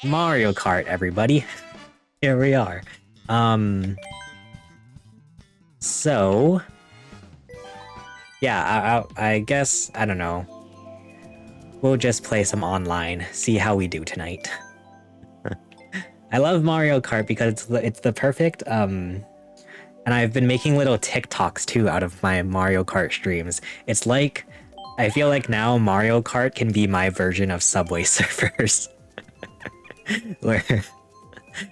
Mario Kart, everybody. Here we are. So... Yeah, I guess, I don't know. We'll just play some online, see how we do tonight. I love Mario Kart because it's the perfect, and I've been making little TikToks too out of my Mario Kart streams. It's like, I feel like now Mario Kart can be my version of Subway Surfers. Where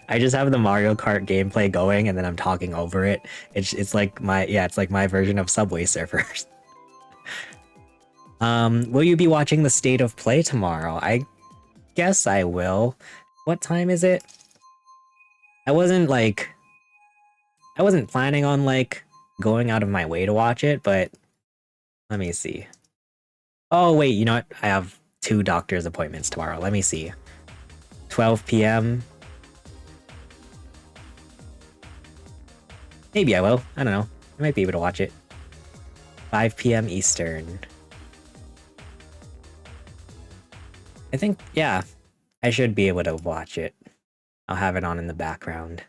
I just have the Mario Kart gameplay going and then I'm talking over it. It's like it's like my version of Subway Surfers. Will you be watching the State of Play tomorrow? I guess I will. What time is it? I wasn't planning on like going out of my way to watch it, but let me see. Oh wait, you know what? I have 2 doctor's appointments tomorrow. Let me see. 12 p.m. Maybe I will. I don't know. I might be able to watch it. 5 p.m. Eastern. I think, yeah, I should be able to watch it. I'll have it on in the background.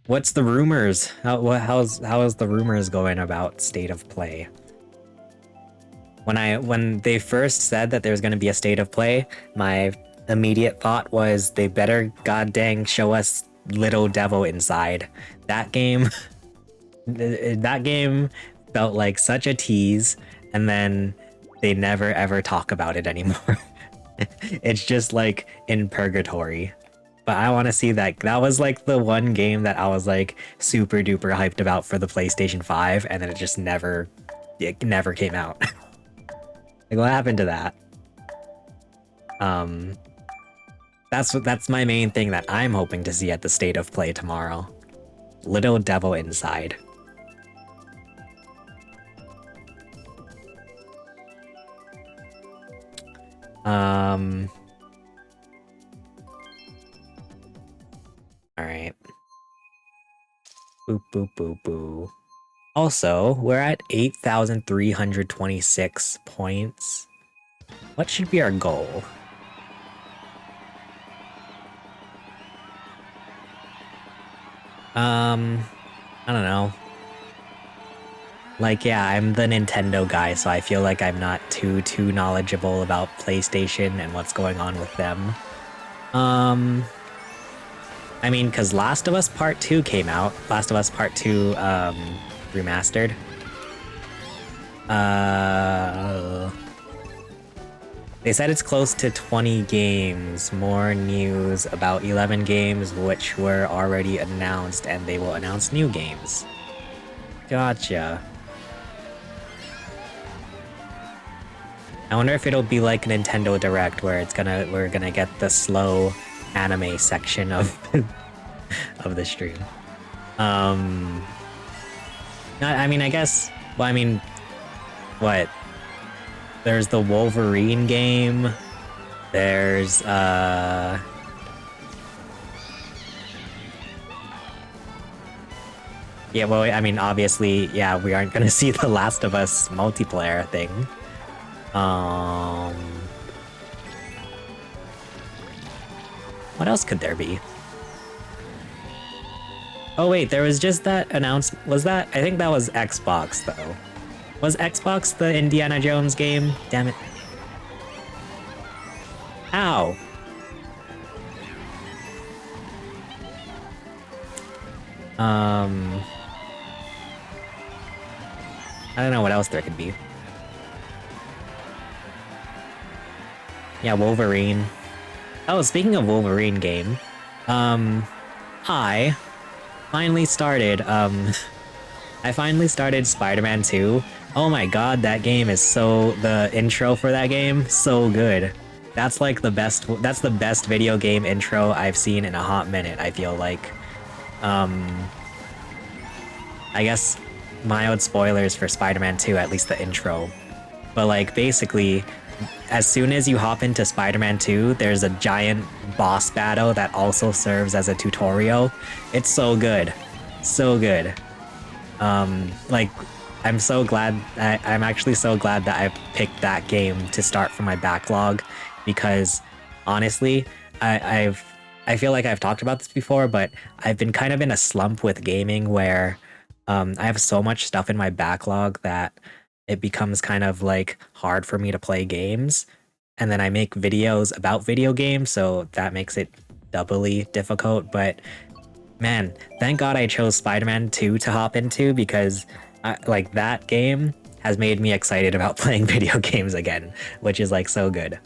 What's the rumors? How is the rumors going about State of Play? When they first said that there's gonna be a State of Play, my immediate thought was they better god dang show us Little Devil Inside. That game that game felt like such a tease, and then they never ever talk about it anymore. It's just like in purgatory. But I want to see that. That was like the one game that I was like super duper hyped about for the PlayStation 5, and then it never came out. Like, what happened to that? That's my main thing that I'm hoping to see at the State of Play tomorrow. Little Devil Inside. Alright. Boop, boop, boop, boop. Also, we're at 8,326 points. What should be our goal? I don't know. Like, yeah, I'm the Nintendo guy, so I feel like I'm not too knowledgeable about PlayStation and what's going on with them. I mean, because Last of Us Part 2 came out. Last of Us Part 2, remastered. They said it's close to 20 games. More news about 11 games which were already announced, and they will announce new games. Gotcha. I wonder if it'll be like Nintendo Direct, where we're gonna get the slow anime section of of the stream. I mean, I guess. Well, I mean, what? There's the Wolverine game. There's yeah, well, I mean, obviously, yeah, we aren't gonna see the Last of Us multiplayer thing. What else could there be? Oh wait, there was just that announcement. Was that? I think that was Xbox, though. Was Xbox the Indiana Jones game? Damn it. Ow. I don't know what else there could be. Yeah, Wolverine. Oh, speaking of Wolverine game, I finally started, I finally started Spider-Man 2. Oh my god, that game is the intro for that game, so good. That's like that's the best video game intro I've seen in a hot minute, I feel like. I guess mild spoilers for Spider-Man 2, at least the intro. But like, basically, as soon as you hop into Spider-Man 2, there's a giant boss battle that also serves as a tutorial. It's so good. So good. Like, I'm so glad. I'm actually so glad that I picked that game to start from my backlog, because honestly, I've I feel like I've talked about this before, but I've been kind of in a slump with gaming where I have so much stuff in my backlog that it becomes kind of like hard for me to play games, and then I make videos about video games, so that makes it doubly difficult. But man, thank God I chose Spider-Man 2 to hop into, because like that game has made me excited about playing video games again, which is like so good.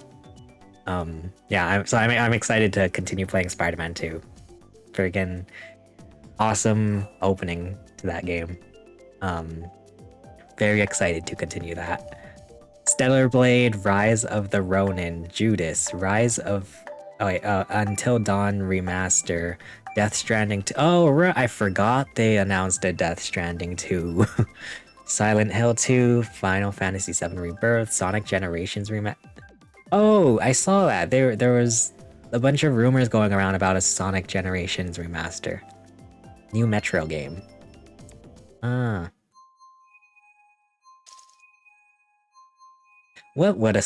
Yeah, I'm excited to continue playing Spider-Man 2. Freaking awesome opening to that game. Um, very excited to continue that. Stellar Blade, Rise of the Ronin, Judas, Rise of Until Dawn remaster, Death Stranding 2. Oh, right, I forgot they announced a Death Stranding 2. Silent Hill 2, Final Fantasy 7 Rebirth, Sonic Generations remaster. Oh, I saw that. There was a bunch of rumors going around about a Sonic Generations remaster. New Metro game. Ah. What would a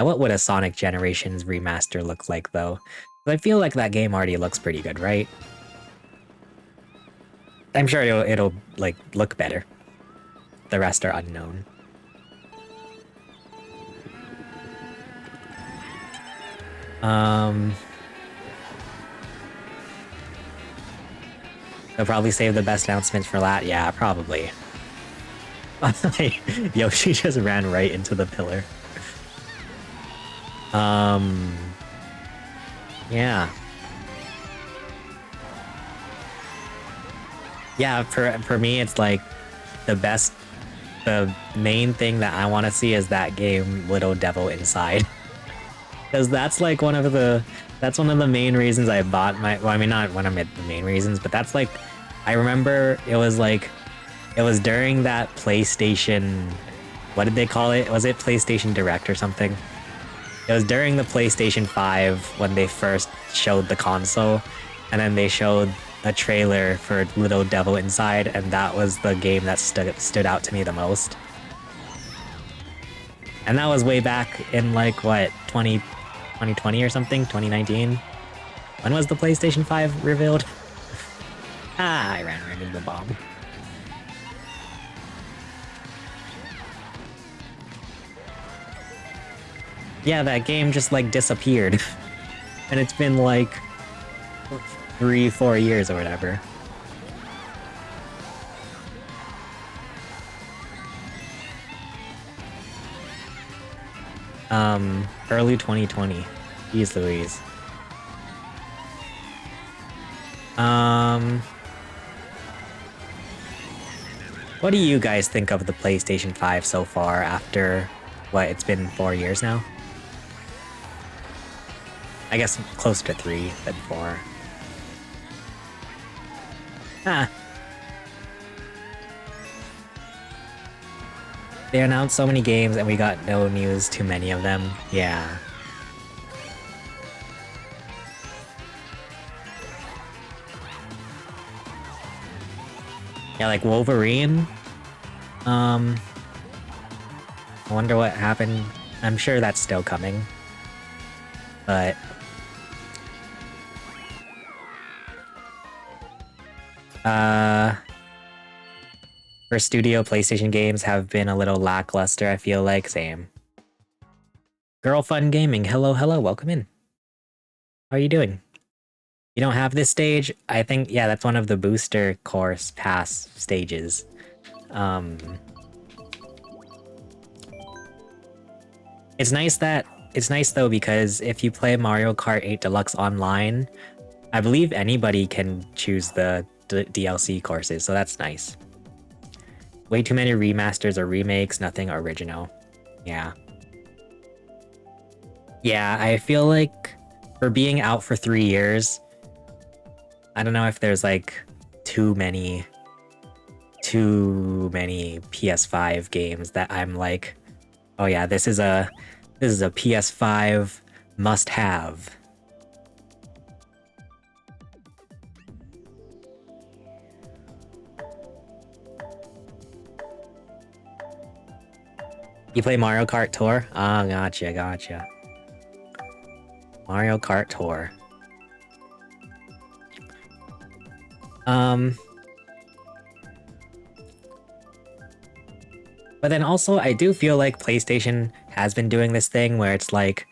what would a Sonic Generations remaster look like, though? I feel like that game already looks pretty good, right? I'm sure it'll like look better. The rest are unknown. They'll probably save the best announcements for that. Yeah, probably. Yoshi just ran right into the pillar. Yeah. Yeah, for me, it's like the main thing that I want to see is that game, Little Devil Inside. Because that's like one of the main reasons I bought my, well, I mean, not one of the main reasons, but that's like, I remember it was during that PlayStation, what did they call it? Was it PlayStation Direct or something? It was during the PlayStation 5 when they first showed the console, and then they showed a trailer for Little Devil Inside, and that was the game that stood out to me the most. And that was way back in like, what, 2020 or something? 2019? When was the PlayStation 5 revealed? I ran right into the bomb. Yeah, that game just like disappeared. And it's been like 3-4 years or whatever. Early 2020. Jeez Louise. What do you guys think of the PlayStation 5 so far after, what, it's been 4 years now? I guess closer to 3 than 4. Ah. They announced so many games and we got no news to many of them. Yeah. Yeah, like Wolverine. I wonder what happened. I'm sure that's still coming. But for studio PlayStation games have been a little lackluster, I feel like. Same. Girl Fun Gaming, hello, welcome in. How are you doing? You don't have this stage? I think, yeah, that's one of the booster course pass stages. It's nice though, because if you play Mario Kart 8 Deluxe online, I believe anybody can choose the DLC courses, so that's nice. Way too many remasters or remakes, nothing original. Yeah. Yeah, I feel like for being out for 3 years, I don't know if there's like too many PS5 games that I'm like, oh yeah, this is a PS5 must-have. You play Mario Kart Tour? Ah, gotcha, gotcha. Mario Kart Tour. But then also, I do feel like PlayStation has been doing this thing where it's like,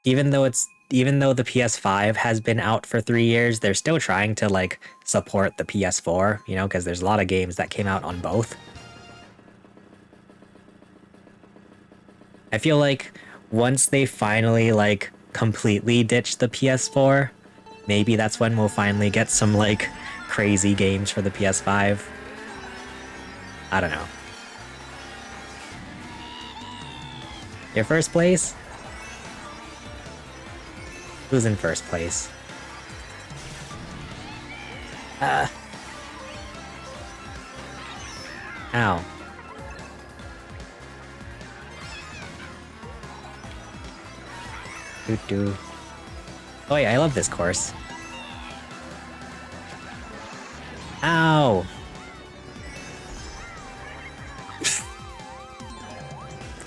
even though the PS5 has been out for 3 years, they're still trying to like support the PS4, you know, because there's a lot of games that came out on both. I feel like once they finally like completely ditch the PS4, maybe that's when we'll finally get some like crazy games for the PS5. I don't know. Your first place? Who's in first place? Ow. Doo-doo. Oh yeah, I love this course. Ow!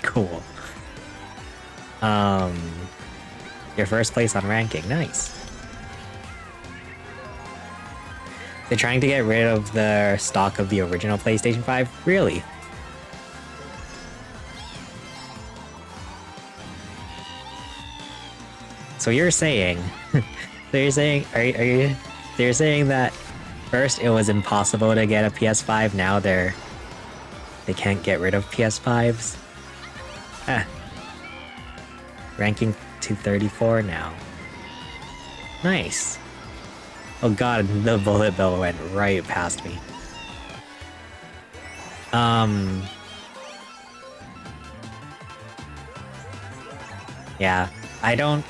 Cool. Your first place on ranking, nice. They're trying to get rid of the stock of the original PlayStation 5? Really? So you're saying... so you're saying... Are you... So you're saying that first it was impossible to get a PS5, now they can't get rid of PS5s? Ah. Ranking 234 now. Nice. Oh god, the bullet bill went right past me. Yeah, I don't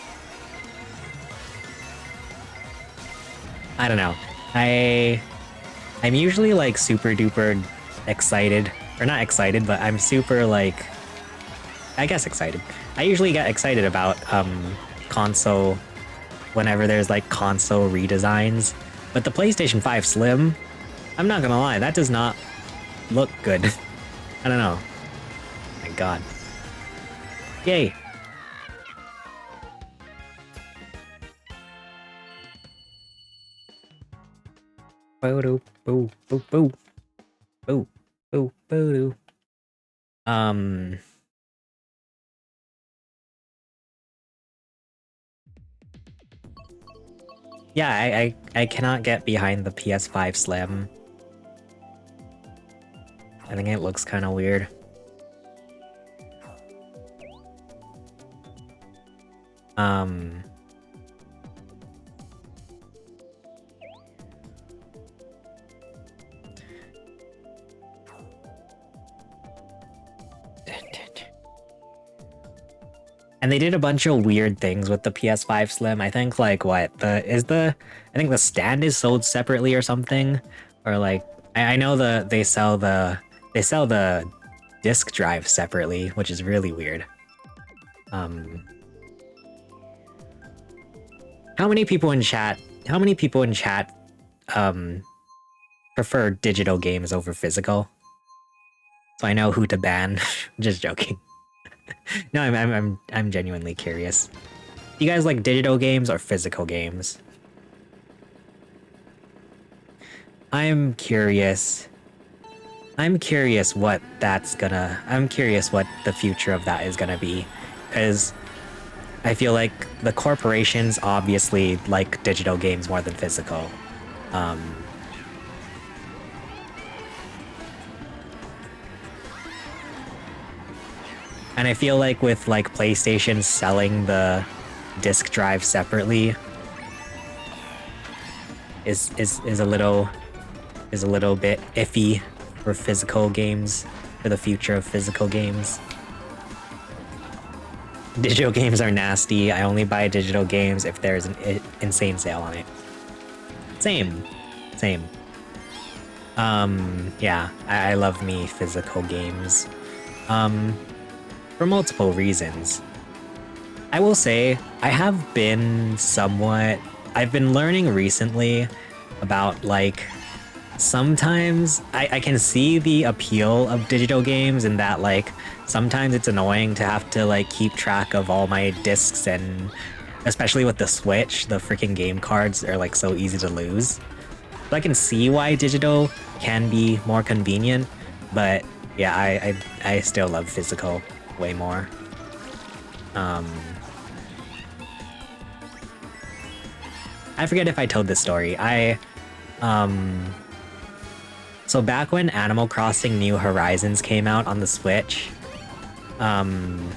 know. I'm usually like super duper excited, or not excited, but I'm super like, I guess excited. I usually get excited about console whenever there's like console redesigns, but the PlayStation 5 Slim, I'm not gonna lie, that does not look good. I don't know. My god. Yay. Boo boo boo boo boo boo boo boo. Yeah, I cannot get behind the PS5 Slim. I think it looks kind of weird. And they did a bunch of weird things with the PS5 Slim. I think like I think the stand is sold separately or something, or like I know they sell the disk drive separately, which is really weird. How many people in chat prefer digital games over physical? So I know who to ban. Just joking. No, I'm genuinely curious. Do you guys like digital games or physical games? I'm curious what the future of that is gonna be, because I feel like the corporations obviously like digital games more than physical. And I feel like with like PlayStation selling the disc drive separately is a little bit iffy for physical games, for the future of physical games. Digital games are nasty. I only buy digital games if there's an insane sale on it. Same. Yeah, I love me physical games. For multiple reasons. I will say, I've been learning recently about like sometimes I can see the appeal of digital games in that like sometimes it's annoying to have to like keep track of all my discs, and especially with the Switch, the freaking game cards are like so easy to lose. So I can see why digital can be more convenient, but yeah, I still love physical way more. Um, I forget if I told this story. Um, so back when Animal Crossing New Horizons came out on the Switch, um,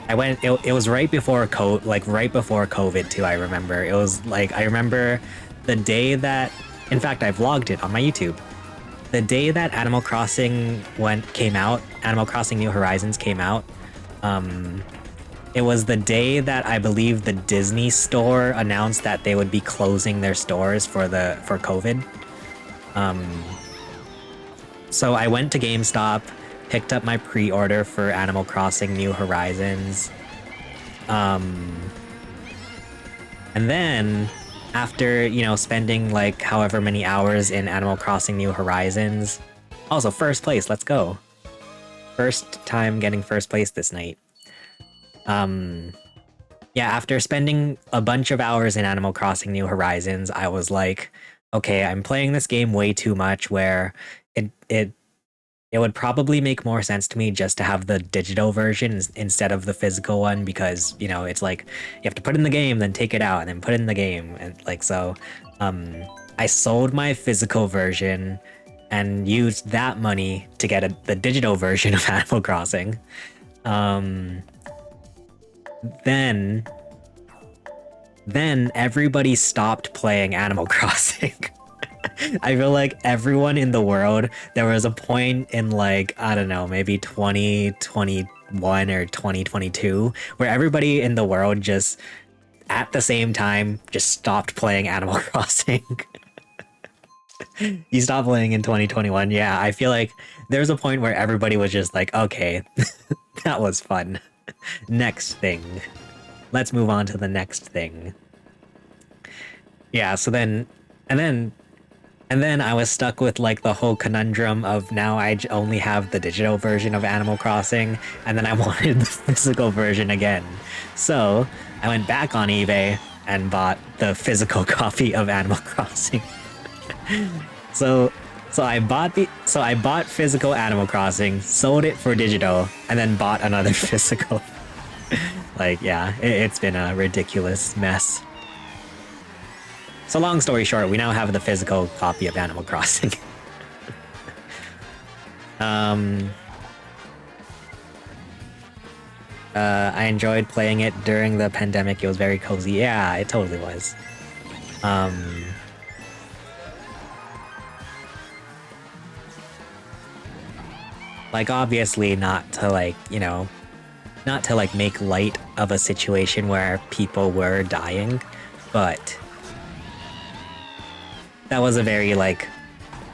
I went. It was right before right before COVID too. I remember it was like I remember the day that, in fact, I vlogged it on my YouTube. The day that Animal Crossing came out, Animal Crossing New Horizons came out. It was the day that I believe the Disney store announced that they would be closing their stores for COVID. So I went to GameStop, picked up my pre-order for Animal Crossing New Horizons. And then after, spending like however many hours in Animal Crossing New Horizons, also first place, let's go. First time getting first place this night. Yeah, after spending a bunch of hours in Animal Crossing New Horizons, I was like, okay, I'm playing this game way too much where it would probably make more sense to me just to have the digital version instead of the physical one, because, it's like you have to put in the game, then take it out, and then put in the game. And like, so I sold my physical version and used that money to get the digital version of Animal Crossing. Then everybody stopped playing Animal Crossing. I feel like everyone in the world, there was a point in like, I don't know, maybe 2021 or 2022, where everybody in the world just, at the same time, just stopped playing Animal Crossing. You stopped playing in 2021, yeah, I feel like there's a point where everybody was just like, okay, that was fun. Next thing. Let's move on to the next thing. Yeah, so then, and then I was stuck with like the whole conundrum of now I only have the digital version of Animal Crossing, and then I wanted the physical version again. So I went back on eBay and bought the physical copy of Animal Crossing. So I bought physical Animal Crossing, sold it for digital, and then bought another physical. Like, yeah, it's been a ridiculous mess. So long story short, we now have the physical copy of Animal Crossing. I enjoyed playing it during the pandemic. It was very cozy. Yeah, it totally was. Like, obviously not to like, not to like make light of a situation where people were dying, but that was a very like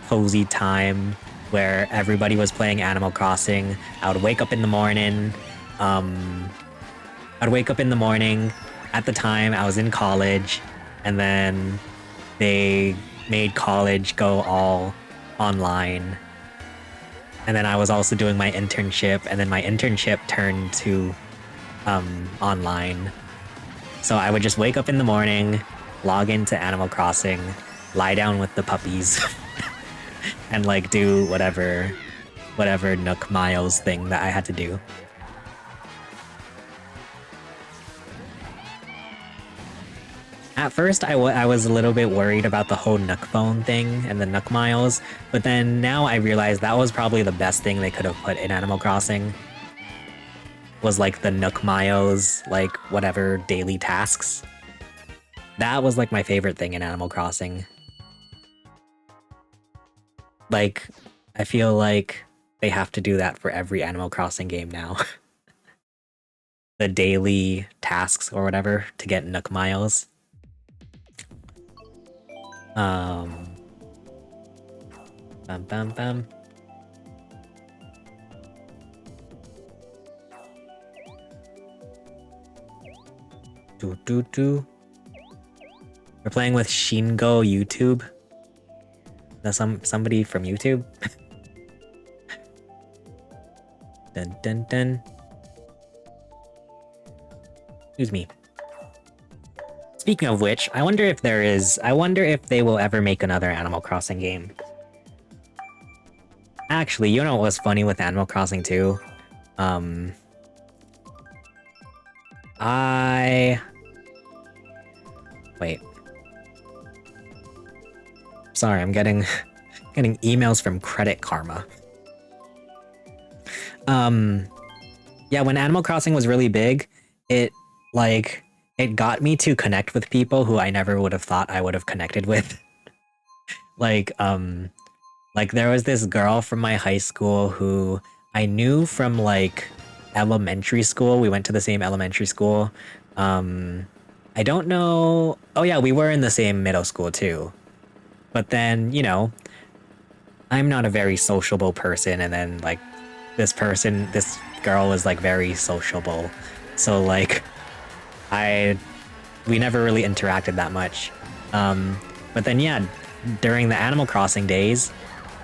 cozy time where everybody was playing Animal Crossing. I would wake up in the morning. I'd wake up in the morning. At the time, I was in college, and then they made college go all online. And then I was also doing my internship, and then my internship turned to online. So I would just wake up in the morning, log into Animal Crossing, lie down with the puppies, and like do whatever Nook Miles thing that I had to do. At first, I was a little bit worried about the whole Nook phone thing and the Nook Miles, but then now I realize that was probably the best thing they could have put in Animal Crossing. Was like the Nook Miles, like whatever daily tasks. That was like my favorite thing in Animal Crossing. Like, I feel like they have to do that for every Animal Crossing game now. The daily tasks or whatever to get Nook Miles. Bum bum bum. Do do do. We're playing with Shingo YouTube. Somebody from YouTube. Dun dun dun. Excuse me. Speaking of which, I wonder if they will ever make another Animal Crossing game. Actually, you know what was funny with Animal Crossing 2? Wait. Sorry, I'm getting emails from Credit Karma. Yeah, when Animal Crossing was really big, it got me to connect with people who I never would have thought I would have connected with. Like there was this girl from my high school who I knew from like elementary school. We went to the same elementary school. I don't know. Oh yeah, we were in the same middle school too. But then, you know, I'm not a very sociable person, and then like this girl was like very sociable. So like we never really interacted that much. But then yeah, during the Animal Crossing days,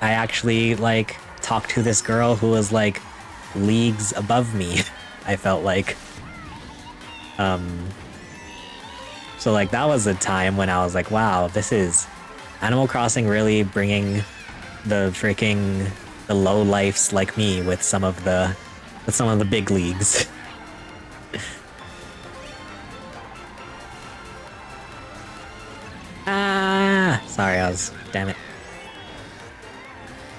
I actually like talked to this girl who was like leagues above me. I felt like. So like that was a time when I was like, wow, this is Animal Crossing really bringing the low lifes like me with some of the big leagues. Sorry, damn it.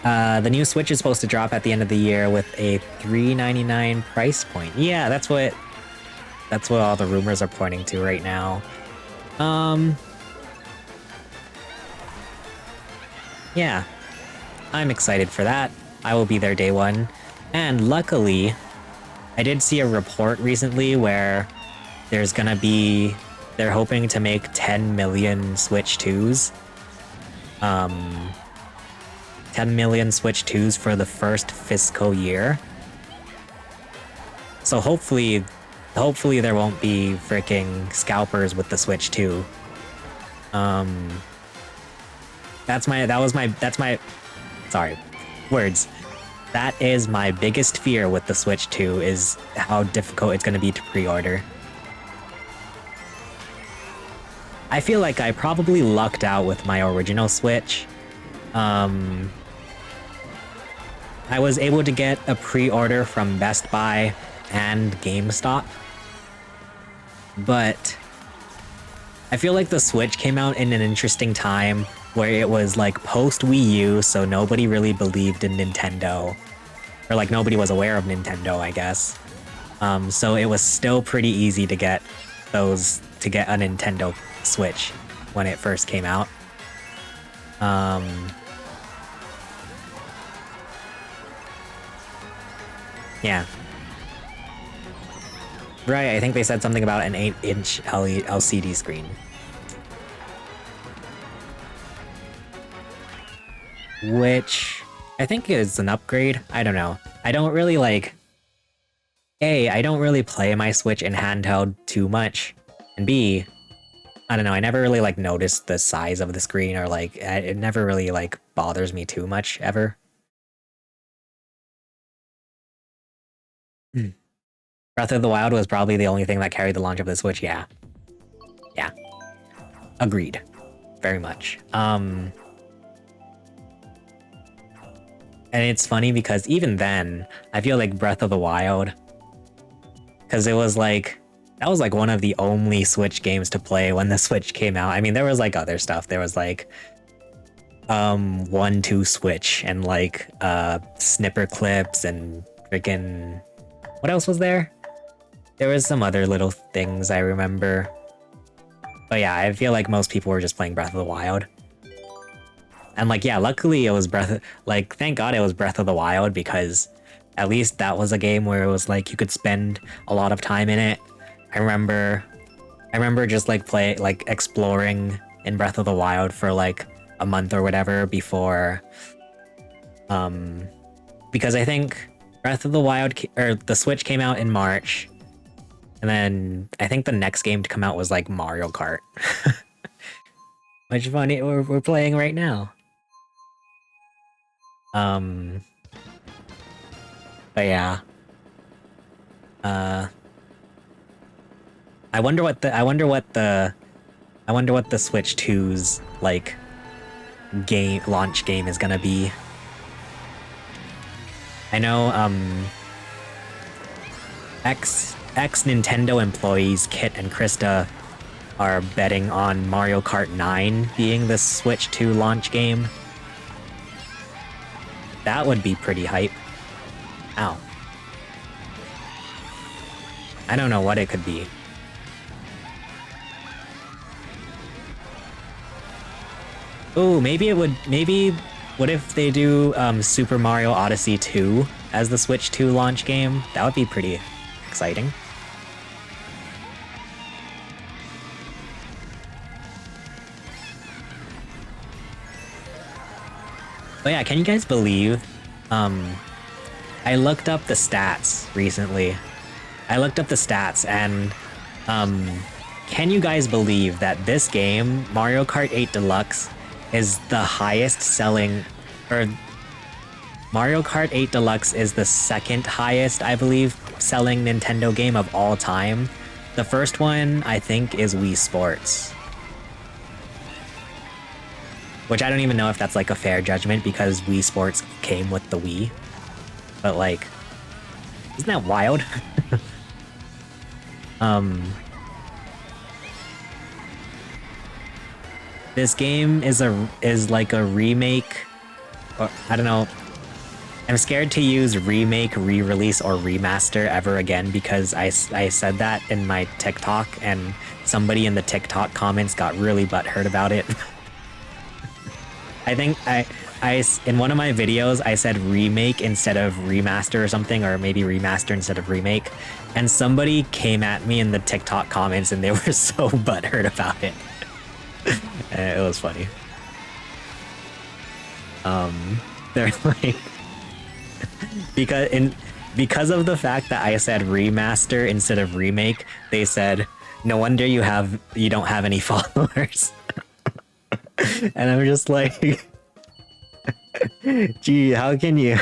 The new Switch is supposed to drop at the end of the year with a $399 price point. Yeah, that's what all the rumors are pointing to right now. Yeah, I'm excited for that. I will be there day one. And luckily, I did see a report recently where they're hoping to make 10 million Switch 2s. 10 million Switch 2s for the first fiscal year. So hopefully there won't be freaking scalpers with the Switch 2. That is my biggest fear with the Switch 2 is how difficult it's going to be to pre-order. I feel like I probably lucked out with my original Switch. I was able to get a pre-order from Best Buy and GameStop. But I feel like the Switch came out in an interesting time where it was like post Wii U, so nobody really believed in Nintendo. Or like nobody was aware of Nintendo, I guess. So it was still pretty easy to get a Nintendo Switch when it first came out. Yeah. Right, I think they said something about an 8-inch LCD screen. Which I think is an upgrade. I don't know. I don't really I don't really play my Switch in handheld too much. And B, I don't know, I never really noticed the size of the screen, or it never really bothers me too much ever. Breath of the Wild was probably the only thing that carried the launch of the Switch, yeah. Yeah. Agreed. Very much. And it's funny because even then, I feel like Breath of the Wild, because it was that was one of the only Switch games to play when the Switch came out. I mean, there was other stuff. There was 1-2 Switch and snipper clips and freaking, what else was there? There was some other little things I remember. But yeah, I feel like most people were just playing Breath of the Wild. And yeah, luckily it was thank God it was Breath of the Wild, because at least that was a game where it was you could spend a lot of time in it. I remember just exploring in Breath of the Wild for a month or whatever before, because I think Breath of the Wild or the Switch came out in March, and then I think the next game to come out was Mario Kart, which funny we're playing right now. Um, but yeah. I wonder what the Switch 2's like launch game is gonna be. I know ex Nintendo employees Kit and Krista are betting on Mario Kart 9 being the Switch 2 launch game. That would be pretty hype. Ow. I don't know what it could be. Oh, maybe it would. Maybe what if they do Super Mario Odyssey 2 as the Switch 2 launch game? That would be pretty exciting. But yeah, can you guys believe? I looked up the stats recently. I looked up the stats and can you guys believe that this game, Mario Kart 8 Deluxe, is the highest selling, or Mario Kart 8 Deluxe is the second highest, I believe, selling Nintendo game of all time. The first one, I think, is Wii Sports. Which I don't even know if that's like a fair judgment because Wii Sports came with the Wii. But like, isn't that wild? This game is like a remake, or I don't know. I'm scared to use remake, re-release, or remaster ever again because I said that in my TikTok and somebody in the TikTok comments got really butthurt about it. I think I in one of my videos I said remake instead of remaster or something, or maybe remaster instead of remake, and somebody came at me in the TikTok comments and they were so butthurt about it. It was funny. They're like, because of the fact that I said remaster instead of remake, they said, "No wonder you don't have any followers." And I'm just like, gee, how can you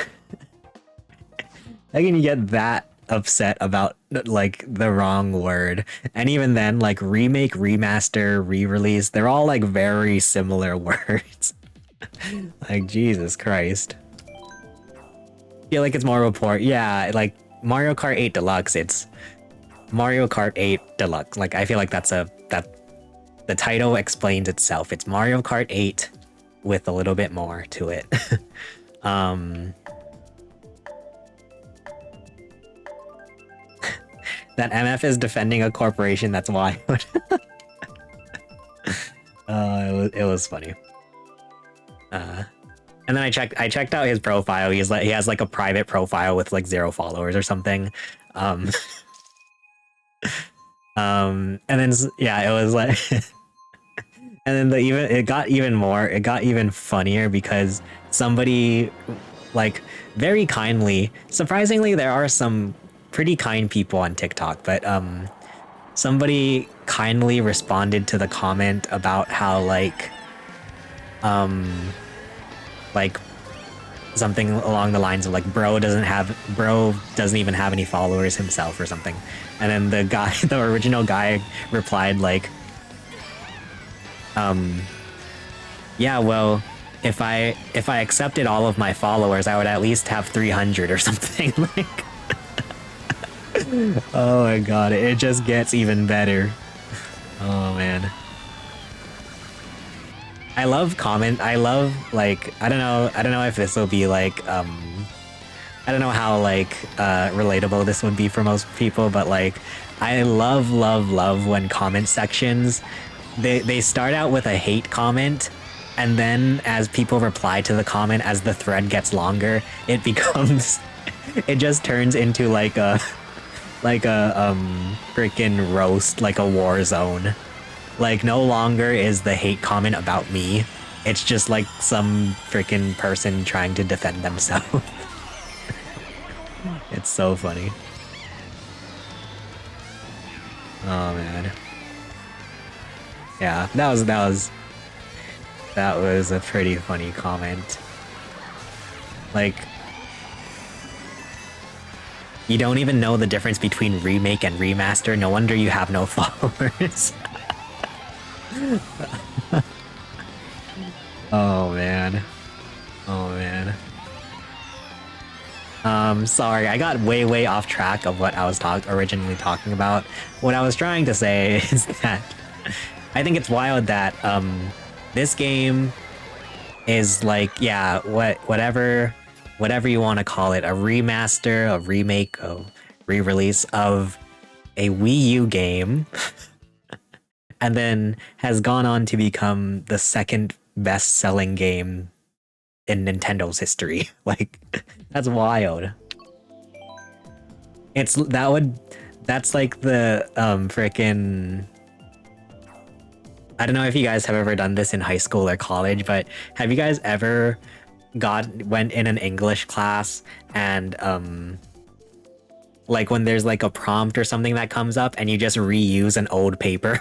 get that upset about like the wrong word? And even then, like remake, remaster, re-release, they're all like very similar words. Like, Jesus Christ. I feel like it's more of a port. Yeah, like Mario Kart 8 Deluxe, it's Mario Kart 8 Deluxe. Like, I feel like the title explains itself. It's Mario Kart 8 with a little bit more to it. That MF is defending a corporation, that's wild. It was funny. And then I checked out his profile. He has like a private profile with like 0 followers or something. And then yeah, it was like and then it got even funnier because somebody like very kindly, surprisingly there are some pretty kind people on TikTok, but somebody kindly responded to the comment about how like something along the lines of like bro doesn't even have any followers himself or something. And then the original guy replied like, yeah, well, if I accepted all of my followers, I would at least have 300 or something. Like, oh my god, it just gets even better. Oh man. I love like, I don't know if this will be like, I don't know how like relatable this would be for most people, but like I love when comment sections they start out with a hate comment, and then as people reply to the comment, as the thread gets longer, it just turns into like a freaking roast, like a war zone. Like, no longer is the hate comment about me. It's just like some freaking person trying to defend themselves. It's so funny. Oh man. Yeah, that was a pretty funny comment. Like, you don't even know the difference between remake and remaster. No wonder you have no followers. Oh man. Oh man. Sorry, I got way off track of what I was originally talking about. What I was trying to say is that I think it's wild that this game is like, yeah, whatever you want to call it, a remaster, a remake, a re-release of a Wii U game, and then has gone on to become the second best-selling game in Nintendo's history. Like, that's wild. That's like the freaking, I don't know if you guys have ever done this in high school or college, but have you guys ever went in an English class and like when there's like a prompt or something that comes up and you just reuse an old paper?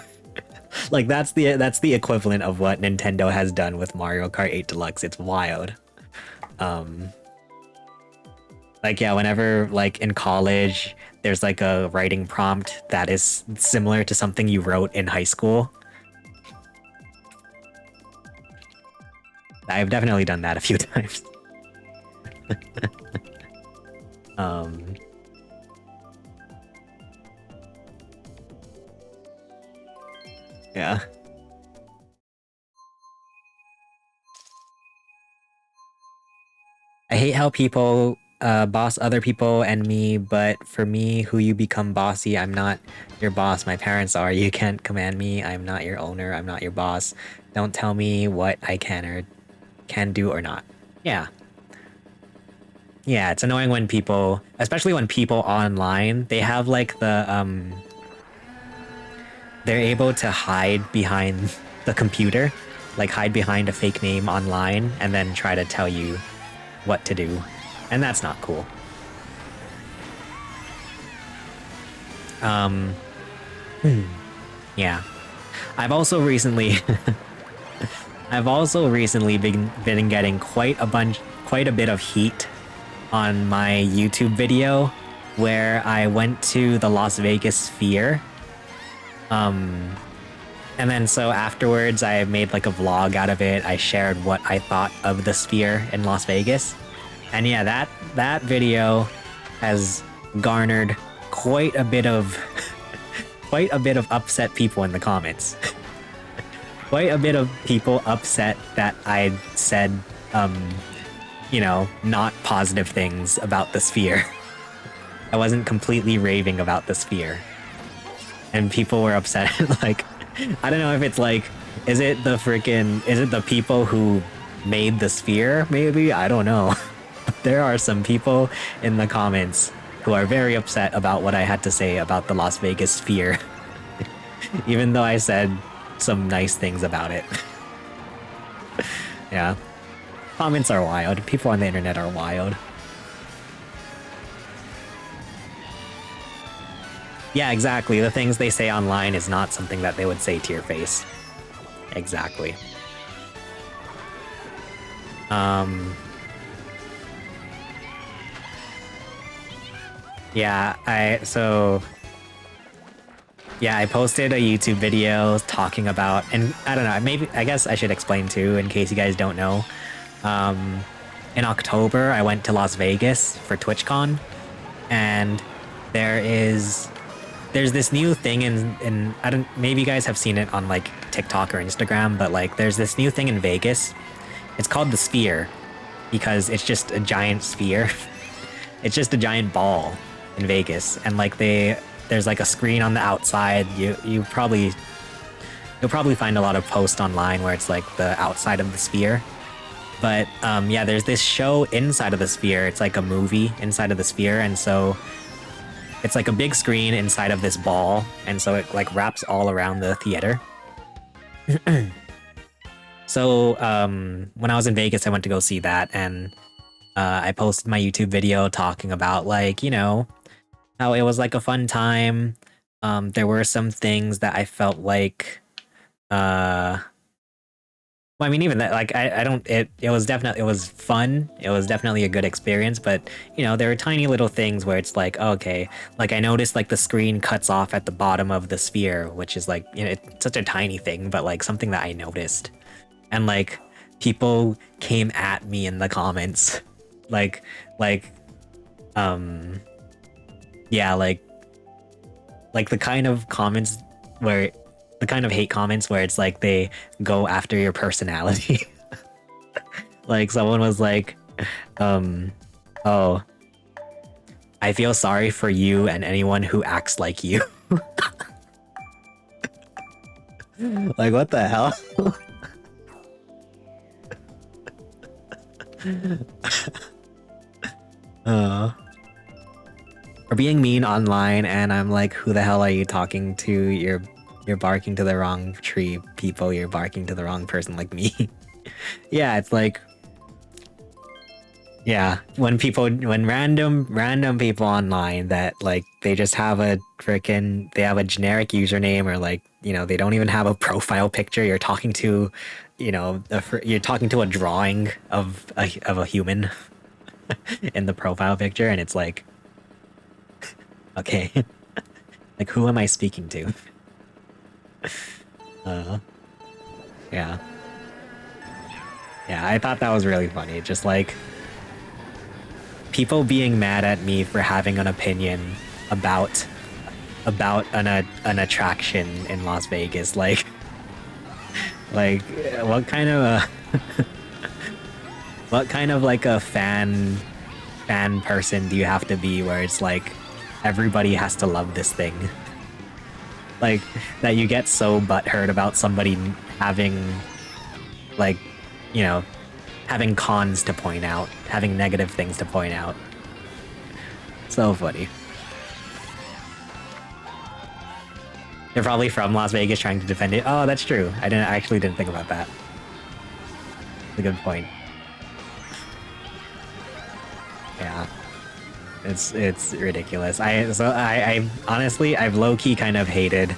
Like that's the equivalent of what Nintendo has done with Mario Kart 8 Deluxe. It's wild. Like, yeah, whenever like in college there's like a writing prompt that is similar to something you wrote in high school. I've definitely done that a few times. Yeah. I hate how people boss other people and me, but for me, who you become bossy, I'm not your boss. My parents are. You can't command me. I'm not your owner. I'm not your boss. Don't tell me what I can do or not. Yeah. Yeah, it's annoying when people, especially when people online, they have like they're able to hide behind the computer, like hide behind a fake name online and then try to tell you what to do. And that's not cool. Yeah. I've also recently been getting quite a bit of heat on my YouTube video where I went to the Las Vegas Sphere. And then so afterwards I made like a vlog out of it. I shared what I thought of the Sphere in Las Vegas. And yeah, that video has garnered quite a bit of upset people in the comments. Quite a bit of people upset that I said you know, not positive things about the Sphere. I wasn't completely raving about the Sphere. And people were upset. Like, I don't know if it's like, is it the people who made the Sphere? Maybe? I don't know. There are some people in the comments who are very upset about what I had to say about the Las Vegas Sphere. Even though I said some nice things about it. Yeah. Comments are wild. People on the internet are wild. Yeah, exactly. The things they say online is not something that they would say to your face. Exactly. Yeah, I posted a YouTube video talking about, and I don't know, I guess I should explain too, in case you guys don't know. In October, I went to Las Vegas for TwitchCon, and there's this new thing in maybe you guys have seen it on like TikTok or Instagram, but like there's this new thing in Vegas. It's called the Sphere, because it's just a giant sphere. It's just a giant ball in Vegas, and like there's like a screen on the outside. You'll probably find a lot of posts online where it's like the outside of the Sphere. But yeah, there's this show inside of the Sphere. It's like a movie inside of the Sphere, and so it's like a big screen inside of this ball, and so it like wraps all around the theater. So when I was in Vegas, I went to go see that, and I posted my YouTube video talking about, like, you know, how it was like a fun time. There were some things that I felt like Well, I mean, even that, like, I don't, it was definitely, it was fun. It was definitely a good experience, but, you know, there are tiny little things where it's like, okay, like, I noticed, like, the screen cuts off at the bottom of the sphere, which is, like, you know, it's such a tiny thing, but, like, something that I noticed. And, like, people came at me in the comments. Like, like, yeah, like the kind of comments where the kind of hate comments where it's like they go after your personality. Like someone was like, oh, I feel sorry for you and anyone who acts like you. Like what the hell? uh or being mean online, and I'm like, who the hell are you talking to? You're barking to the wrong tree, people. You're barking to the wrong person like me. Yeah, it's like, yeah, when random people online that like they just have a freaking they have a generic username, or like, you know, they don't even have a profile picture. You're talking to, you know, you're talking to a drawing of a human in the profile picture, and it's like, okay, like who am I speaking to? Yeah. Yeah, I thought that was really funny. Just like people being mad at me for having an opinion about an attraction in Las Vegas. Like what kind of a what kind of like a fan person do you have to be where it's like everybody has to love this thing? Like that you get so butthurt about somebody having like, you know, having cons to point out, having negative things to point out. So funny. They're probably from Las Vegas trying to defend it. Oh, that's true. I actually didn't think about that. That's a good point. Yeah. It's ridiculous. I honestly, I've low-key kind of hated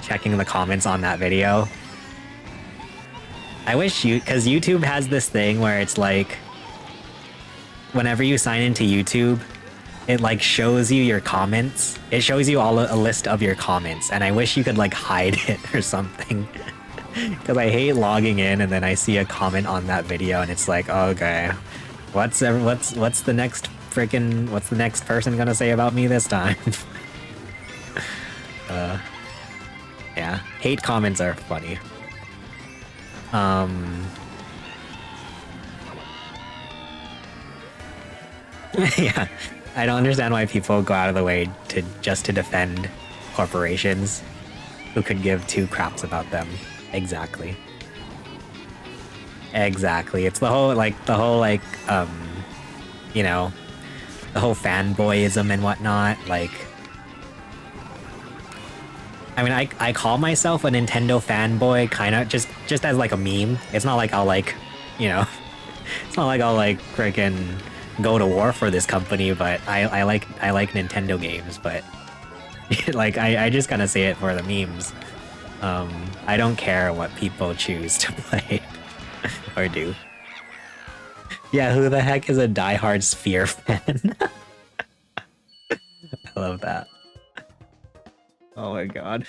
checking the comments on that video. I wish because YouTube has this thing where it's like, whenever you sign into YouTube, it like shows you your comments. It shows you a list of your comments, and I wish you could like hide it or something. Because I hate logging in and then I see a comment on that video and it's like, okay, what's the next what's the next person gonna say about me this time? Yeah, hate comments are funny. Yeah, I don't understand why people go out of the way to just to defend corporations who could give two craps about them. Exactly. Exactly. It's the whole you know, the whole fanboyism and whatnot. Like, I mean, I call myself a Nintendo fanboy, kind of just as like a meme. It's not like I'll like, you know, it's not like I'll like freaking go to war for this company, but I like Nintendo games, but like I just kind of say it for the memes. I don't care what people choose to play or do. Yeah, who the heck is a diehard Sphere fan? I love that. Oh my god.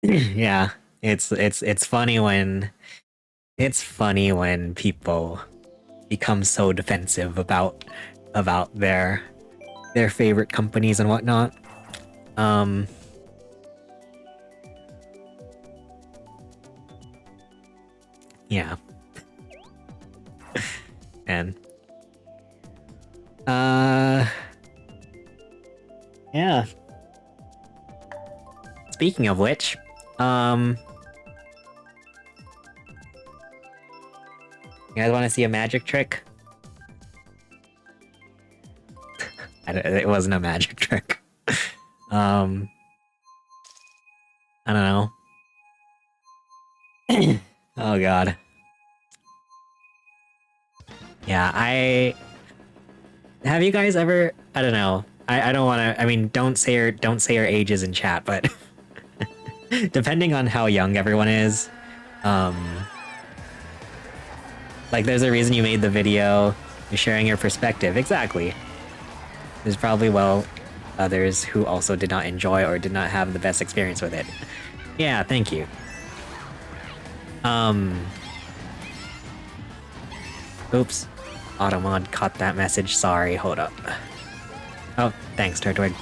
Yeah, it's funny when people become so defensive about their favorite companies and whatnot. Yeah. And yeah. Speaking of which, you guys want to see a magic trick? It wasn't a magic trick. I don't know. Oh god. Yeah, have you guys ever, I don't know, I don't want to. I mean, don't say your ages in chat, but depending on how young everyone is, um, like there's a reason you made the video. You're sharing your perspective. Exactly. There's probably others who also did not enjoy or did not have the best experience with it. Yeah, thank you. Oops. Automod caught that message. Sorry, hold up. Oh, thanks, Turtwig.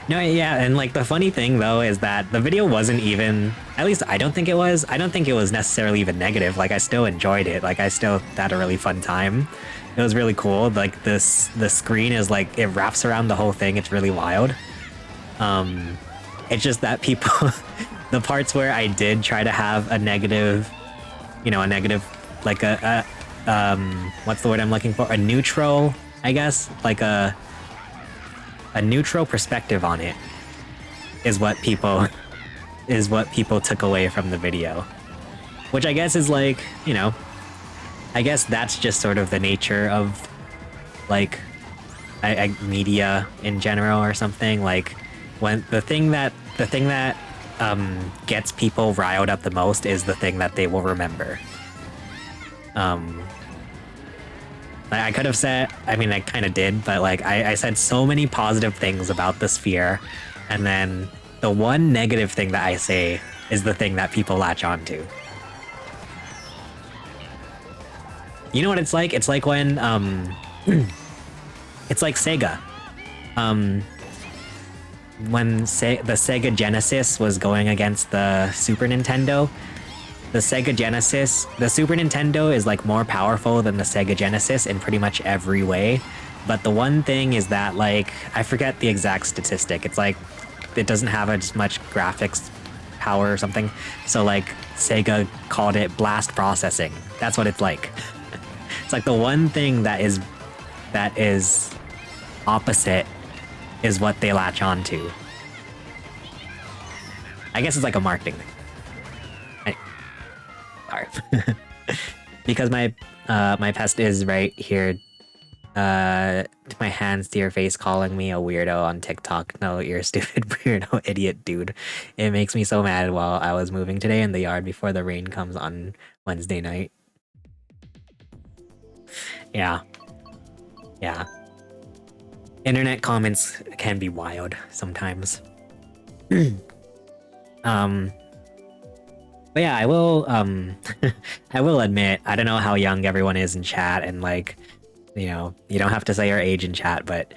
No, yeah, and like the funny thing though is that the video wasn't even, at least I don't think it was. I don't think it was necessarily even negative. Like I still enjoyed it. Like I still had a really fun time. It was really cool. Like the screen is like, it wraps around the whole thing. It's really wild. It's just that people, the parts where I did try to have a negative, like what's the word I'm looking for? A neutral, I guess, like a neutral perspective on it is what people took away from the video, which I guess is like, I guess that's just sort of the nature of like media in general or something. Like when the thing that gets people riled up the most is the thing that they will remember. I could have said, I mean, I kind of did, but like I said so many positive things about the sphere, and then the one negative thing that I say is the thing that people latch onto. You know what it's like? It's like when, it's like Sega. When the Sega Genesis was going against the Super Nintendo, the Super Nintendo is like more powerful than the Sega Genesis in pretty much every way. But the one thing is that, like, I forget the exact statistic. It's like, it doesn't have as much graphics power or something. So like, Sega called it blast processing. That's what it's like. It's like the one thing that is opposite is what they latch on to. I guess it's like a marketing thing. Sorry. Because my pest is right here. My hands to your face calling me a weirdo on TikTok. No, you're a stupid weirdo idiot, dude. It makes me so mad while I was moving today in the yard before the rain comes on Wednesday night. Yeah. Yeah. Internet comments can be wild sometimes. But yeah, I will I will admit, I don't know how young everyone is in chat, and like, you don't have to say your age in chat, but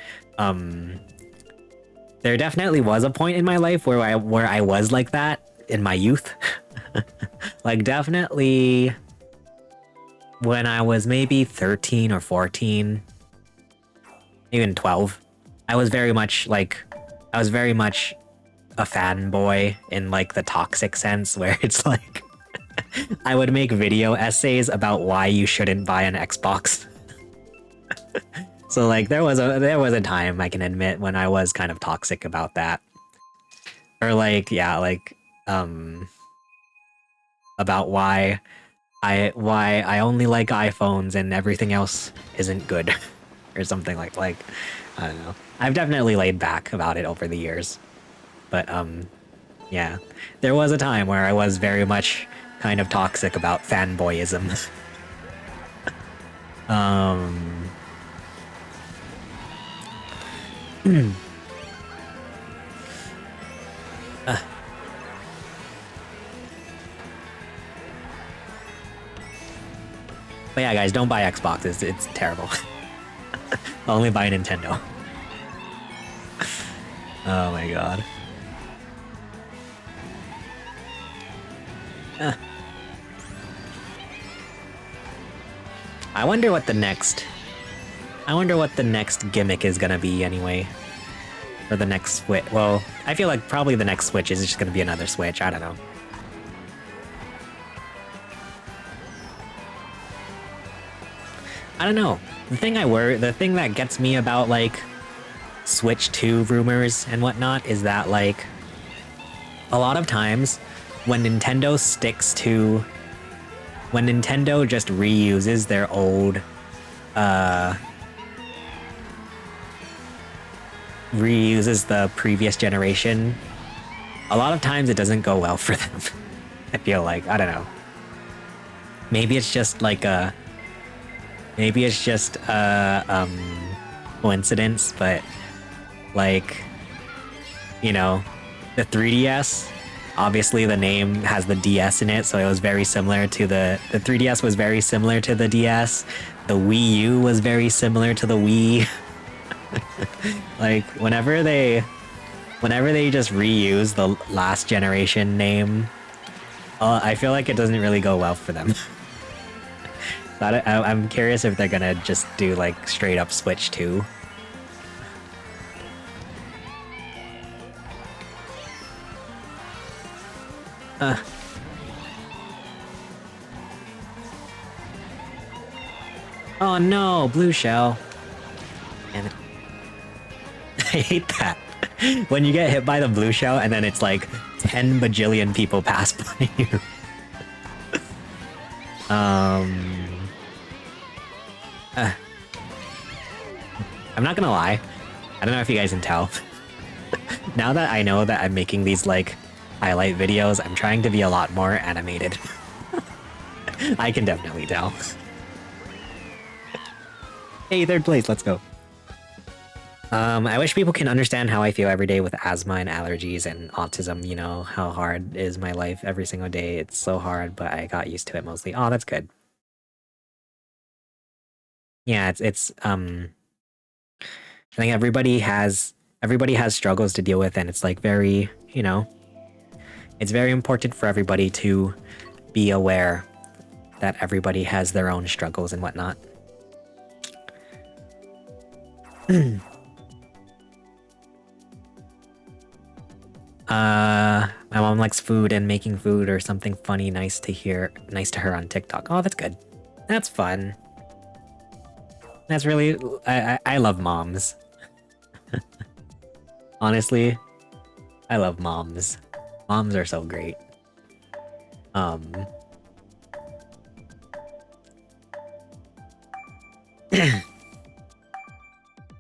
there definitely was a point in my life where I was like that in my youth. Like definitely when I was maybe 13 or 14, even 12, I was very much a fanboy in like the toxic sense, where it's like I would make video essays about why you shouldn't buy an Xbox. So like there was a time, I can admit, when I was kind of toxic about that. Or like, yeah, like about why I only like iPhones and everything else isn't good. Or something like I don't know. I've definitely laid back about it over the years. But yeah. There was a time where I was very much kind of toxic about fanboyism. But yeah, guys, don't buy Xboxes. It's terrible. Only buy Nintendo. Oh my god. I wonder what the next gimmick is gonna be anyway. For the next Switch. Well, I feel like probably the next Switch is just gonna be another Switch. I don't know. I don't know. The thing that gets me about like Switch 2 rumors and whatnot is that like a lot of times when Nintendo sticks to when Nintendo just reuses their old reuses the previous generation, a lot of times it doesn't go well for them. I feel like, I don't know. Maybe it's just like a coincidence, but like, you know, the 3DS, obviously the name has the DS in it, so it was very similar to the 3DS was very similar to the DS. The Wii U was very similar to the Wii. Like, whenever they just reuse the last generation name, I feel like it doesn't really go well for them. I'm curious if they're gonna just do like straight up Switch 2. Oh no, blue shell. Damn it. I hate that. When you get hit by the blue shell and then it's like 10 bajillion people pass by you. I'm not gonna lie. I don't know if you guys can tell. Now that I know that I'm making these like highlight videos, I'm trying to be a lot more animated. I can definitely tell. Hey, third place, let's go. I wish people can understand how I feel every day with asthma and allergies and autism, you know, how hard is my life every single day. It's so hard, but I got used to it mostly. Oh, that's good. Yeah, I think everybody has struggles to deal with, and it's like very, you know, it's very important for everybody to be aware that everybody has their own struggles and whatnot. My mom likes food and making food or something funny, nice to her on TikTok. Oh, that's good. That's fun. That's really, I love moms. Honestly, I love moms. Moms are so great.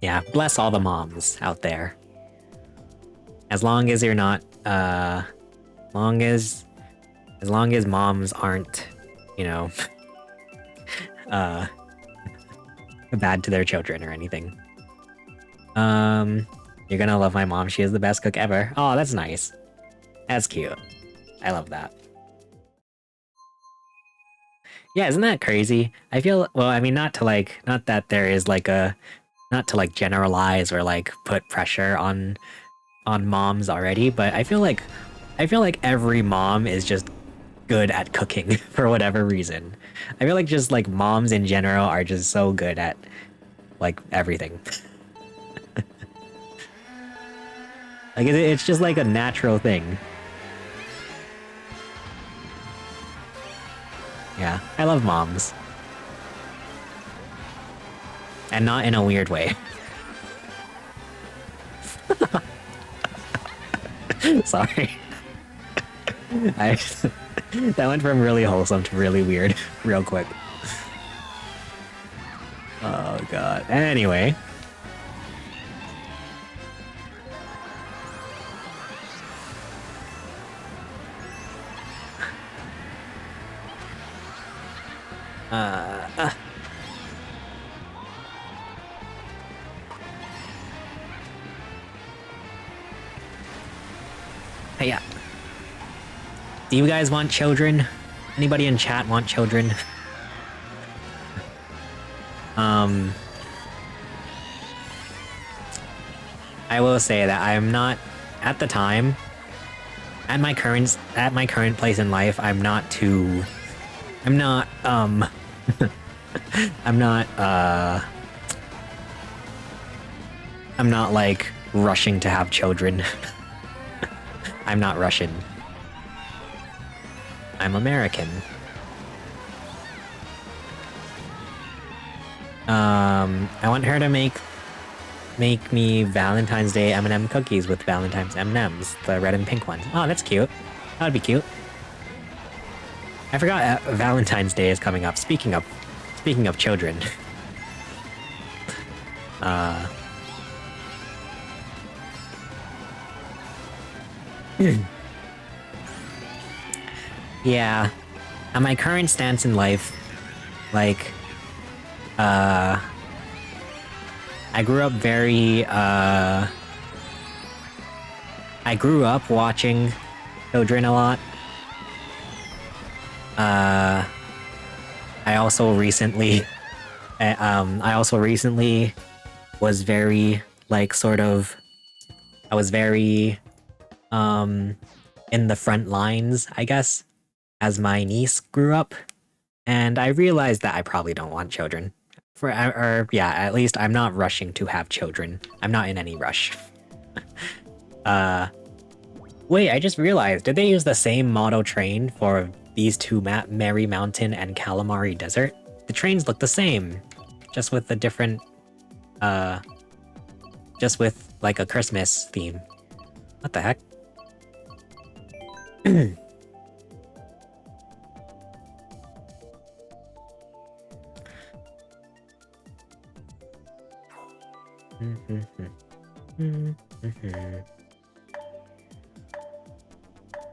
Yeah, bless all the moms out there. As long as you're not, as long as moms aren't, you know, bad to their children or anything. You're gonna love my mom. She is the best cook ever. Oh, that's nice. That's cute. I love that. Yeah, isn't that crazy? I feel, well, I mean, not that there is like not to like generalize or like put pressure on moms already, but I feel like every mom is just good at cooking for whatever reason. I feel like just like moms in general are just so good at like everything. Like it's just like a natural thing. Yeah, I love moms. And not in a weird way. Sorry. That went from really wholesome to really weird real quick. Oh god. Anyway. Hey, yeah. Do you guys want children? Anybody in chat want children? I will say that I am not, at the time, at my current place in life, I'm not, I'm not like rushing to have children. I'm not Russian. I'm American. I want her to make me Valentine's Day M&M cookies with Valentine's M&Ms, the red and pink ones. Oh, that's cute. That would be cute. I forgot Valentine's Day is coming up. Speaking of children. Yeah. At my current stance in life, like, I grew up very, I grew up watching children a lot. I also recently, was very, like, sort of, I was very, in the front lines, I guess, as my niece grew up, and I realized that I probably don't want children. Yeah, at least I'm not rushing to have children. I'm not in any rush. Wait, I just realized, did they use the same model train for these two Merry Mountain and Calamari Desert? The trains look the same, just with a different, just with, like, a Christmas theme. What the heck?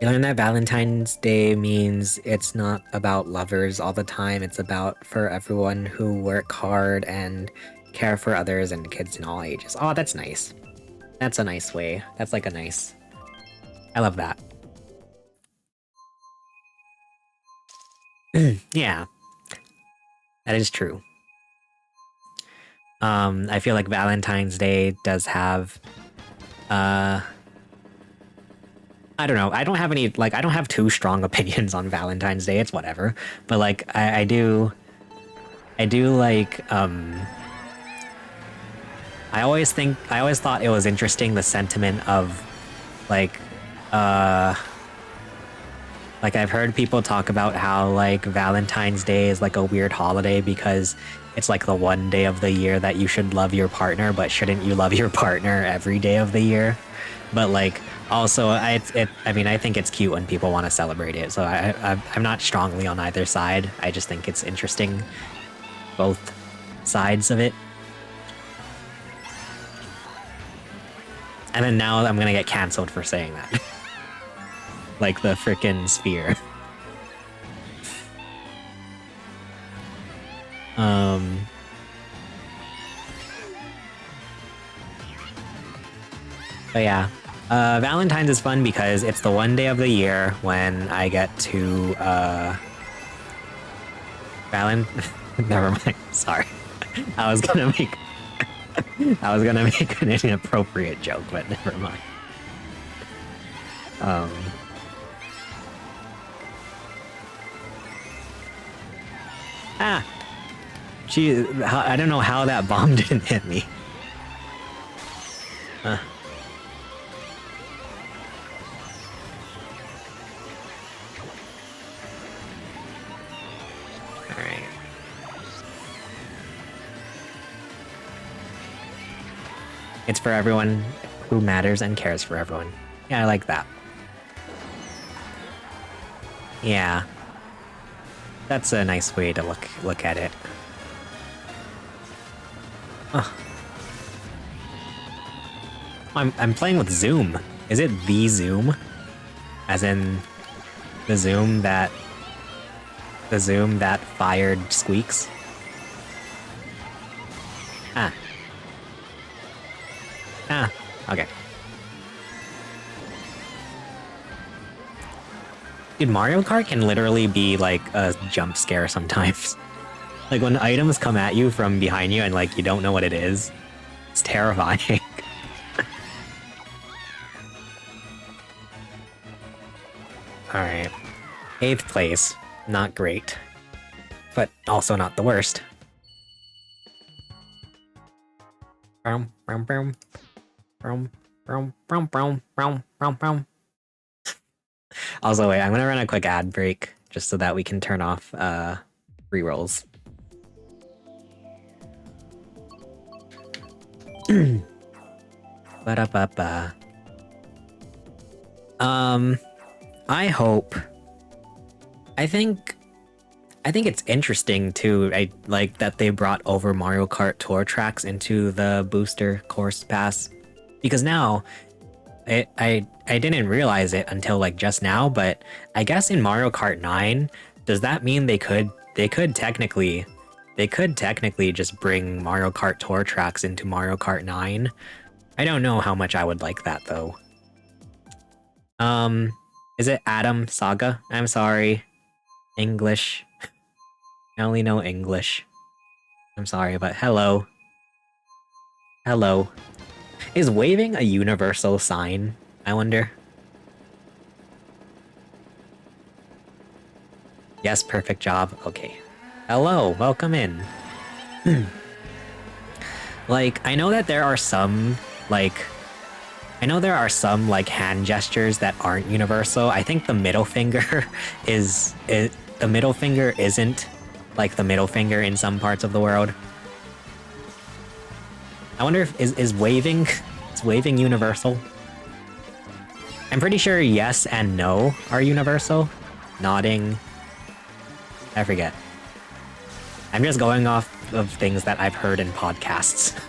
You learn that Valentine's Day means it's not about lovers all the time, it's about for everyone who work hard and care for others and kids in all ages. Oh, that's nice. That's a nice way. That's like a nice... I love that. Yeah. That is true. I feel like Valentine's Day does have... I don't know, I don't have any, like, I don't have too strong opinions on Valentine's Day, it's whatever. But, like, I do, like, I always thought it was interesting, the sentiment of, like, I've heard people talk about how, like, Valentine's Day is, like, a weird holiday because it's, like, the one day of the year that you should love your partner, but shouldn't you love your partner every day of the year? But, like, also, I mean, I think it's cute when people want to celebrate it, so I'm not strongly on either side. I just think it's interesting, both sides of it. And then now I'm gonna get cancelled for saying that. Like the frickin' sphere. But yeah. Valentine's is fun because it's the one day of the year when I get to, never mind, sorry. I was gonna make an inappropriate joke, but never mind. Gee, I don't know how that bomb didn't hit me. Alright. It's for everyone who matters and cares for everyone. Yeah, I like that. Yeah. That's a nice way to look at it. Oh. I'm playing with Zoom. Is it the Zoom? As in the Zoom that fired Squeaks? Okay. Dude, Mario Kart can literally be like a jump scare sometimes. Like when items come at you from behind you and like you don't know what it is. It's terrifying. Alright. 8th place. Not great. But also not the worst. Also, wait, I'm gonna run a quick ad break just so that we can turn off rerolls. Ba-da-ba-ba. I hope I think it's interesting too. I like that they brought over Mario Kart Tour tracks into the booster course pass, because now I didn't realize it until like just now, but I guess in Mario Kart 9, does that mean they could technically just bring Mario Kart Tour tracks into Mario Kart 9? I don't know how much I would like that though. Is it Adam Saga? I'm sorry. English. I only know English. I'm sorry, but hello. Hello. Is waving a universal sign? I wonder. Yes, perfect job. Okay. Hello, welcome in. Like, I know that there are some, like, hand gestures that aren't universal. I think the middle finger the middle finger isn't like the middle finger in some parts of the world. I wonder if is waving universal? I'm pretty sure yes and no are universal. Nodding. I forget. I'm just going off of things that I've heard in podcasts.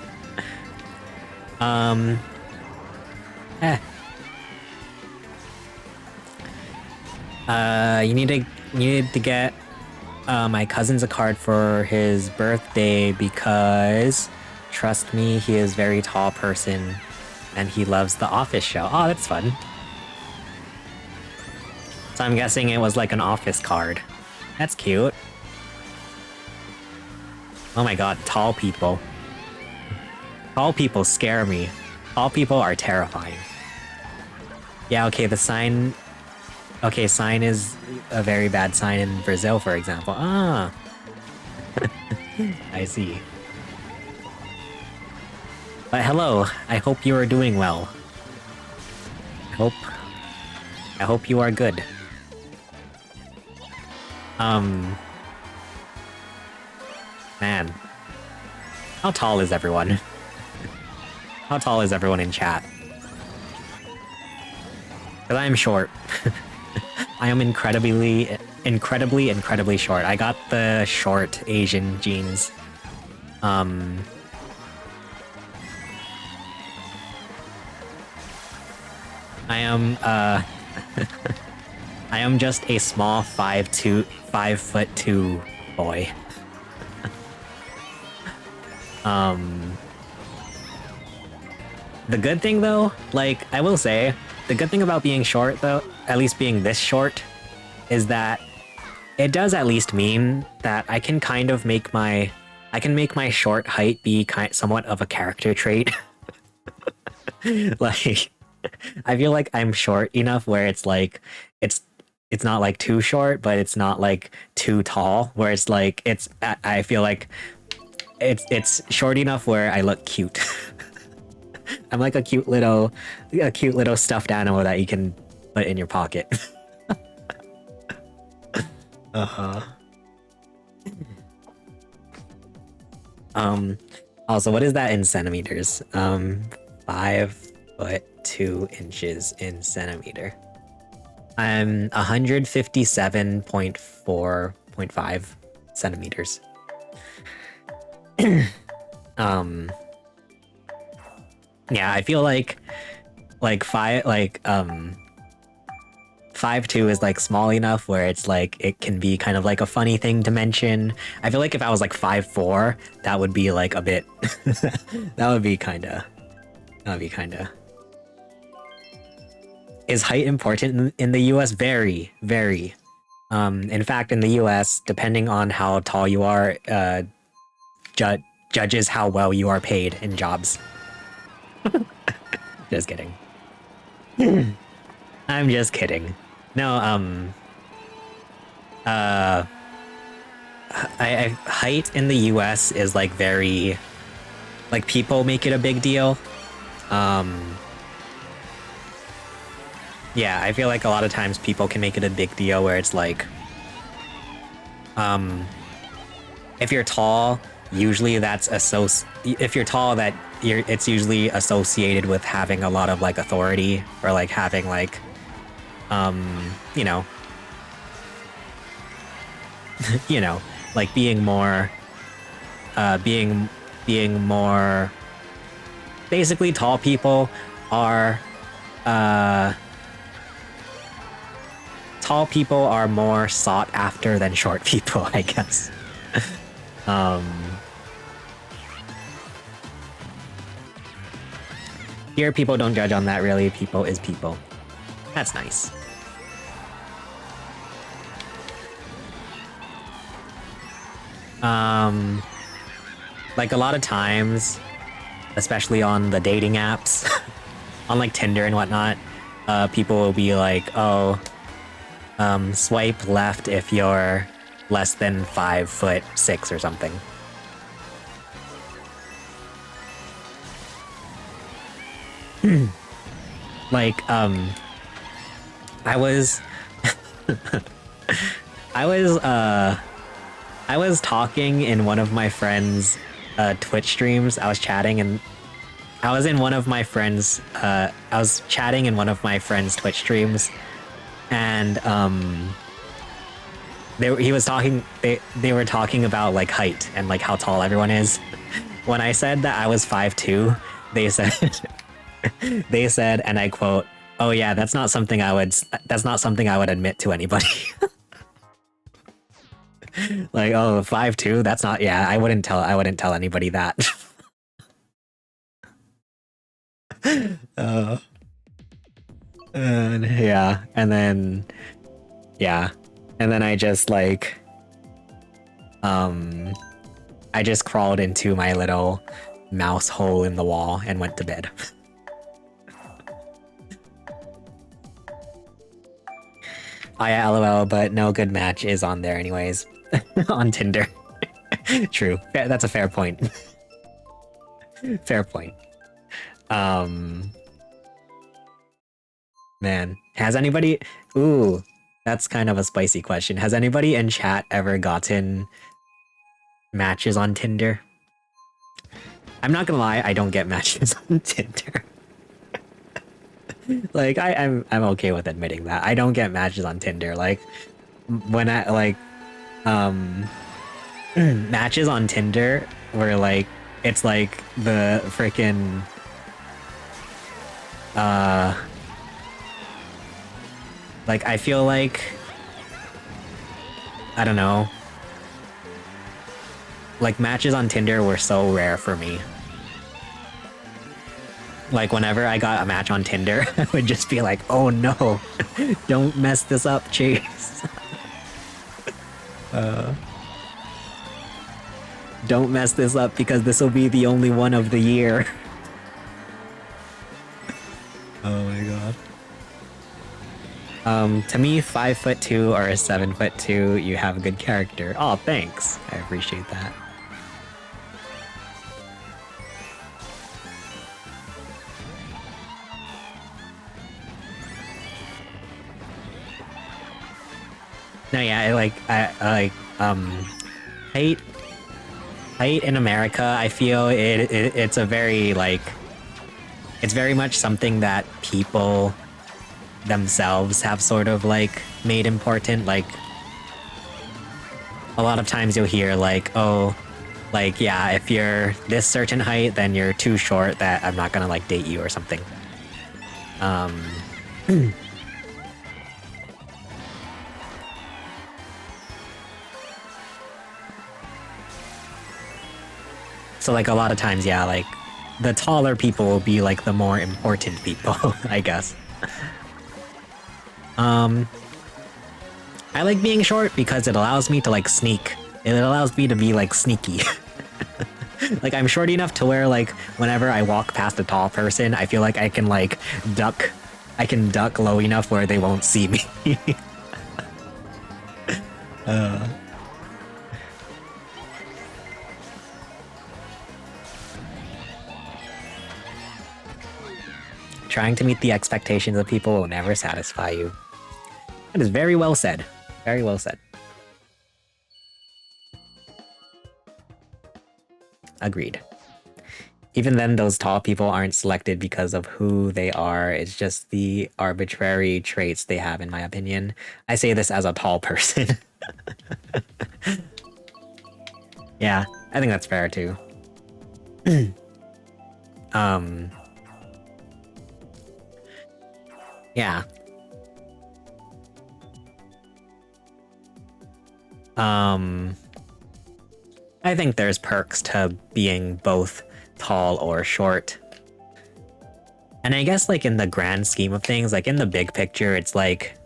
You need to get my cousin's a card for his birthday because, trust me, he is a very tall person and he loves The Office show. Oh, that's fun. So I'm guessing it was like an office card. That's cute. Oh my god, tall people. Tall people scare me. Tall people are terrifying. Yeah, okay, the sign... Okay, sign is a very bad sign in Brazil, for example. Ah! I see. But hello, I hope you are doing well. I hope you are good. Man. How tall is everyone? How tall is everyone in chat? Because I am short. I am incredibly short. I got the short Asian genes. I am, I am just a small 5'2" boy. The good thing though, like, I will say, the good thing about being short though, at least being this short, is that it does at least mean that I can kind of make my short height be somewhat of a character trait. Like, I feel like I'm short enough where it's like, it's not like too short, but it's not like too tall, where it's like, I feel like it's short enough where I look cute. I'm like a cute little stuffed animal that you can put in your pocket. Uh-huh. Also, what is that in centimeters? 5'2" in centimeter. I'm 157.4.5 centimeters. Yeah, I feel like 5'2" is like small enough where it's like it can be kind of like a funny thing to mention. I feel like if I was like 5'4", that would be like a bit that would be kinda. Is height important in the US? Very, very. In fact, in the US, depending on how tall you are, judges how well you are paid in jobs. Just kidding. I'm just kidding. No, height in the US is like very, like, people make it a big deal. Yeah, I feel like a lot of times people can make it a big deal where it's like, if you're tall, usually that's it's usually associated with having a lot of like authority, or like having like, you know, you know, like being more, being more. Basically, tall people are, uh, tall people are more sought after than short people, I guess. Here, people don't judge on that, really. People is people. That's nice. Like a lot of times, especially on the dating apps, on like Tinder and whatnot, people will be like, oh, swipe left if you're less than 5'6" or something. Like, I was I was talking in one of my friends' Twitch streams. I was chatting and I was in one of my friends I was chatting in one of my friends' Twitch streams, and he was talking they were talking about like height and like how tall everyone is. When I said that I was 5'2", they said they said, and I quote, "Oh yeah, that's not something I would admit to anybody." Like, oh, 5'2", that's not, yeah, I wouldn't tell anybody that. And yeah, and then I just like I just crawled into my little mouse hole in the wall and went to bed. Oh yeah, LOL, but no good match is on there anyways. On Tinder. True. That's a fair point. Fair point. Man, has anybody... Ooh, that's kind of a spicy question. Has anybody in chat ever gotten matches on Tinder? I'm not gonna lie, I don't get matches on Tinder. Like, I'm okay with admitting that. I don't get matches on Tinder. Like, when I, like, matches on Tinder where, like, it's like the freaking, like, I feel like, I don't know, like, matches on Tinder were so rare for me. Like, whenever I got a match on Tinder, I would just be like, oh no, don't mess this up, Chase. Don't mess this up because this will be the only one of the year. Oh my god. To me, 5'2" or 7'2", you have a good character. Oh, thanks. I appreciate that. No, yeah, height in America, I feel it's a very, like, it's very much something that people themselves have sort of, like, made important. Like, a lot of times you'll hear, like, oh, like, yeah, if you're this certain height, then you're too short that I'm not gonna, like, date you or something. So, like, a lot of times, yeah, like, the taller people will be, like, the more important people, I guess. I like being short because it allows me to, like, sneak. It allows me to be, like, sneaky. Like, I'm short enough to where, like, whenever I walk past a tall person, I feel like I can, like, duck. I can duck low enough where they won't see me. Trying to meet the expectations of people will never satisfy you. That is very well said. Very well said. Agreed. Even then, those tall people aren't selected because of who they are. It's just the arbitrary traits they have, in my opinion. I say this as a tall person. Yeah, I think that's fair too. Yeah. I think there's perks to being both tall or short. And I guess like in the grand scheme of things, like in the big picture, it's like...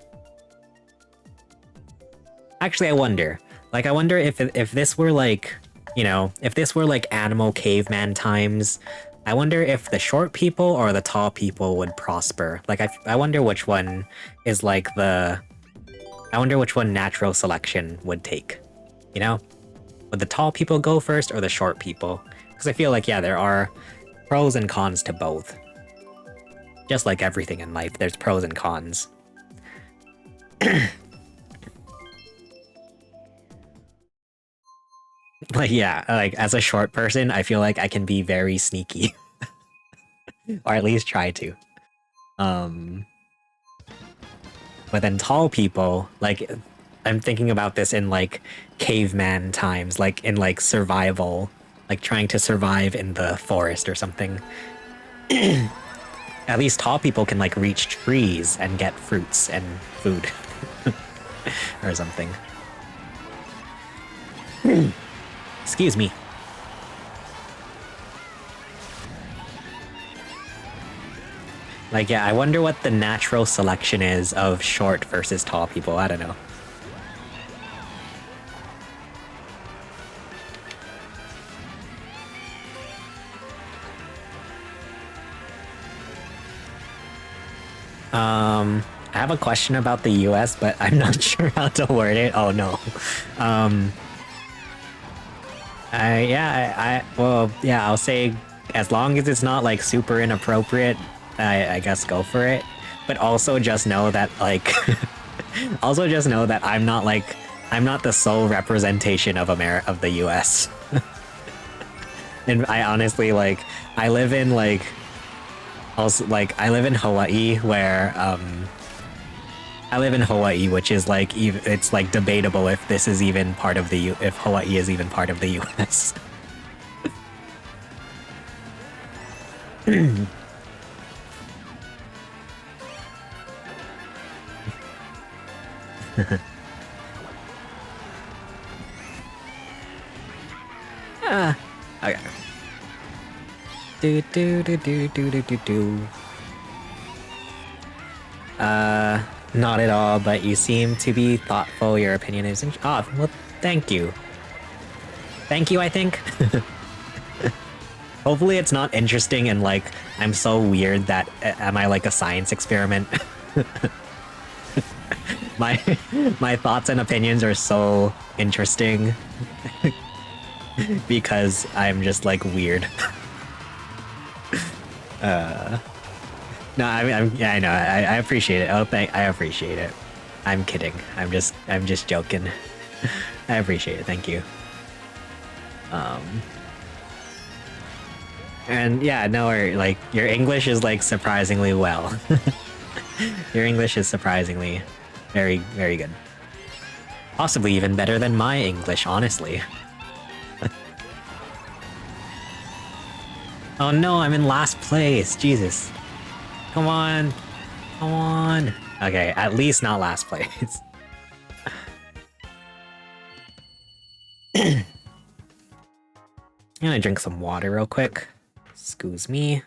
Actually, I wonder. Like, I wonder if this were like, you know, if this were like animal caveman times, I wonder if the short people or the tall people would prosper. Like, I wonder which one is like the... I wonder which one natural selection would take, you know? Would the tall people go first or the short people? Because I feel like, yeah, there are pros and cons to both. Just like everything in life, there's pros and cons. Like, yeah, like, as a short person, I feel like I can be very sneaky. Or at least try to. But then tall people, like, I'm thinking about this in, like, caveman times, like, in, like, survival. Like, trying to survive in the forest or something. At least tall people can, like, reach trees and get fruits and food. Or something. Excuse me. Like, yeah, I wonder what the natural selection is of short versus tall people. I don't know. I have a question about the US, but I'm not sure how to word it. Oh no. Well, yeah, I'll say as long as it's not like super inappropriate, I guess go for it. But also just know that like, also just know that I'm not the sole representation of of the US. And I honestly like, I live in like, also like, I live in Hawaii where, I live in Hawaii, which is like, it's like debatable if this is even part of the if Hawaii is even part of the US. Okay. Do do do do do do do do. Not at all, but you seem to be thoughtful. Your opinion is well, thank you. Thank you, I think. Hopefully it's not interesting and like, I'm so weird that am I like a science experiment? My thoughts and opinions are so interesting because I'm just like weird. No, yeah, I know. I appreciate it. Oh, I appreciate it. I'm kidding. I'm just joking. I appreciate it. Thank you. And yeah, no, like your English is like surprisingly well. Your English is surprisingly very, very good. Possibly even better than my English, honestly. Oh no, I'm in last place. Jesus. Come on. Come on. Okay, at least not last place. I'm gonna drink some water real quick. Excuse me.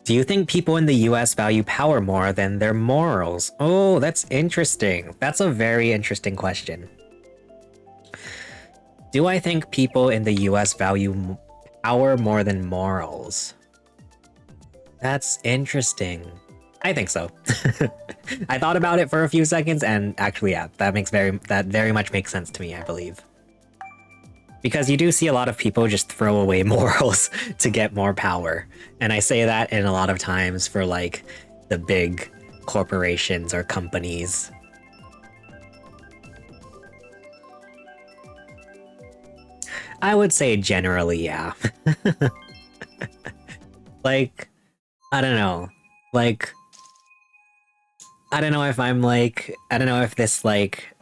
Do you think people in the US value power more than their morals? Oh, that's interesting. That's a very interesting question. Do I think people in the US value power more than morals? That's interesting. I think so. I thought about it for a few seconds and actually, yeah, that very much makes sense to me, I believe. Because you do see a lot of people just throw away morals to get more power. And I say that in a lot of times for like the big corporations or companies. I would say generally, yeah. Like, I don't know. Like, I don't know if I'm like, I don't know if this like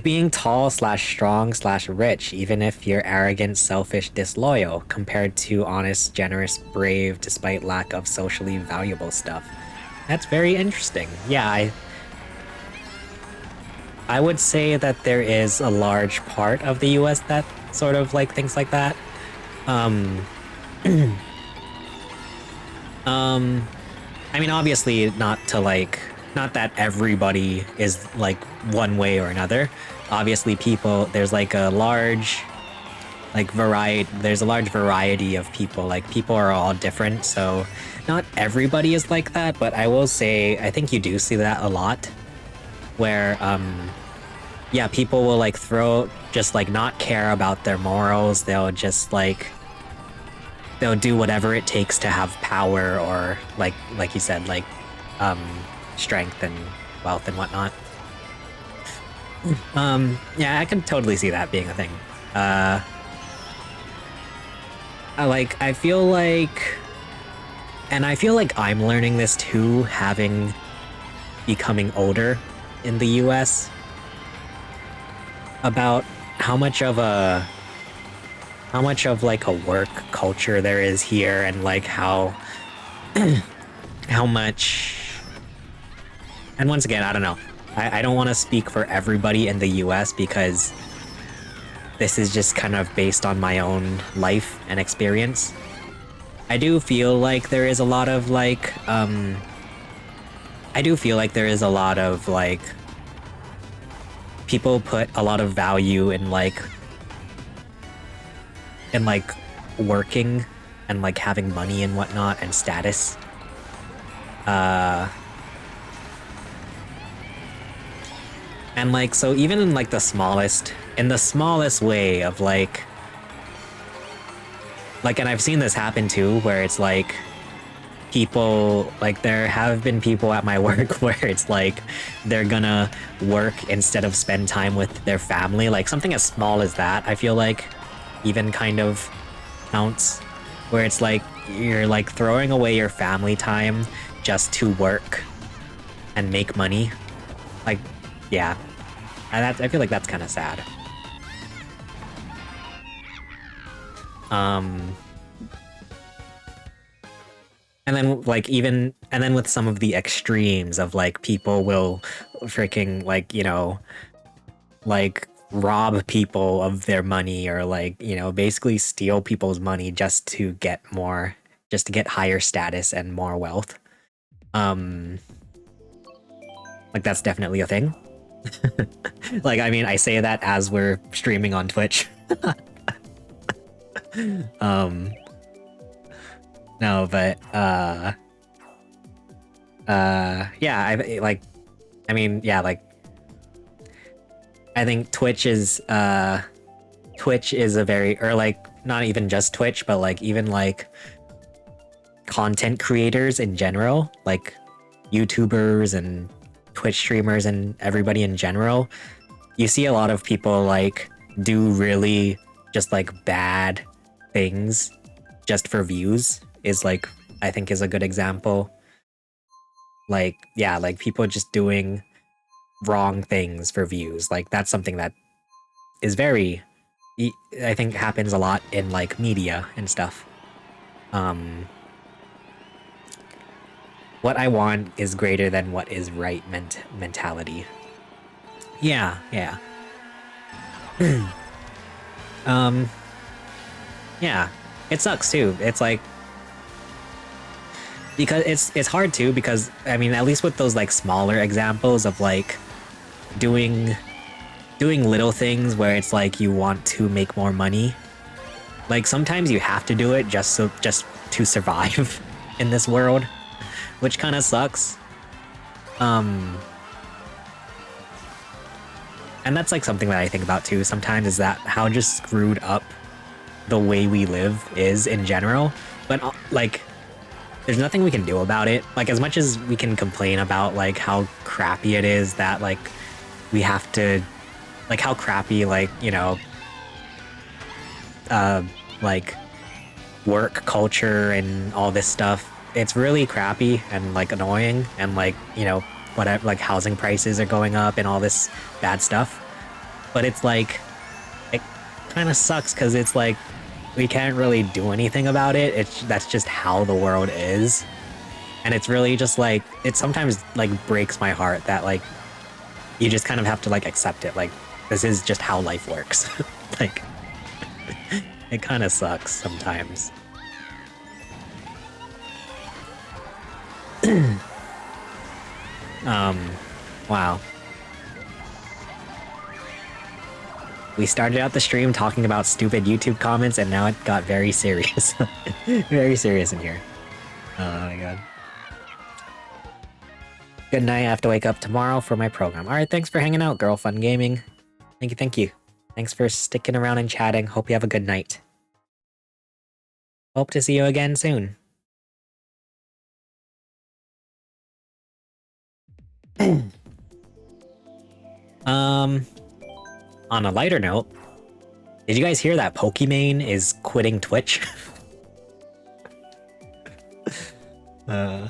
being tall slash strong slash rich, even if you're arrogant, selfish, disloyal, compared to honest, generous, brave, despite lack of socially valuable stuff. That's very interesting. Yeah, I would say that there is a large part of the US that sort of like thinks like that. I mean, obviously not to like, not that everybody is like one way or another. Obviously people, there's like a large there's a large variety of people. Like people are all different, so not everybody is like that, but I will say, I think you do see that a lot where, yeah, people will like just like not care about their morals. They'll just like, they'll do whatever it takes to have power or like you said, like strength and wealth and whatnot. Yeah, I can totally see that being a thing. I feel like, and I feel like I'm learning this too, becoming older in the US, about how much of like a work culture there is here, and like how much, and once again, I don't know, I don't want to speak for everybody in the US because this is just kind of based on my own life and experience. I do feel like there is a lot of like people put a lot of value in like working and like having money and whatnot and status. And like, so even in like the smallest way of like, and I've seen this happen too, where it's like people, like there have been people at my work where it's like they're gonna work instead of spend time with their family. Like something as small as that, I feel like even kind of counts, where it's like you're like throwing away your family time just to work and make money. Like, yeah, I feel like that's kind of sad. And then like with some of the extremes of like people will freaking like, you know, like rob people of their money, or like, you know, basically steal people's money just to get higher status and more wealth. Like that's definitely a thing. Like, I mean, I say that as we're streaming on Twitch. No, but yeah, I think Twitch is a very, or like not even just Twitch, but like even like content creators in general, like YouTubers and Twitch streamers and everybody in general, you see a lot of people like do really just like bad things just for views, is like, I think is a good example. Like, yeah, like people just doing wrong things for views. Like that's something that is very, I think happens a lot in like media and stuff. What I want is greater than what is right mentality. Yeah, yeah. Yeah, it sucks too. It's like, because it's hard too, because I mean, at least with those like smaller examples of like doing little things where it's like you want to make more money, like sometimes you have to do it just to survive in this world, which kind of sucks. And that's like something that I think about too sometimes, is that how just screwed up the way we live is in general. but like, there's nothing we can do about it. Like, as much as we can complain about like how crappy it is that like we have to, like how crappy like, you know, like work culture and all this stuff, it's really crappy and like annoying, and like, you know, whatever, like housing prices are going up and all this bad stuff. But it's like, it kind of sucks because it's like we can't really do anything about it. That's just how the world is. And it's really just like, it sometimes like breaks my heart that like you just kind of have to like accept it. Like, this is just how life works. Like, it kind of sucks sometimes. Wow. We started out the stream talking about stupid YouTube comments, and now it got very serious. Very serious in here. Oh my god. Good night, I have to wake up tomorrow for my program. Alright, thanks for hanging out, Girl Fun Gaming. Thank you, thank you. Thanks for sticking around and chatting. Hope you have a good night. Hope to see you again soon. On a lighter note, did you guys hear that Pokimane is quitting Twitch? I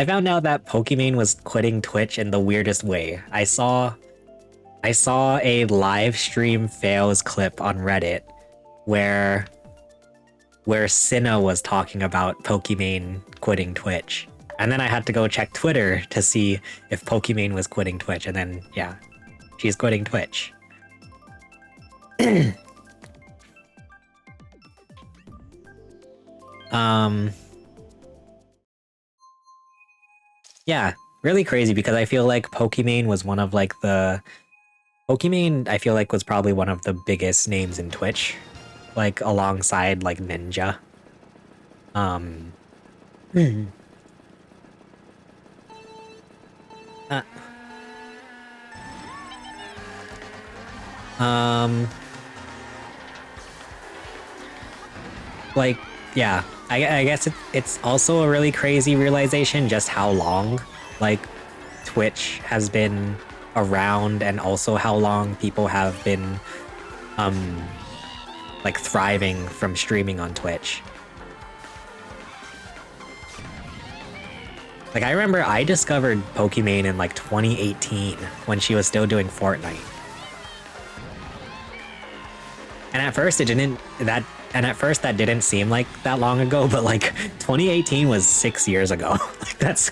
found out that Pokimane was quitting Twitch in the weirdest way. I saw a live stream fails clip on Reddit where Cinna was talking about Pokimane quitting Twitch. And then I had to go check Twitter to see if Pokimane was quitting Twitch, and then yeah, she's quitting Twitch. Yeah, really crazy because I feel like Pokimane was one of like the... Pokimane, I feel like, was probably one of the biggest names in Twitch, like alongside like Ninja. Like, yeah, I guess it's also a really crazy realization just how long, like, Twitch has been around, and also how long people have been, like, thriving from streaming on Twitch. Like, I remember I discovered Pokimane in, like, 2018, when she was still doing Fortnite. And at first that didn't seem like that long ago, but like 2018 was 6 years ago. Like that's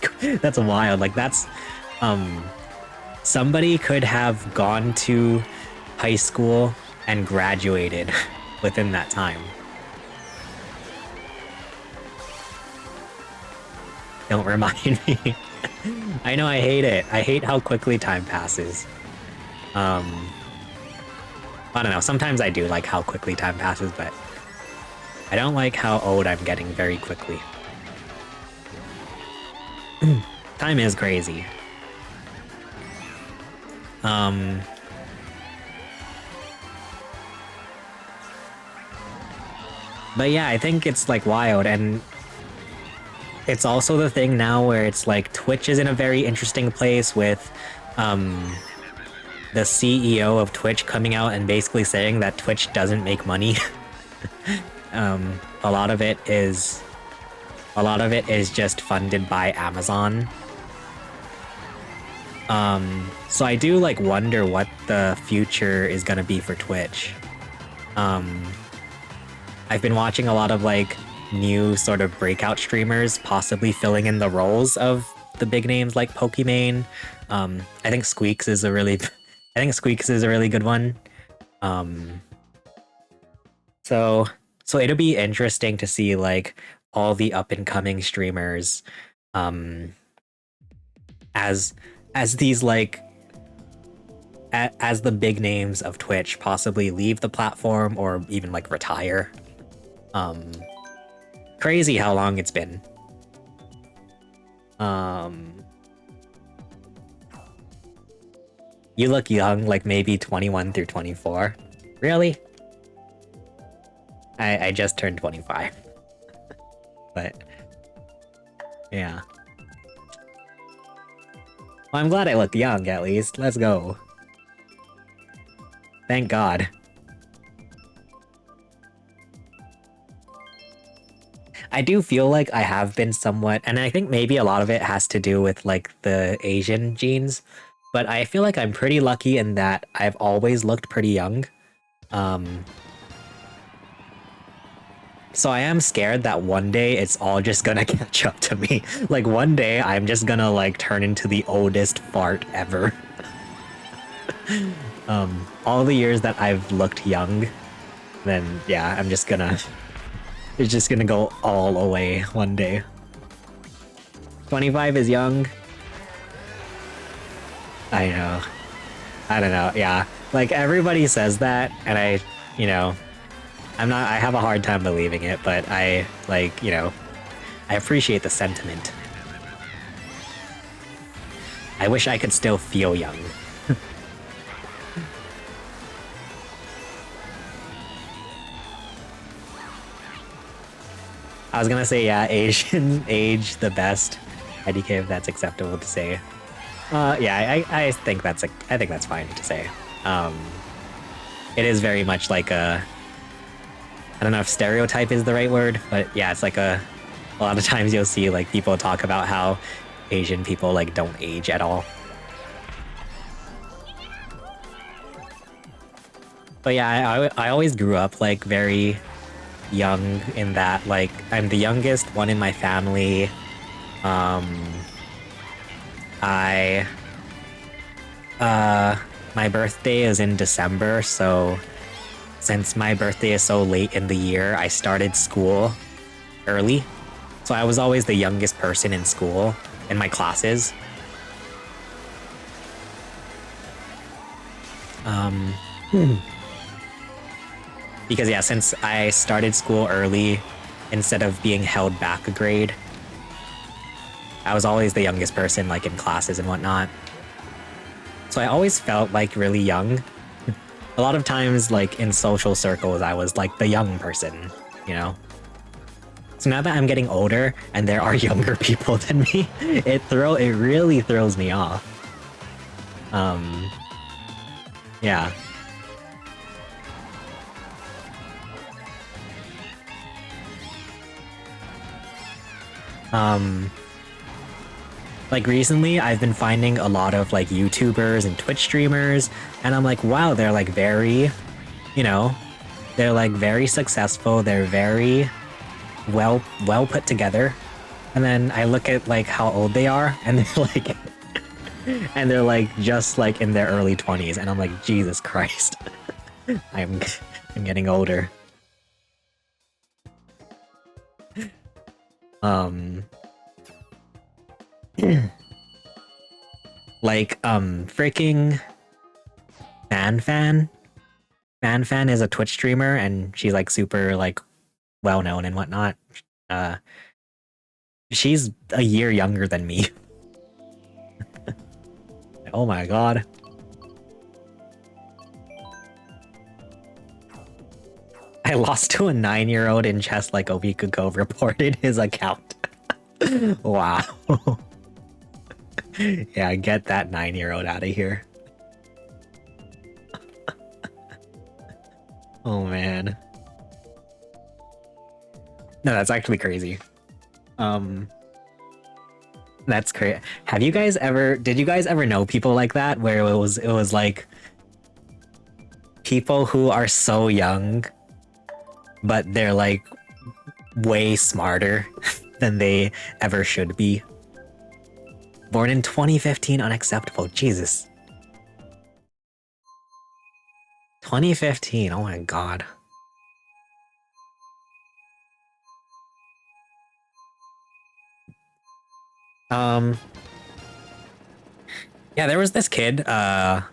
wild. Like that's somebody could have gone to high school and graduated within that time. Don't remind me. I know, I hate it. I hate how quickly time passes. I don't know, sometimes I do like how quickly time passes, but I don't like how old I'm getting very quickly. Time is crazy. But yeah, I think it's like wild, and it's also the thing now where it's like Twitch is in a very interesting place with the CEO of Twitch coming out and basically saying that Twitch doesn't make money. A lot of it is just funded by Amazon. So I do like wonder what the future is gonna be for Twitch. I've been watching a lot of like new sort of breakout streamers possibly filling in the roles of the big names like Pokimane. I think Squeaks is a really good one. So it'll be interesting to see like all the up and coming streamers as these like as the big names of Twitch possibly leave the platform or even like retire. Crazy how long it's been. You look young, like maybe 21 through 24. Really? I just turned 25. But yeah. Well, I'm glad I look young, at least. Let's go. Thank God. I do feel like I have been somewhat, and I think maybe a lot of it has to do with like the Asian genes, but I feel like I'm pretty lucky in that I've always looked pretty young. So I am scared that one day it's all just gonna catch up to me. Like one day I'm just gonna like turn into the oldest fart ever. All the years that I've looked young, then yeah, I'm just gonna... It's just gonna go all away one day. 25 is young. I know. I don't know, yeah. Like, everybody says that, and I have a hard time believing it, but I appreciate the sentiment. I wish I could still feel young. I was gonna say, yeah, Asian age the best. IDK, if that's acceptable to say. Yeah, I think that's fine to say. It is very much like a... I don't know if stereotype is the right word, but yeah, it's like a lot of times you'll see like people talk about how Asian people like don't age at all. But yeah, I always grew up like very young in that like I'm the youngest one in my family. My birthday is in December, so since my birthday is so late in the year, I started school early. So I was always the youngest person in school, in my classes. Because yeah, since I started school early, instead of being held back a grade, I was always the youngest person like in classes and whatnot. So I always felt like really young. A lot of times like in social circles, I was like the young person, you know? So now that I'm getting older and there are younger people than me, it really throws me off. Yeah. Like recently I've been finding a lot of like YouTubers and Twitch streamers, and I'm like, wow, they're like very, they're like very successful, they're very well put together. And then I look at like how old they are, and they're like just like in their early 20s, and I'm like, Jesus Christ. I'm getting older. Like, freaking Fan is a Twitch streamer, and she's like super like well known and whatnot. She's a year younger than me. Oh my god. I lost to a 9-year-old in chess like a week ago, reported his account. Wow. Yeah, get that 9-year-old out of here. Oh man. No, that's actually crazy. That's crazy. Did you guys ever know people like that, where it was like people who are so young, but they're like way smarter than they ever should be? Born in 2015, unacceptable. Jesus. 2015, oh my god. Yeah, there was this kid, there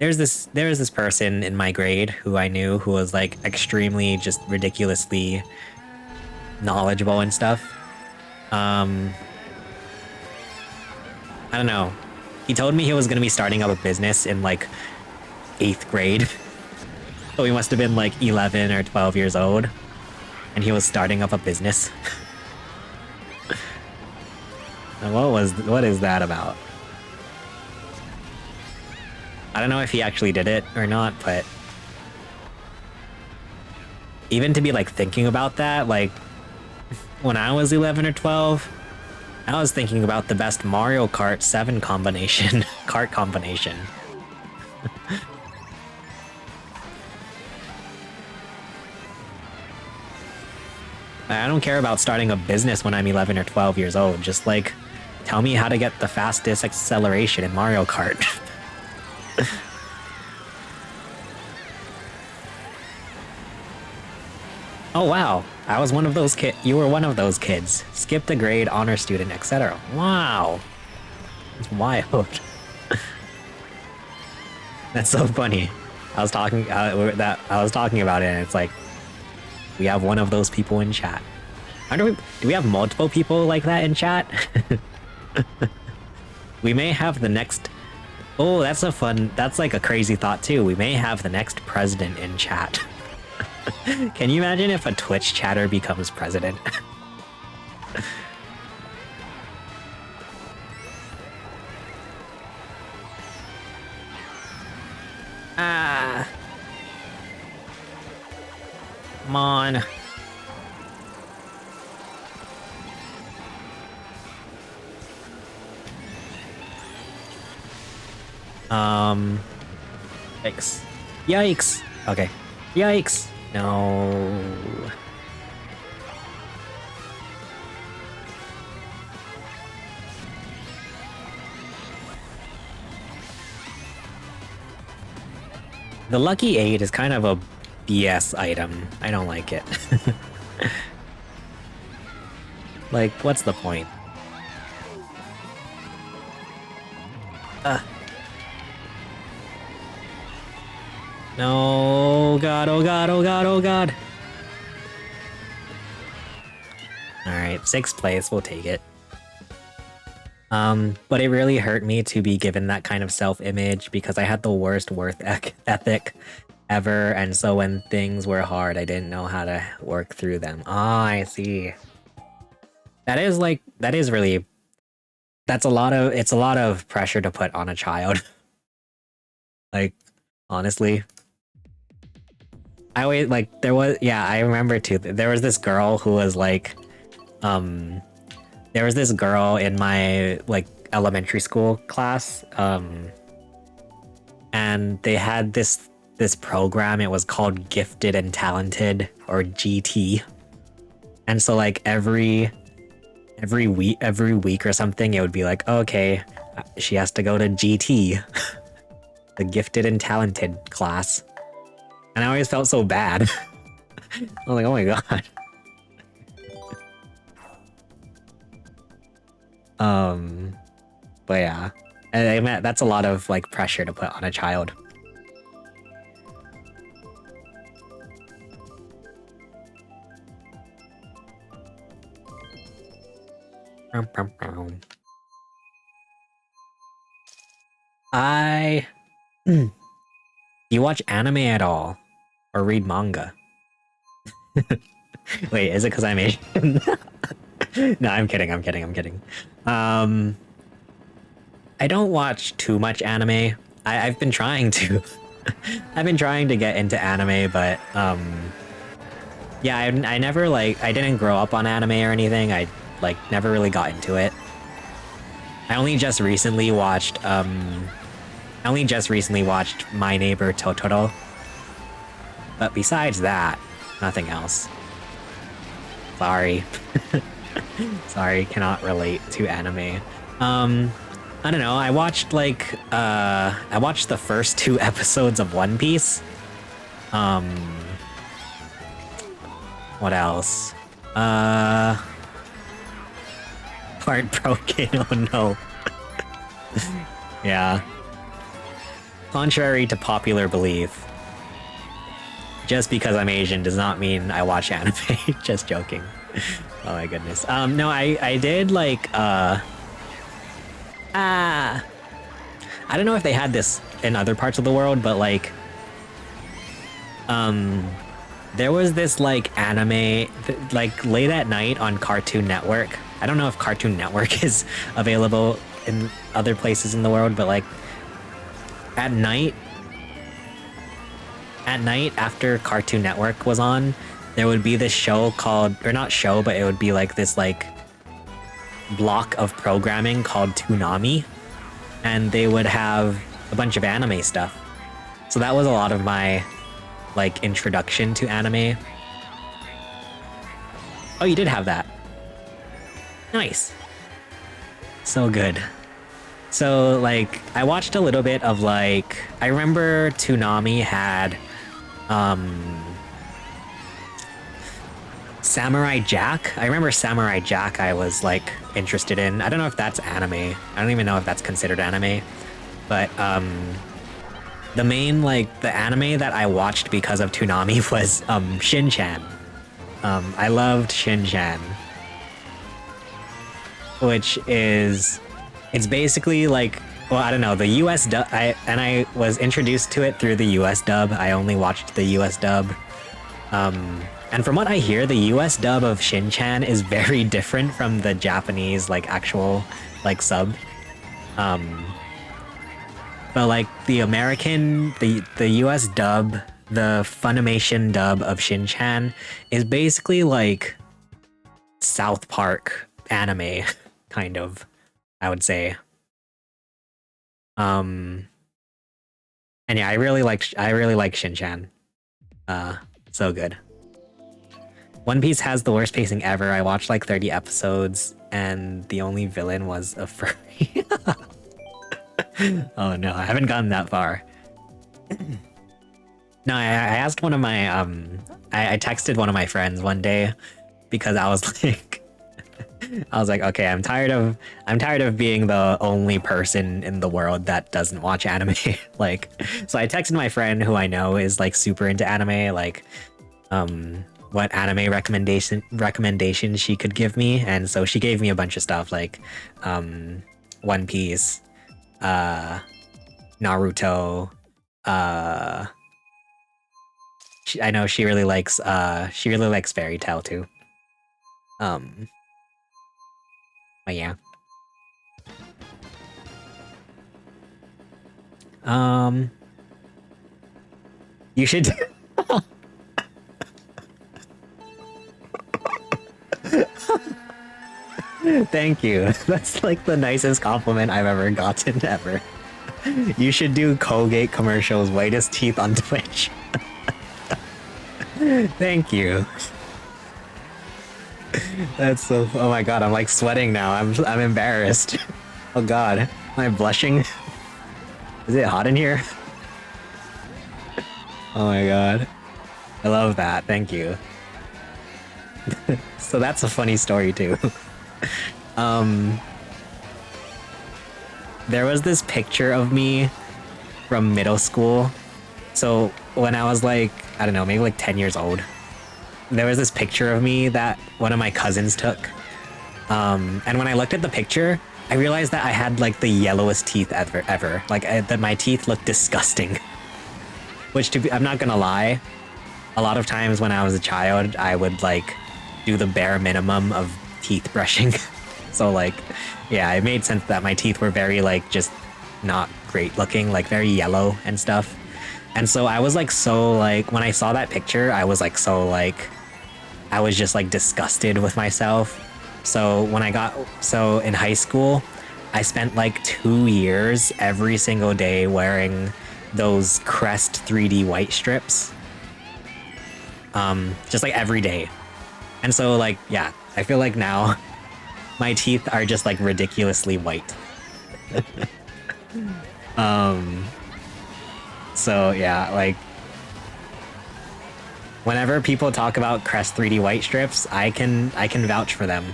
was this person in my grade who I knew who was like extremely just ridiculously knowledgeable and stuff. I don't know. He told me he was gonna be starting up a business in like 8th grade. So he must have been like 11 or 12 years old. and he was starting up a business. And what is that about? I don't know if he actually did it or not, but even to be like thinking about that, like when I was 11 or 12, I was thinking about the best Mario Kart 7 combination, kart combination. I don't care about starting a business when I'm 11 or 12 years old. Just like, tell me how to get the fastest acceleration in Mario Kart. Oh wow, I was one of those kids. You were one of those kids. Skipped a grade, honor student, etc. Wow. It's wild. That's so funny. I was talking about it, and it's like we have one of those people in chat. Do we have multiple people like that in chat? We may have the next. Oh, that's like a crazy thought too. We may have the next president in chat. Can you imagine if a Twitch chatter becomes president? Ah. Come on. Yikes. Yikes. Okay. Yikes. No. The Lucky 8 is kind of a BS item. I don't like it. Like, what's the point? No, God, oh God, oh God, oh God. Alright, 6th place, we'll take it. But it really hurt me to be given that kind of self-image because I had the worst work ethic ever, and so when things were hard, I didn't know how to work through them. Ah, I see. It's a lot of pressure to put on a child. Like, honestly. I remember too, there was this girl who was like, there was this girl in my, like, elementary school class, and they had this program, it was called Gifted and Talented, or GT. And so, like, every week or something, it would be like, okay, she has to go to GT, the Gifted and Talented class. And I always felt so bad. I was like, oh my god. But yeah, I mean, that's a lot of like pressure to put on a child. You watch anime at all? Or read manga? Wait, is it because I'm Asian? No, I'm kidding. I don't watch too much anime. I've been trying to. I've been trying to get into anime, but yeah, I never I didn't grow up on anime or anything. I never really got into it. I only just recently watched My Neighbor Totoro. But besides that, nothing else. Sorry. Sorry, cannot relate to anime. I don't know, I watched the first 2 episodes of One Piece. What else? Heartbroken, oh no. Yeah. Contrary to popular belief, just because I'm Asian does not mean I watch anime. Just joking. Oh my goodness. No, I did I don't know if they had this in other parts of the world, but There was this like anime, like late at night on Cartoon Network. I don't know if Cartoon Network is available in other places in the world, but like at night, after Cartoon Network was on, there would be this show called, or not show, but it would be like this like block of programming called Toonami, and they would have a bunch of anime stuff. So that was a lot of my like introduction to anime. Oh, you did have that. Nice. So good. So like I watched a little bit of like, I remember Toonami had Samurai Jack. I remember Samurai Jack I was like interested in. I don't know if that's anime. I don't even know if that's considered anime. But the main like the anime that I watched because of Toonami was Shin-chan. I loved Shin-chan. Which is, it's basically like, well, I don't know, the US dub, I was introduced to it through the US dub. I only watched the US dub. And from what I hear, the US dub of Shin-chan is very different from the Japanese, like, actual, like, sub. But, like, the American, the US dub, the Funimation dub of Shin-chan is basically, like, South Park anime, kind of, I would say. And yeah, I really like Shin-chan. So good. One Piece has the worst pacing ever. I watched like 30 episodes and the only villain was a furry. Oh no, I haven't gotten that far. No, I asked one of my I texted one of my friends one day because I was like okay, I'm tired of being the only person in the world that doesn't watch anime. Like, so I texted my friend who I know is like super into anime, like what anime recommendation she could give me, and so she gave me a bunch of stuff like One Piece, Naruto, I know she really likes Fairy Tail too. But yeah. You should Thank you. That's like the nicest compliment I've ever gotten ever. You should do Colgate commercials, whitest teeth on Twitch. Thank you. That's so, oh my god, I'm like sweating now. I'm embarrassed. Oh god, am I blushing? Is it hot in here? Oh my god. I love that, thank you. So that's a funny story too. There was this picture of me from middle school. So when I was like, I don't know, maybe like 10 years old, there was this picture of me that one of my cousins took. And when I looked at the picture, I realized that I had like the yellowest teeth ever. Like that my teeth looked disgusting. Which I'm not gonna lie, a lot of times when I was a child, I would like do the bare minimum of teeth brushing. So like, yeah, it made sense that my teeth were very like just not great looking, like very yellow and stuff. And so I was like, so like when I saw that picture, I was like, so like, I was just like disgusted with myself. So when so in high school, I spent like 2 years every single day wearing those Crest 3D white strips. Just like every day. And so like, yeah, I feel like now my teeth are just like ridiculously white. So yeah, like whenever people talk about Crest 3D white strips, I can vouch for them.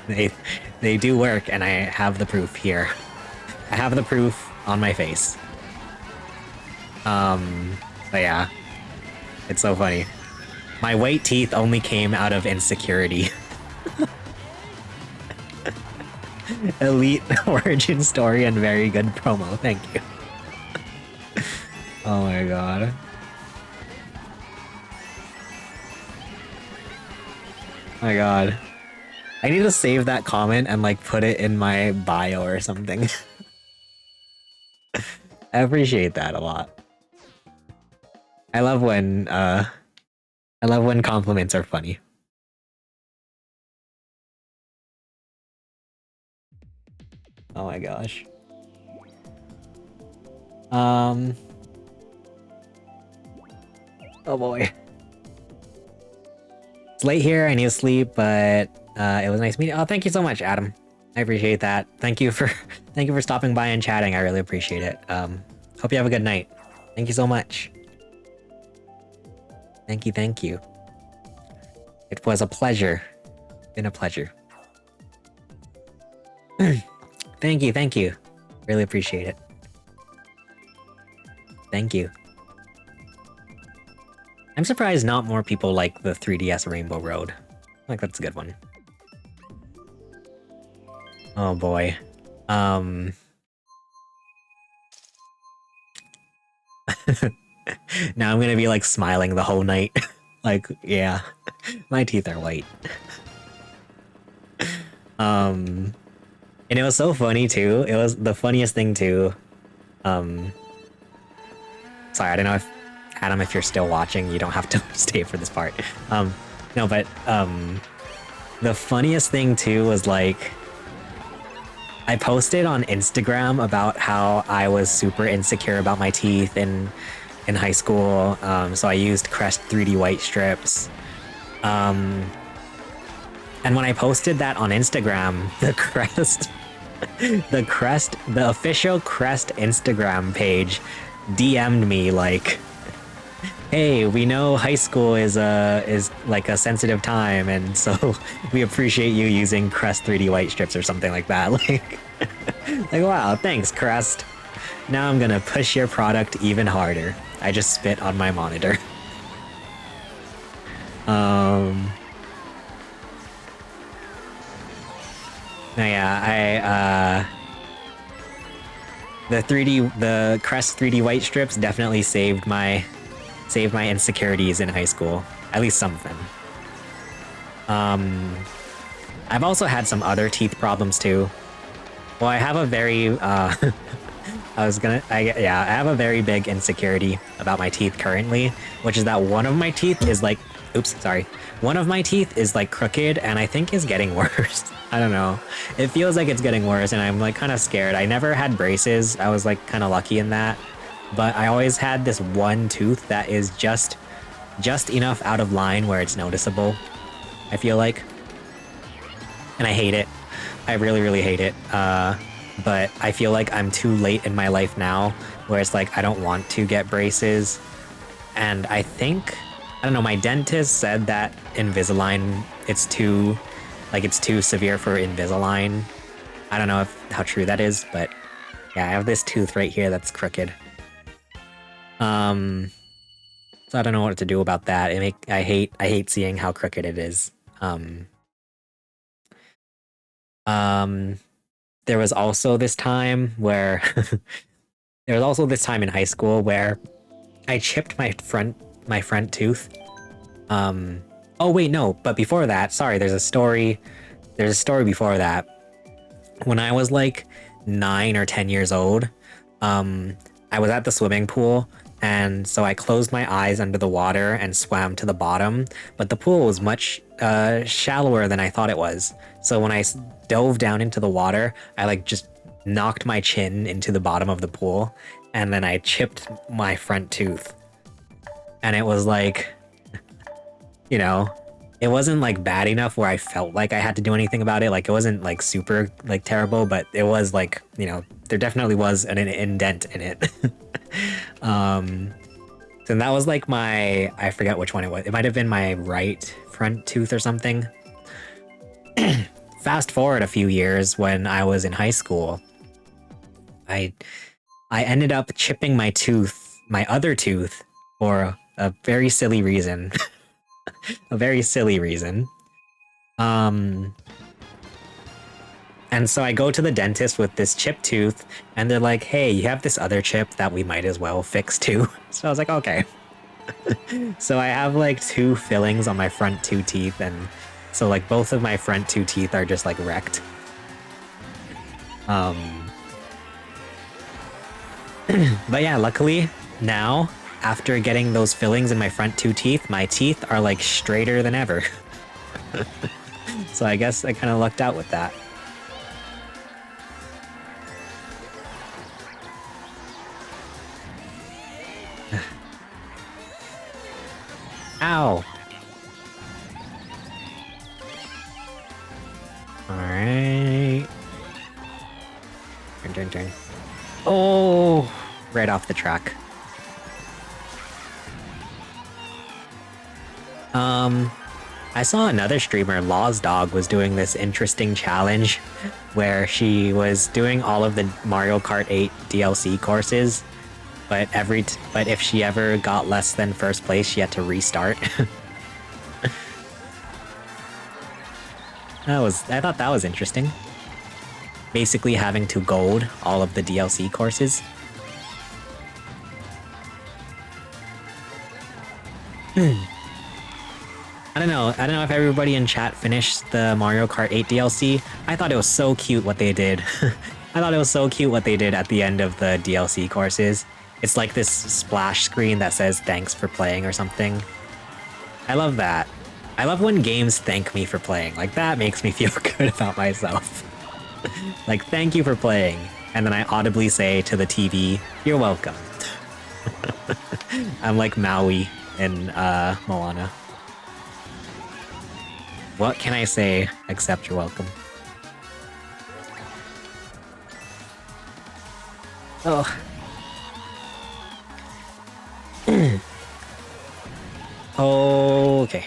They do work, and I have the proof here. I have the proof on my face. But yeah, it's so funny. My white teeth only came out of insecurity. Elite origin story and very good promo, thank you. Oh my god. My god. I need to save that comment and like put it in my bio or something. I appreciate that a lot. I love when compliments are funny. Oh my gosh. Oh boy. It's late here, I need to sleep, but it was nice meeting. Oh, thank you so much, Adam. I appreciate that. Thank you for stopping by and chatting. I really appreciate it. Hope you have a good night. Thank you so much. Thank you, thank you. It was a pleasure. Been a pleasure. Thank you, thank you. Really appreciate it. Thank you. I'm surprised not more people like the 3DS Rainbow Road. Like, that's a good one. Oh boy. Now I'm gonna be like smiling the whole night. Like, yeah. My teeth are white. And it was so funny too. It was the funniest thing too. Sorry, I don't know if Adam, if you're still watching, you don't have to stay for this part. No, but the funniest thing too was like I posted on Instagram about how I was super insecure about my teeth in high school. So I used Crest 3D white strips. And when I posted that on Instagram, the official Crest Instagram page DM'd me like, hey, we know high school is like a sensitive time, and so we appreciate you using Crest 3D white strips or something like that. Like, like wow, thanks, Crest. Now I'm gonna push your product even harder. I just spit on my monitor. Yeah, the Crest 3D white strips definitely saved my insecurities in high school. At least some of them. I've also had some other teeth problems too. Well, I have a very I have a very big insecurity about my teeth currently, which is that one of my teeth is like, one of my teeth is like crooked and I think is getting worse. I don't know. It feels like it's getting worse and I'm like kind of scared. I never had braces. I was like kind of lucky in that. But I always had this one tooth that is just enough out of line where it's noticeable, I feel like. And I hate it. I really, really hate it. But I feel like I'm too late in my life now where it's like I don't want to get braces. And I think, I don't know, my dentist said that Invisalign, it's too severe for Invisalign. I don't know how true that is, but yeah, I have this tooth right here that's crooked. So I don't know what to do about that. I hate seeing how crooked it is. There was also this time where there was also this time in high school where I chipped my front tooth. Oh wait, no, but before that, sorry, there's a story before that. When I was like 9 or 10 years old, I was at the swimming pool, and so I closed my eyes under the water and swam to the bottom, but the pool was much shallower than I thought it was. So when I dove down into the water, I like just knocked my chin into the bottom of the pool, and then I chipped my front tooth. And it was like, you know, it wasn't like bad enough where I felt like I had to do anything about it. Like it wasn't like super like terrible, but it was like, you know, there definitely was an indent in it. So that was like I forget which one it was. It might have been my right front tooth or something. Fast forward a few years when I was in high school, I ended up chipping my other tooth for a very silly reason. A very silly reason. And so I go to the dentist with this chipped tooth, and they're like, hey, you have this other chip that we might as well fix too. So I was like, okay. So I have like 2 fillings on my front 2 teeth, and So like both of my front two teeth are just like wrecked. But yeah, luckily now, after getting those fillings in my front two teeth, my teeth are like straighter than ever. So I guess I kind of lucked out with that. Ow! Alright. Turn. Oh! Right off the track. I saw another streamer, Law's Dog, was doing this interesting challenge where she was doing all of the Mario Kart 8 DLC courses, but if she ever got less than first place, she had to restart. I thought that was interesting. Basically having to gold all of the DLC courses. I don't know if everybody in chat finished the Mario Kart 8 DLC. I thought it was so cute what they did. I thought it was so cute what they did at the end of the DLC courses. It's like this splash screen that says thanks for playing or something. I love that. I love when games thank me for playing. Like, that makes me feel good about myself. Like, thank you for playing. And then I audibly say to the TV, you're welcome. I'm like Maui in Moana. What can I say except you're welcome? Oh. Okay.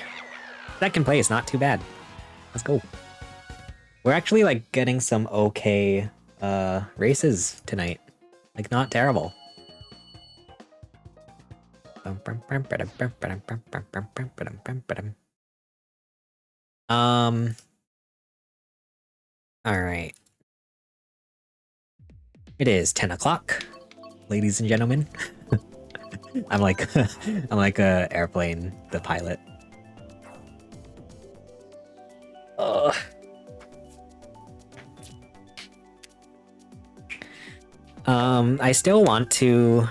Second place, not too bad. Let's go. We're actually like getting some okay races tonight. Like, not terrible. Alright. It is 10 o'clock, ladies and gentlemen. I'm like a airplane, the pilot. Ugh. I still want to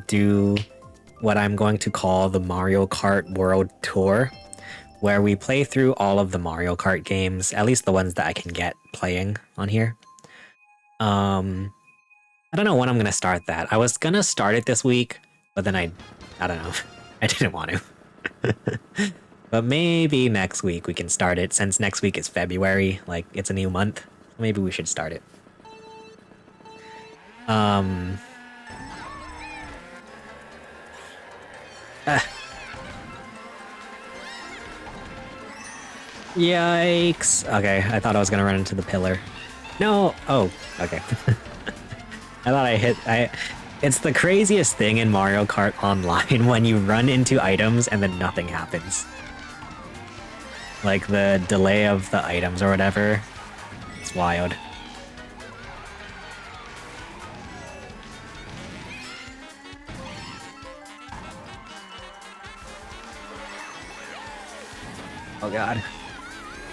do what I'm going to call the Mario Kart World Tour, where we play through all of the Mario Kart games, at least the ones that I can get playing on here. I don't know when I'm gonna start that. I was gonna start it this week, but then I don't know. I didn't want to. But maybe next week we can start it, since next week is February, like it's a new month. Maybe we should start it. Yikes. Okay, I thought I was gonna run into the pillar. No! Oh, okay. I thought it's the craziest thing in Mario Kart Online when you run into items and then nothing happens. Like the delay of the items or whatever. It's wild. Oh god.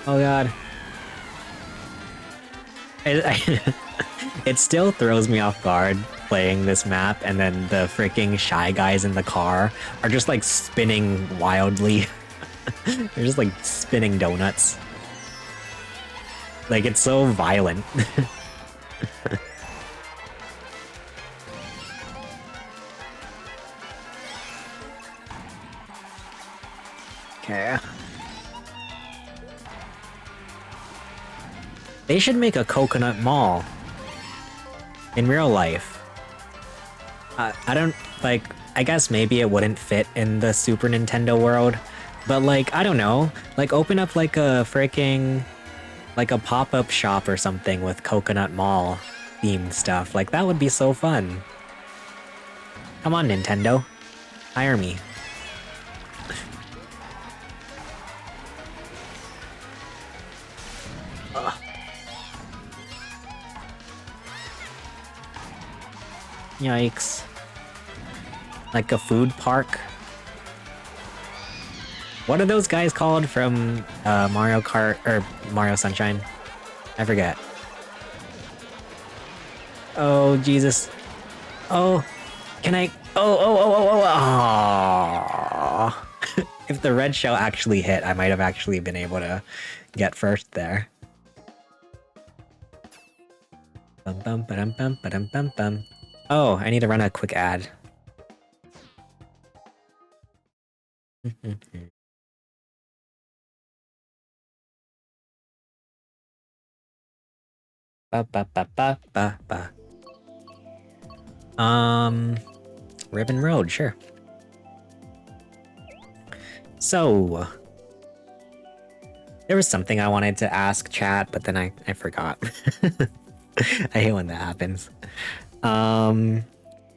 Oh god. It still throws me off guard playing this map, and then the freaking Shy Guys in the car are just like spinning wildly. They're just like spinning donuts. Like, it's so violent. Okay. They should make a coconut mall. In real life. I don't, like, I guess maybe it wouldn't fit in the Super Nintendo world, but like, I don't know, like open up like a freaking, like a pop-up shop or something with Coconut Mall themed stuff. Like, that would be so fun. Come on, Nintendo. Hire me. Yikes. Like a food park? What are those guys called from Mario Kart or Mario Sunshine? I forget. Oh Jesus! Oh, can I? Oh! If the red shell actually hit, I might have actually been able to get first there. Bum bum ba-dum bum ba-dum bum bum. Oh, I need to run a quick ad. Ba ba ba ba ba ba. Ribbon Road, sure. So, there was something I wanted to ask chat, but then I forgot. I hate when that happens.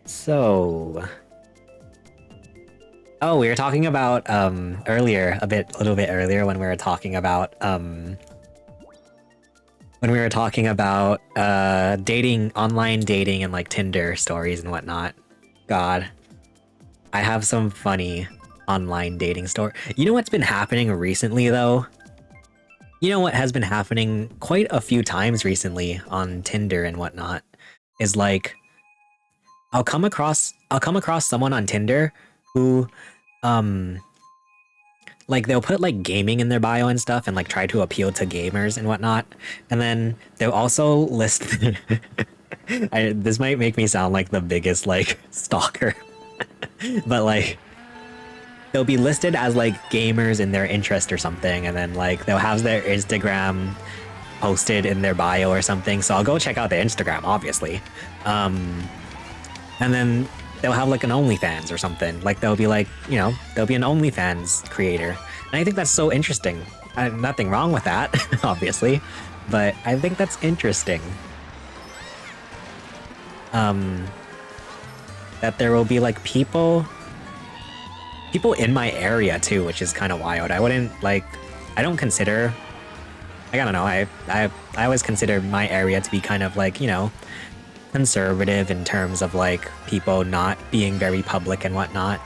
So... Oh, we were talking about, earlier, a little bit earlier when we were talking about, dating, online dating and, like, Tinder stories and whatnot. God. I have some funny online dating story. You know what's been happening recently, though? You know what has been happening quite a few times recently on Tinder and whatnot is like I'll come across someone on Tinder who like they'll put like gaming in their bio and stuff and like try to appeal to gamers and whatnot, and then they'll also list this might make me sound like the biggest like stalker but like they'll be listed as like gamers in their interest or something, and then like they'll have their Instagram posted in their bio or something, so I'll go check out their Instagram, obviously. And then they'll have like an OnlyFans or something. Like they'll be like, you know, they'll be an OnlyFans creator. And I think that's so interesting. Nothing wrong with that, obviously, but I think that's interesting. That there will be like people in my area too, which is kind of wild. I wouldn't like, I don't consider, like, I don't know, I always consider my area to be kind of like, you know, conservative in terms of like people not being very public and whatnot.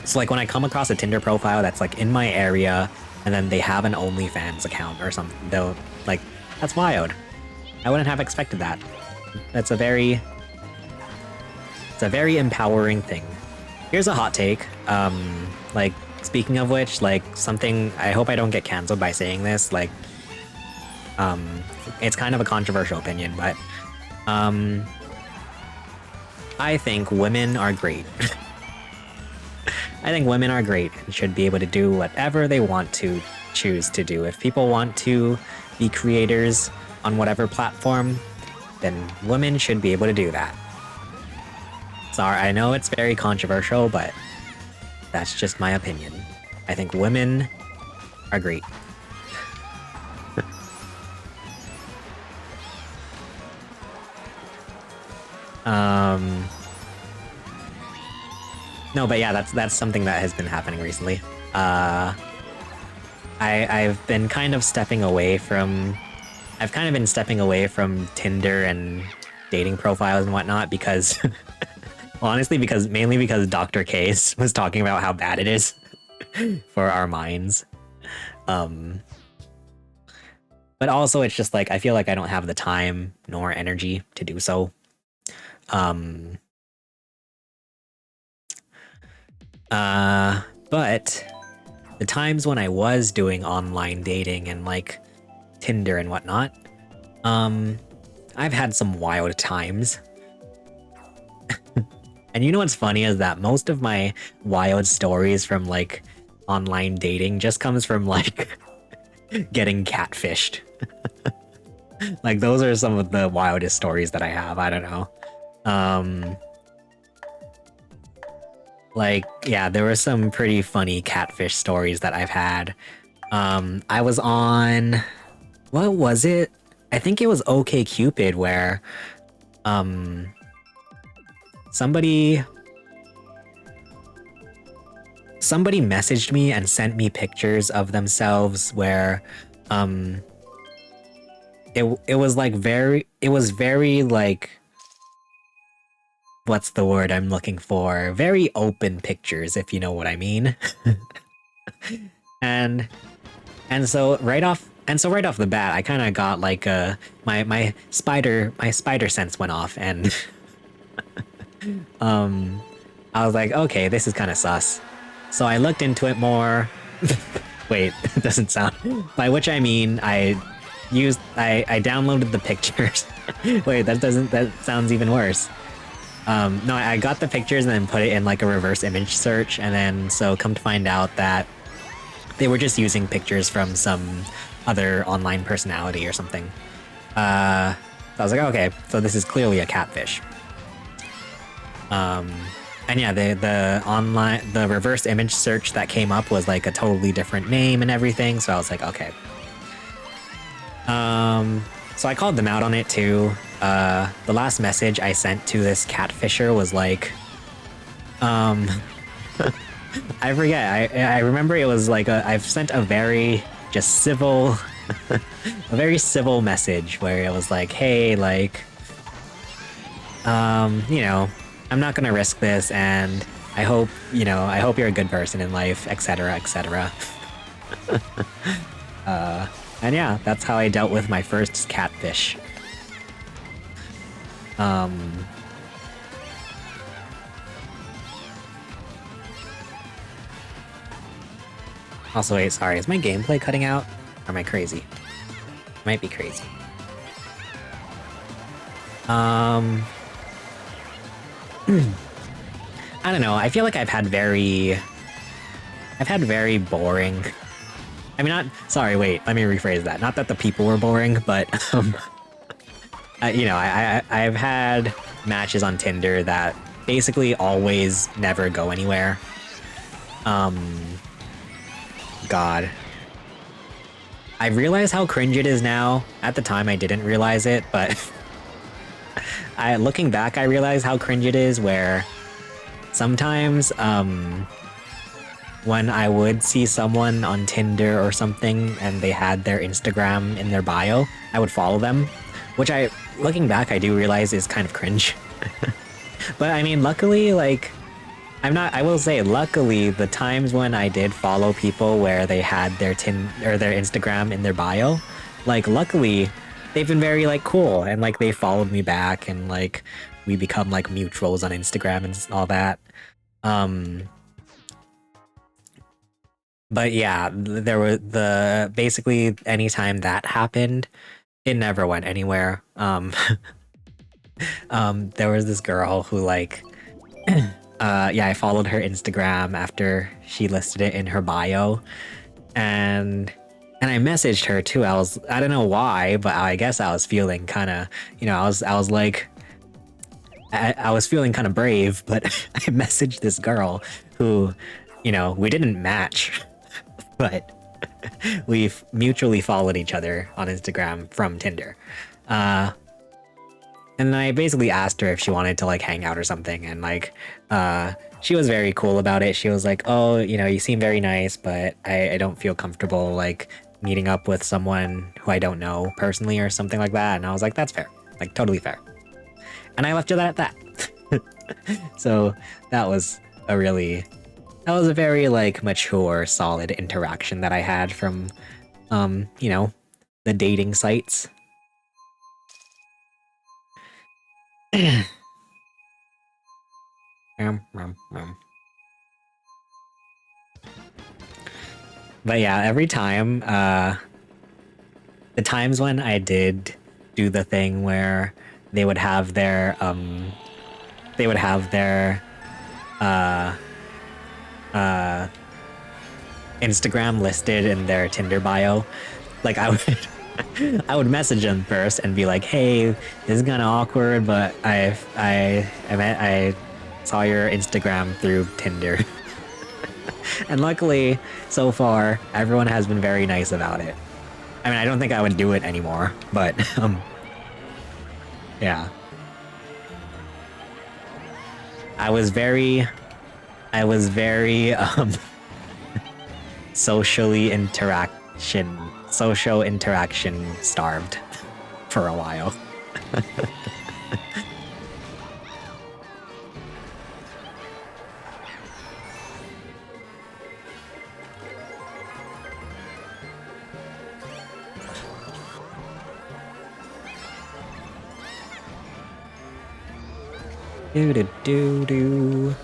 So like when I come across a Tinder profile that's like in my area and then they have an OnlyFans account or something, they'll like, that's wild. I wouldn't have expected that. It's a very empowering thing. Here's a hot take. Like, speaking of which, like, something, I hope I don't get canceled by saying this, like, it's kind of a controversial opinion, but, I think women are great. I think women are great and should be able to do whatever they want to choose to do. If people want to be creators on whatever platform, then women should be able to do that. Sorry, I know it's very controversial, but that's just my opinion. I think women are great. No, but yeah, that's something that has been happening recently. I've been kind of stepping away from Tinder and dating profiles and whatnot because honestly, mainly because Dr. Case was talking about how bad it is for our minds. But also it's just like, I feel like I don't have the time nor energy to do so. But the times when I was doing online dating and like Tinder and whatnot, I've had some wild times. And you know what's funny is that most of my wild stories from like online dating just comes from like getting catfished. Like those are some of the wildest stories that I have. I don't know. Like, yeah, there were some pretty funny catfish stories that I've had. I was on, what was it? I think it was OkCupid where, somebody messaged me and sent me pictures of themselves where, it was very like what's the word I'm looking for? Very open pictures, if you know what I mean. and and so right off the bat, I kind of got like my spider sense went off, and I was like, okay, this is kind of sus. So I looked into it more. Wait, it doesn't sound. By which I mean I downloaded the pictures. Wait, that sounds even worse. No, I got the pictures and then put it in like a reverse image search, and then so come to find out that they were just using pictures from some other online personality or something. So I was like, okay, so this is clearly a catfish. And yeah, the reverse image search that came up was like a totally different name and everything, so I was like, okay. So I called them out on it too. The last message I sent to this catfisher was like, I forget. I remember it was like I've sent a very just civil, a very civil message where it was like, hey, like, you know, I'm not gonna risk this, and I hope you're a good person in life, etc., etc. And yeah, that's how I dealt with my first catfish. Also, wait, sorry, is my gameplay cutting out? Or am I crazy? Might be crazy. I don't know, I feel like I've had very boring... I mean, sorry, wait, let me rephrase that. Not that the people were boring, but, you know, I've had matches on Tinder that basically always never go anywhere. God. I realize how cringe it is now. At the time, I didn't realize it, but... looking back, I realize how cringe it is where sometimes, when I would see someone on Tinder or something and they had their Instagram in their bio, I would follow them, which looking back, I do realize is kind of cringe. But I mean, luckily, like, I will say, luckily, the times when I did follow people where they had their their Instagram in their bio, like, luckily, they've been very, like, cool, and, like, they followed me back, and, like, we become, like, mutuals on Instagram and all that. But yeah, there were basically anytime that happened, it never went anywhere. There was this girl who, like, yeah, I followed her Instagram after she listed it in her bio, and I messaged her too. I don't know why, but I guess I was feeling kind of, you know, I was like, I was feeling kind of brave, but I messaged this girl who, you know, we didn't match, but we've mutually followed each other on Instagram from Tinder. And I basically asked her if she wanted to, like, hang out or something, and, like, she was very cool about it. She was like, oh, you know, you seem very nice, but I don't feel comfortable, like, meeting up with someone who I don't know personally or something like that. And I was like, that's fair. Like, totally fair. And I left it at that. So that was a very, like, mature, solid interaction that I had from, you know, the dating sites. But yeah, every time, the times when I did do the thing where they would have their, Instagram listed in their Tinder bio, like, I would message them first and be like, hey, this is kind of awkward, but I saw your Instagram through Tinder. And luckily, so far, everyone has been very nice about it. I mean, I don't think I would do it anymore, but, yeah. I was very, social interaction starved for a while. Do do do do.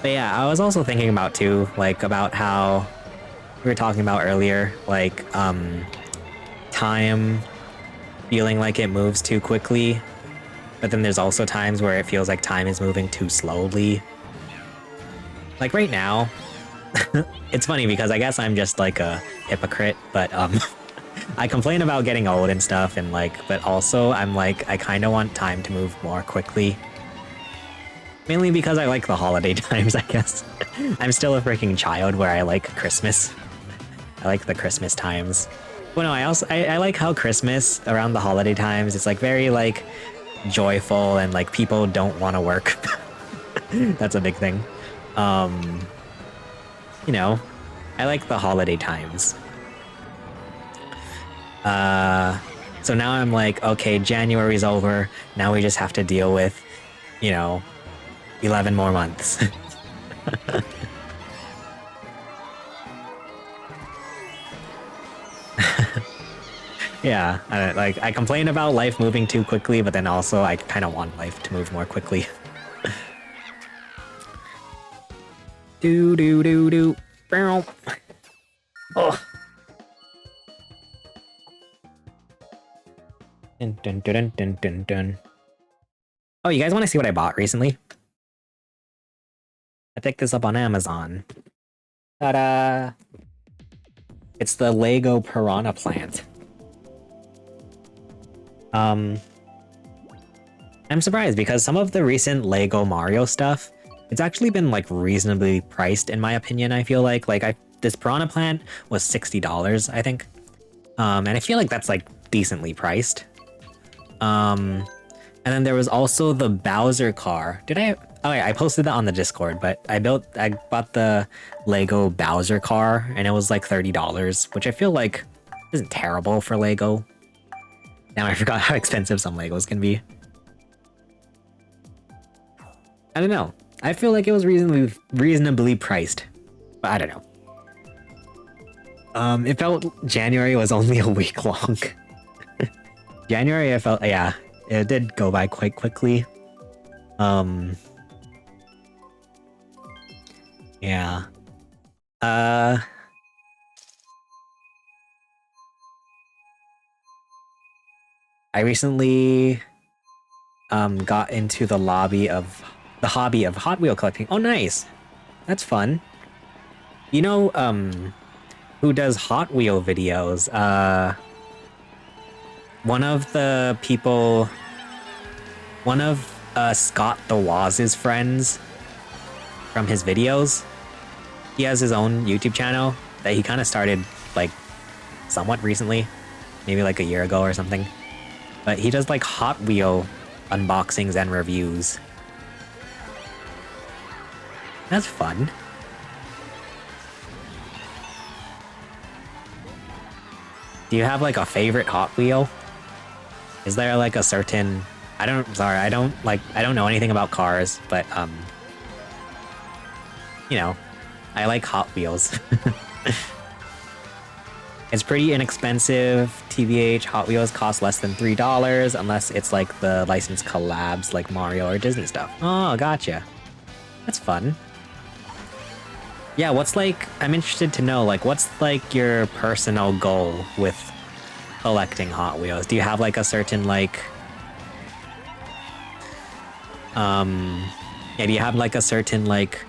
But yeah, I was also thinking about too, like about how we were talking about earlier, like time feeling like it moves too quickly, but then there's also times where it feels like time is moving too slowly. Like right now, it's funny because I guess I'm just like a hypocrite, but I complain about getting old and stuff, and like, but also I'm like, I kind of want time to move more quickly. Mainly because I like the holiday times, I guess. I'm still a freaking child where I like Christmas. I like the Christmas times. Well, no, I like how Christmas around the holiday times, it's like very like joyful and like people don't want to work. That's a big thing. You know, I like the holiday times. So now I'm like, okay, January's over. Now we just have to deal with, you know, 11 more months. Yeah, I complain about life moving too quickly, but then also I kind of want life to move more quickly. Do do do do. Oh. Dun, dun, dun, dun, dun, dun. Oh, you guys want to see what I bought recently? I picked this up on Amazon. Ta-da! It's the Lego Piranha Plant. I'm surprised because some of the recent Lego Mario stuff, it's actually been like reasonably priced in my opinion. I feel like this Piranha Plant was $60, I think. And I feel like that's like decently priced. And then there was also the Bowser car. Did I? Oh yeah, I posted that on the Discord, but I bought the Lego Bowser car and it was like $30, which I feel like isn't terrible for Lego. Now I forgot how expensive some Legos can be. I don't know. I feel like it was reasonably priced, but I don't know. It felt January was only a week long. January, I felt, yeah, it did go by quite quickly. Yeah. I recently got into the hobby of Hot Wheel collecting. Oh, nice. That's fun. You know, who does Hot Wheel videos? One of the people, one of Scott the Waz's friends from his videos, he has his own YouTube channel that he kind of started like somewhat recently, maybe like a year ago or something. But he does like Hot Wheel unboxings and reviews. That's fun. Do you have like a favorite Hot Wheel? Is there like a certain... I don't know anything about cars, but you know, I like Hot Wheels. It's pretty inexpensive. TBH, Hot Wheels cost less than $3 unless it's like the licensed collabs like Mario or Disney stuff. Oh, gotcha. That's fun. Yeah, I'm interested to know, like, what's like your personal goal with collecting Hot Wheels? Do you have like a certain like, yeah, do you have like a certain like,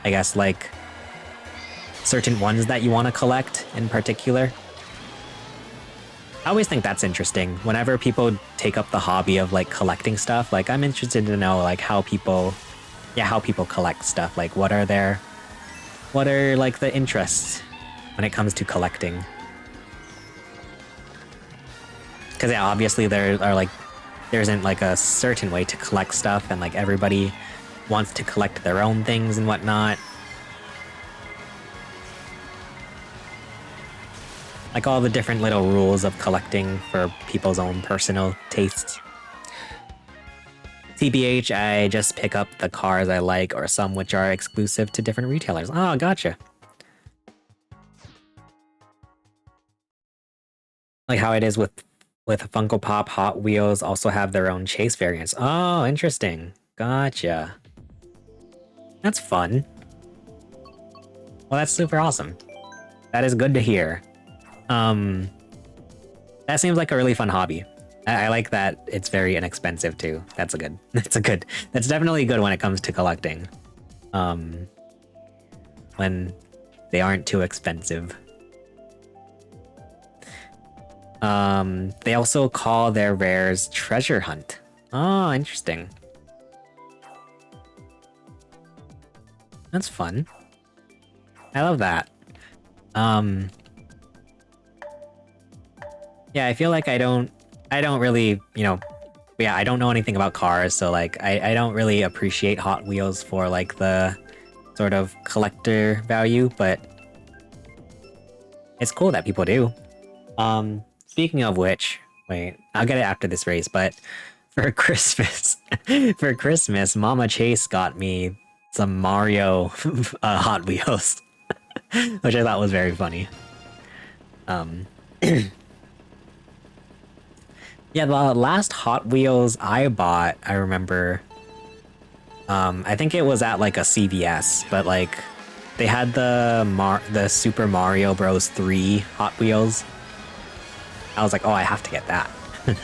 I guess like, certain ones that you want to collect in particular? I always think that's interesting. Whenever people take up the hobby of like collecting stuff, like I'm interested to know like how people collect stuff. Like what are like the interests when it comes to collecting? Because yeah, obviously there isn't like a certain way to collect stuff, and like everybody wants to collect their own things and whatnot. Like all the different little rules of collecting for people's own personal tastes. TBH, I just pick up the cars I like or some which are exclusive to different retailers. Oh, gotcha. Like how it is with with Funko Pop, Hot Wheels also have their own chase variants. Oh, interesting. Gotcha. That's fun. Well, that's super awesome. That is good to hear. That seems like a really fun hobby. I like that it's very inexpensive too. That's that's definitely good when it comes to collecting. When they aren't too expensive. They also call their rares treasure hunt. Oh, interesting. That's fun. I love that. Yeah, I feel like I don't really, yeah, I don't know anything about cars, so like I don't really appreciate Hot Wheels for like the sort of collector value, but it's cool that people do. Speaking of which, wait, I'll get it after this race, but for Christmas, for Christmas, Mama Chase got me some Mario Hot Wheels, which I thought was very funny. Yeah, the last Hot Wheels I bought, I remember, I think it was at like a CVS, but like they had the Super Mario Bros. 3 Hot Wheels. I was like, oh, I have to get that. I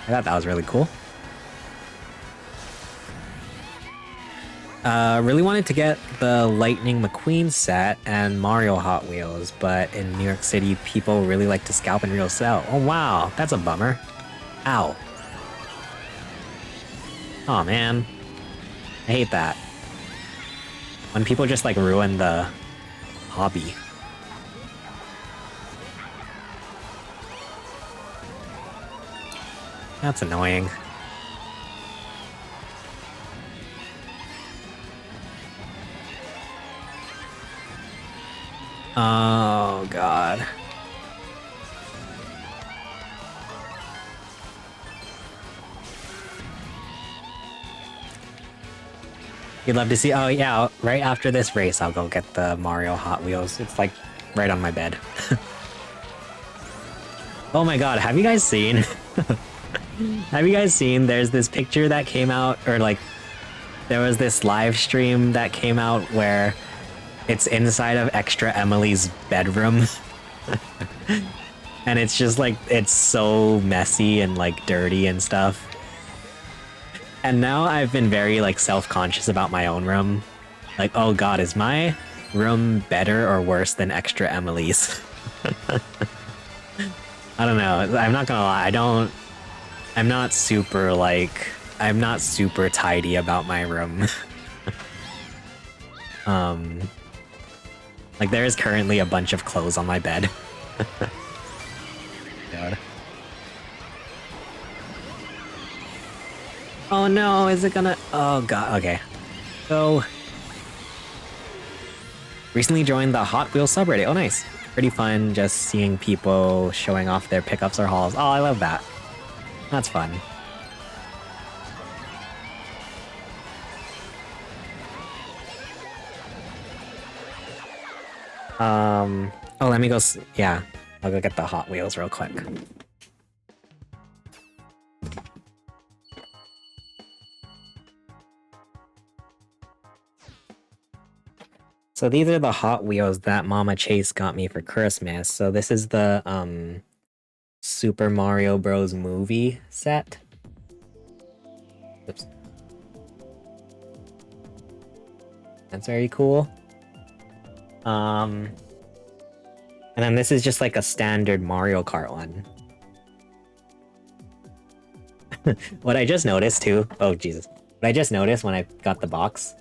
thought that was really cool. Really wanted to get the Lightning McQueen set and Mario Hot Wheels, but in New York City, people really like to scalp and real sell. Oh wow, that's a bummer. Ow. Oh man. I hate that. When people just like ruin the hobby. That's annoying. Oh god. You'd love to see. Oh yeah, right after this race, I'll go get the Mario Hot Wheels. It's like right on my bed. Oh my god, have you guys seen? Have you guys seen? There's this picture that came out, or like, there was this live stream that came out where it's inside of Extra Emily's bedroom. And it's just like, it's so messy and like dirty and stuff. And now I've been very like self-conscious about my own room. Like, oh god, is my room better or worse than Extra Emily's? I don't know. I'm not gonna lie. I'm not super tidy about my room. Like there is currently a bunch of clothes on my bed. God. Oh no, is it gonna... Oh god, okay. So... Recently joined the Hot Wheels subreddit. Oh nice. Pretty fun just seeing people showing off their pickups or hauls. Oh, I love that. That's fun. Oh, let me go... Yeah, I'll go get the Hot Wheels real quick. So these are the Hot Wheels that Mama Chase got me for Christmas. So this is the, Super Mario Bros. Movie set. Oops. That's very cool. And then this is just like a standard Mario Kart one. What I just noticed too... Oh, Jesus. What I just noticed when I got the box...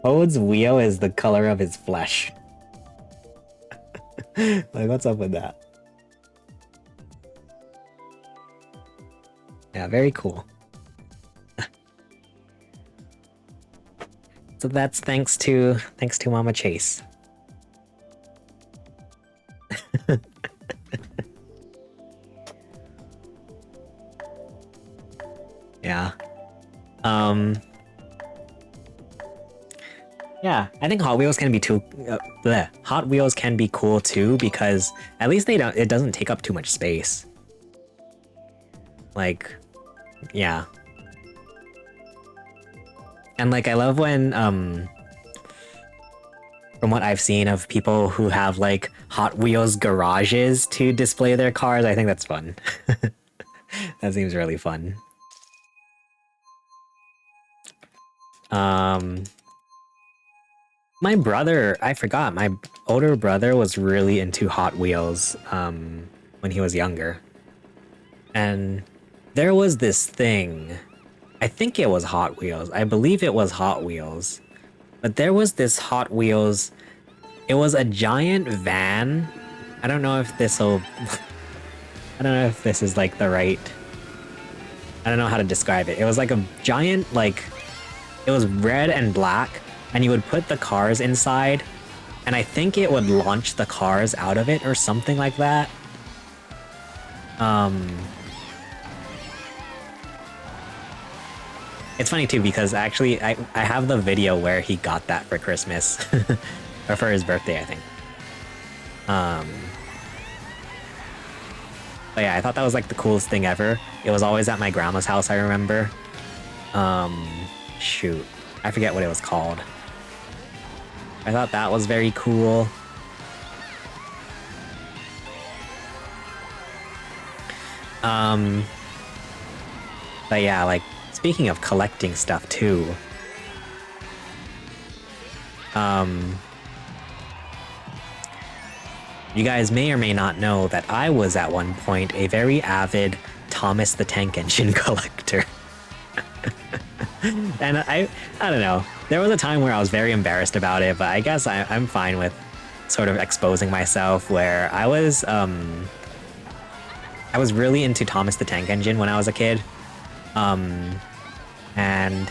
Toad's Wio is the color of his flesh. Like, what's up with that? Yeah, very cool. So that's thanks to Mama Chase. Yeah. Yeah, I think Hot Wheels can be too. Hot Wheels can be cool too because at least they don't. It doesn't take up too much space. Like, yeah, and like I love when from what I've seen of people who have like Hot Wheels garages to display their cars. I think that's fun. That seems really fun. My brother, I forgot, my older brother was really into Hot Wheels when he was younger. And there was this thing, I think it was Hot Wheels, I believe it was Hot Wheels, but there was this Hot Wheels, it was a giant van. I don't know if this'll, I don't know if this is like the right, I don't know how to describe it. It was like a giant, like, it was red and black, and you would put the cars inside, and I think it would launch the cars out of it or something like that. It's funny too because actually I have the video where he got that for Christmas or for his birthday, I think. But yeah, I thought that was like the coolest thing ever. It was always at my grandma's house, I remember. Shoot, I forget what it was called. I thought that was very cool. But yeah, like, speaking of collecting stuff too, you guys may or may not know that I was at one point a very avid Thomas the Tank Engine collector. And I don't know, there was a time where I was very embarrassed about it, but I guess I'm fine with sort of exposing myself, where I was really into Thomas the Tank Engine when I was a kid. And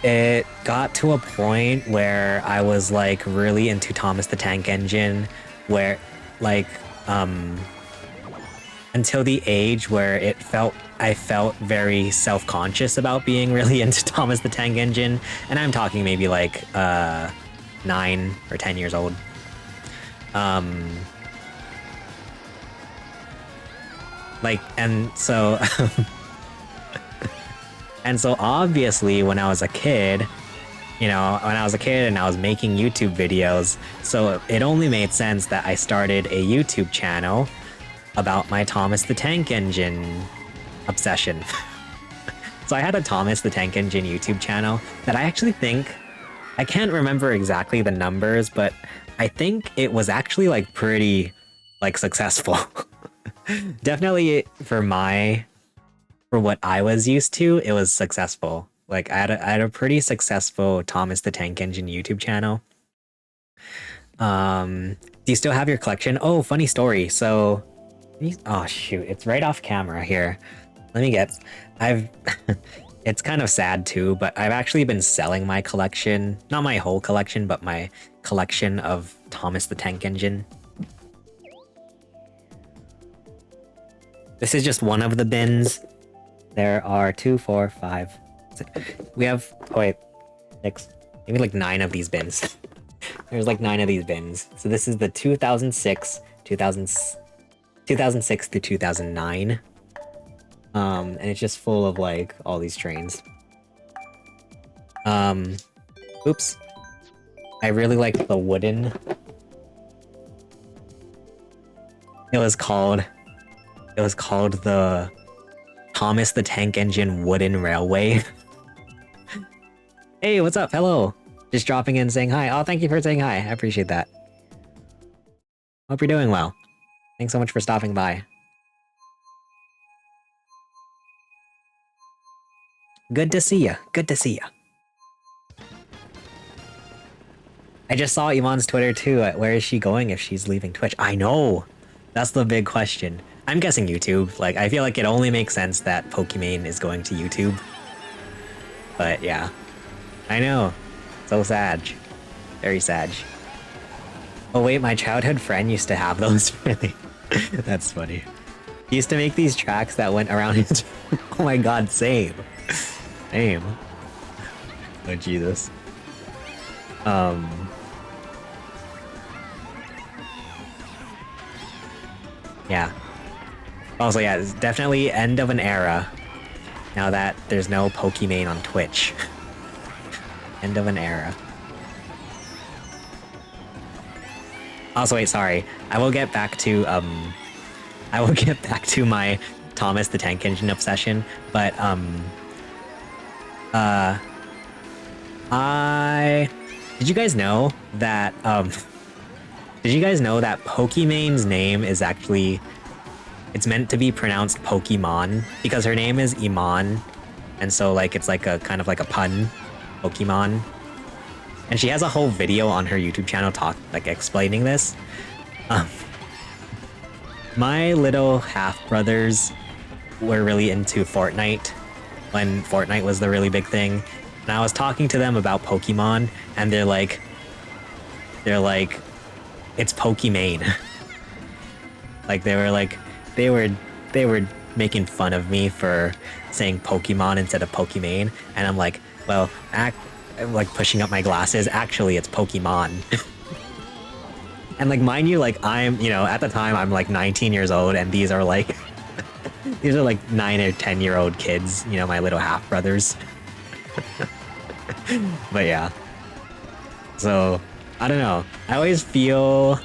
it got to a point where I was like really into Thomas the Tank Engine, where like until the age where I felt very self-conscious about being really into Thomas the Tank Engine, and I'm talking maybe like 9 or 10 years old. Like, and so and so obviously when I was a kid, you know, when I was a kid and I was making YouTube videos, so it only made sense that I started a YouTube channel about my Thomas the Tank Engine obsession. So I had a Thomas the Tank Engine YouTube channel that I actually think, I can't remember exactly the numbers, but I think it was actually like pretty like successful. Definitely for what I was used to, it was successful. Like I had a pretty successful Thomas the Tank Engine YouTube channel. Do you still have your collection? Oh, funny story. So, oh shoot, it's right off camera here. Let me get, it's kind of sad too, but I've actually been selling my collection, not my whole collection, but my collection of Thomas the Tank Engine. This is just one of the bins. There are 2, 4, 5, 6. We have, oh wait, 6, maybe like 9 of these bins. There's like 9 of these bins. So this is the 2006 to 2009. And it's just full of like all these trains. Oops. I really like the wooden. It was called the Thomas the Tank Engine Wooden Railway. Hey, what's up? Hello. Just dropping in saying hi. Oh, thank you for saying hi. I appreciate that. Hope you're doing well. Thanks so much for stopping by. Good to see ya. Good to see ya. I just saw Iman's Twitter too. Where is she going if she's leaving Twitch? I know. That's the big question. I'm guessing YouTube. Like, I feel like it only makes sense that Pokimane is going to YouTube. But yeah. I know. So sad. Very sad. Oh wait, my childhood friend used to have those. Really? That's funny. He used to make these tracks that went around his... Oh my god, same. Same. Oh Jesus. Yeah. Also, yeah, it's definitely end of an era. Now that there's no Pokimane on Twitch. End of an era. Also, wait, sorry. I will get back to my Thomas the Tank Engine obsession, but did you guys know that Pokimane's name is actually, it's meant to be pronounced Pokimane because her name is Iman, and so like it's like a kind of like a pun, Pokimane. And she has a whole video on her YouTube channel explaining this. My little half-brothers were really into Fortnite when Fortnite was the really big thing. And I was talking to them about Pokemon, and they're like, it's Pokimane. Like they were making fun of me for saying Pokemon instead of Pokimane, and I'm like, well, like pushing up my glasses, actually it's Pokemon. And like, mind you, like I'm, at the time I'm like 19 years old, and these are like 9 or 10-year-old kids, my little half brothers. But yeah, so I don't know, I always feel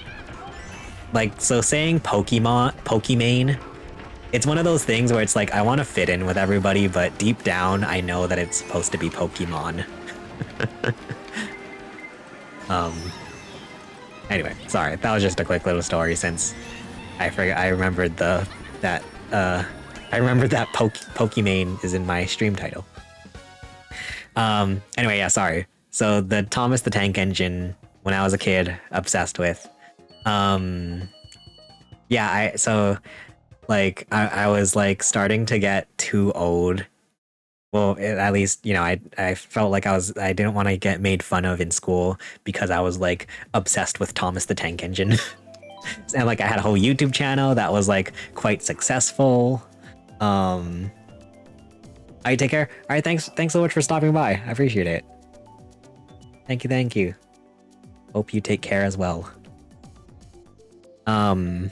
like, so saying Pokimane, it's one of those things where it's like I want to fit in with everybody, but deep down I know that it's supposed to be Pokemon. Anyway, sorry, that was just a quick little story since I remembered that Pokimane is in my stream title. Anyway, yeah, sorry. So the Thomas the Tank Engine, when I was a kid, obsessed with. Yeah, I was like starting to get too old. Well, at least, I felt like I didn't want to get made fun of in school because I was like obsessed with Thomas the Tank Engine. And like I had a whole YouTube channel that was like quite successful. Alright, take care. Alright, thanks so much for stopping by. I appreciate it. Thank you. Hope you take care as well. And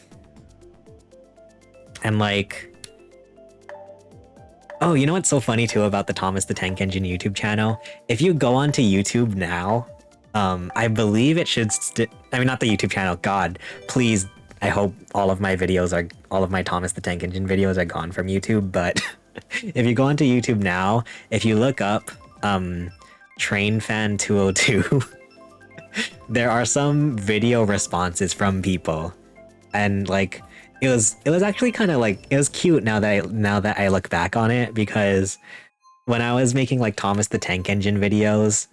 like, oh, you know what's so funny too about the Thomas the Tank Engine YouTube channel? If you go onto YouTube now, I believe it should I mean, not the YouTube channel, God, please, I hope all of my Thomas the Tank Engine videos are gone from YouTube, but if you go onto YouTube now, if you look up TrainFan202, there are some video responses from people, and like it was actually kind of like, it was cute now that I look back on it, because when I was making like Thomas the Tank Engine videos,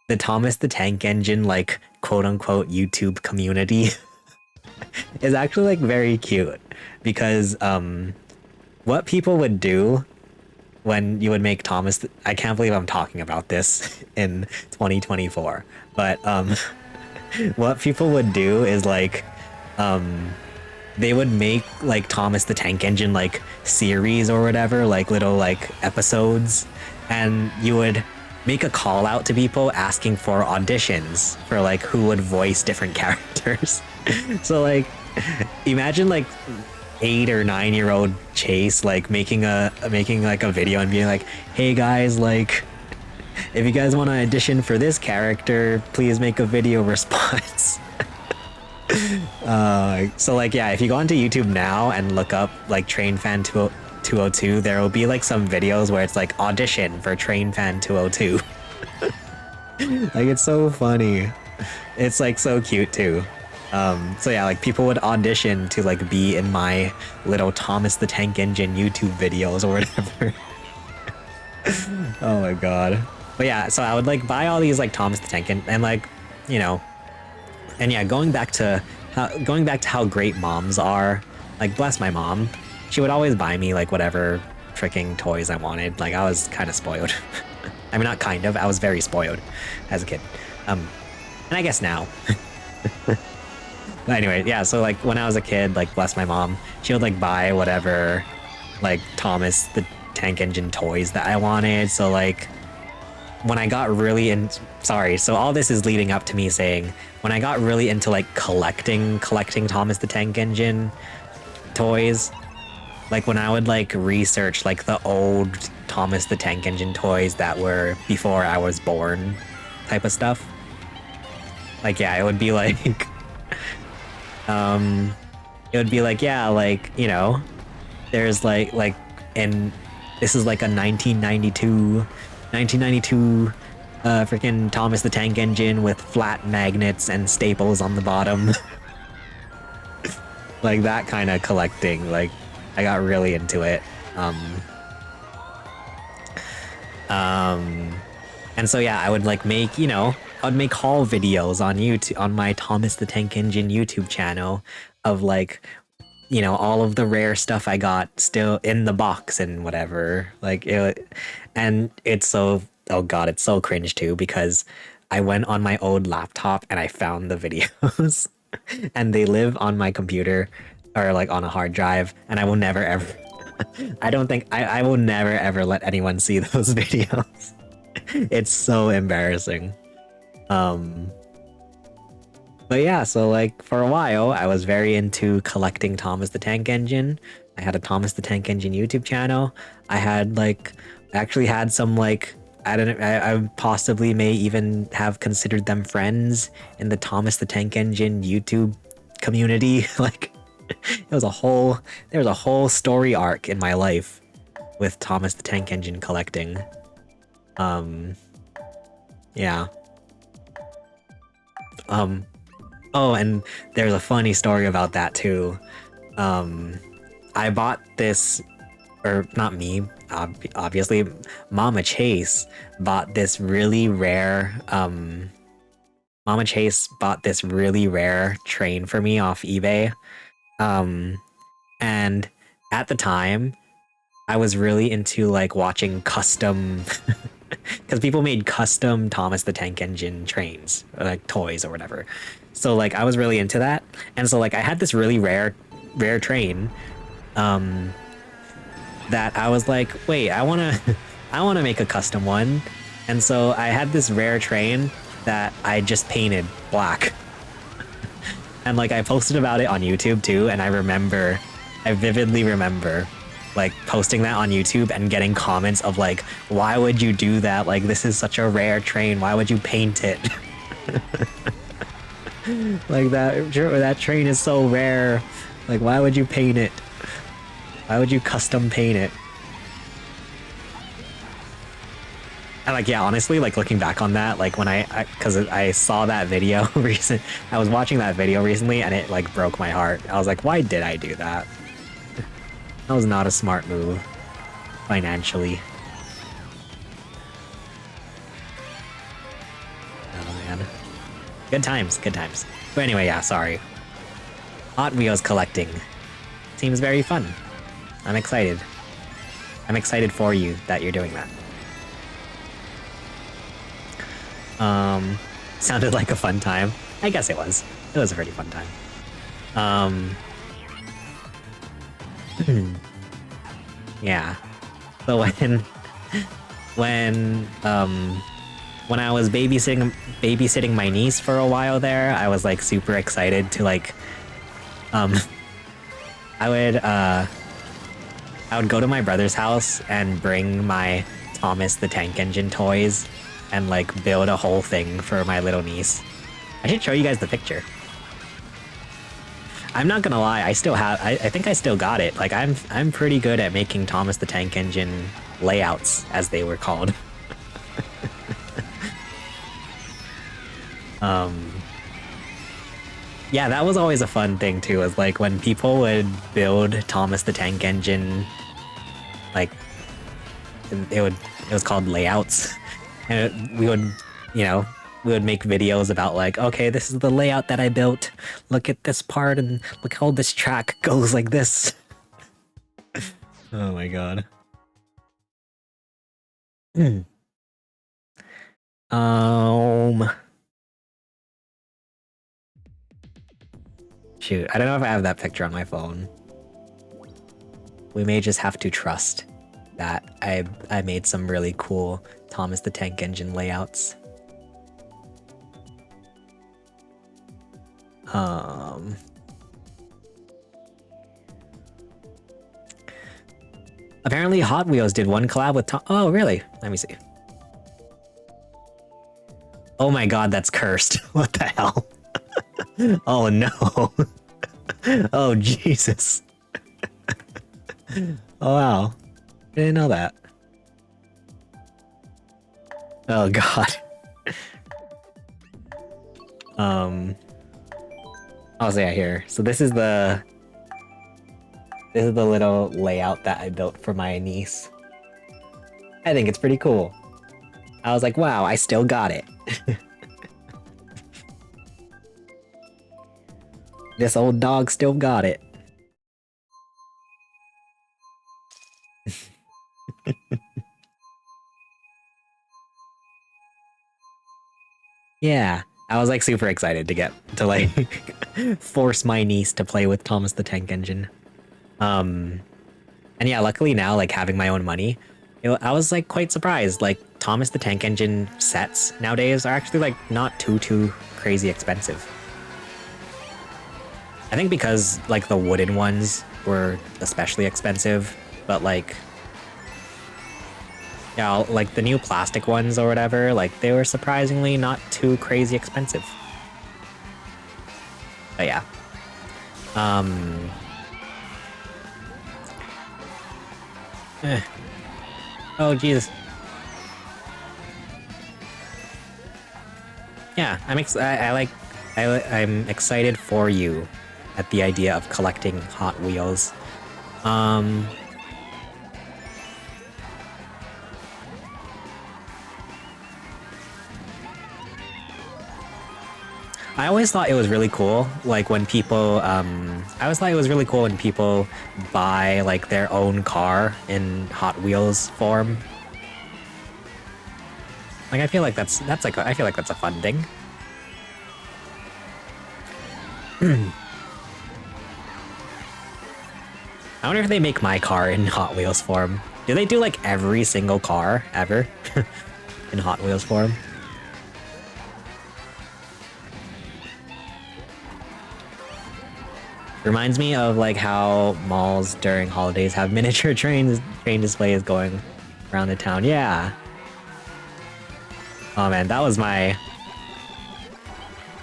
the Thomas the Tank Engine like quote unquote YouTube community is actually like very cute, because what people would do when you would make Thomas, I can't believe I'm talking about this in 2024, but what people would do is like they would make like Thomas the Tank Engine like series or whatever, like little like episodes, and you would make a call out to people asking for auditions for like who would voice different characters. So like imagine like 8 or 9-year-old Chase like making like a video and being like, hey guys, like if you guys want to audition for this character, please make a video response. So like, yeah, if you go onto YouTube now and look up like TrainFan202, there will be like some videos where it's like audition for TrainFan202. Like, it's so funny. It's like so cute too. So yeah, like people would audition to like be in my little Thomas the Tank Engine YouTube videos or whatever. Oh my god. But yeah, so I would like buy all these like Thomas the Tank and like, and yeah, going back to how great moms are, like bless my mom, she would always buy me like whatever freaking toys I wanted. Like I was kind of spoiled. I mean, not kind of, I was very spoiled as a kid. And I guess now. But anyway, yeah, so like when I was a kid, like bless my mom, she would like buy whatever like Thomas the Tank Engine toys that I wanted. So like when I got really in, sorry, so all this is leading up to me saying when I got really into like collecting Thomas the Tank Engine toys, like when I would like research like the old Thomas the Tank Engine toys that were before I was born type of stuff. Like yeah, it would be like it would be like, yeah, like, you know, there's like and this is like a 1992 freaking Thomas the Tank Engine with flat magnets and staples on the bottom. Like that kind of collecting, like I got really into it. And so yeah, I would like make, you know, I would make haul videos on YouTube, on my Thomas the Tank Engine YouTube channel of like, you know, all of the rare stuff I got still in the box and whatever. Like it, and it's so, oh god, it's so cringe too because I went on my old laptop and I found the videos and they live on my computer or like on a hard drive, and I will never ever I don't think I will never ever let anyone see those videos. It's so embarrassing. But yeah, so like for a while I was very into collecting Thomas the Tank Engine. I had a Thomas the Tank Engine YouTube channel. I had like actually had some like I possibly may even have considered them friends in the Thomas the Tank Engine YouTube community. Like it was there was a whole story arc in my life with Thomas the Tank Engine collecting. Yeah. Oh, and there's a funny story about that too. I bought this, or not me, obviously, Mama Chase bought this really rare, Mama Chase bought this really rare train for me off eBay. And at the time, I was really into like watching custom, because people made custom Thomas the Tank Engine trains, or, like toys or whatever. So like I was really into that, and so like I had this really rare train, that I was like, wait, I wanna make a custom one, and so I had this rare train that I just painted black. And like I posted about it on YouTube too, and I vividly remember like posting that on YouTube and getting comments of like, why would you do that? Like this is such a rare train, why would you paint it? Like that train is so rare. Like why would you paint it? Why would you custom paint it? And like, yeah, honestly, like looking back on that, like when cause I saw that video I was watching that video recently and it like broke my heart. I was like, why did I do that? That was not a smart move, financially. Oh man. Good times, good times. But anyway, yeah, sorry. Hot Wheels collecting. Seems very fun. I'm excited. I'm excited for you that you're doing that. Sounded like a fun time. I guess it was. It was a pretty fun time. Yeah. So when I was babysitting my niece for a while there, I was like super excited to like I would go to my brother's house and bring my Thomas the Tank Engine toys and like build a whole thing for my little niece. I should show you guys the picture. I'm not gonna lie, I think I still got it. Like I'm pretty good at making Thomas the Tank Engine layouts, as they were called. Yeah, that was always a fun thing too, is like when people would build Thomas the Tank Engine, like it was called layouts. And we would, you know, we would make videos about like, okay, this is the layout that I built. Look at this part and look how this track goes like this. Oh my god. Shoot, I don't know if I have that picture on my phone. We may just have to trust that I made some really cool Thomas the Tank Engine layouts. Apparently Hot Wheels did one collab with oh, really? Let me see. Oh my god, that's cursed. What the hell? Oh no. Oh Jesus. Oh wow. Didn't know that. Oh god. Oh, so yeah, here. So this is the little layout that I built for my niece. I think it's pretty cool. I was like, wow, I still got it. This old dog still got it. Yeah, I was like super excited to get to like force my niece to play with Thomas the Tank Engine. And yeah, luckily now, like having my own money, I was like quite surprised. Like Thomas the Tank Engine sets nowadays are actually like not too crazy expensive. I think because like the wooden ones were especially expensive, but like yeah, like the new plastic ones or whatever, like they were surprisingly not too crazy expensive. But yeah. Oh Jesus. Yeah, I'm excited for you at the idea of collecting Hot Wheels. I always thought it was really cool, like when people, I always thought it was really cool when people buy like their own car in Hot Wheels form. Like I feel like that's like I feel like that's a fun thing. I wonder if they make my car in Hot Wheels form. Do they do like every single car ever in Hot Wheels form? Reminds me of like how malls during holidays have miniature train displays going around the town. Yeah. Oh man, that was my...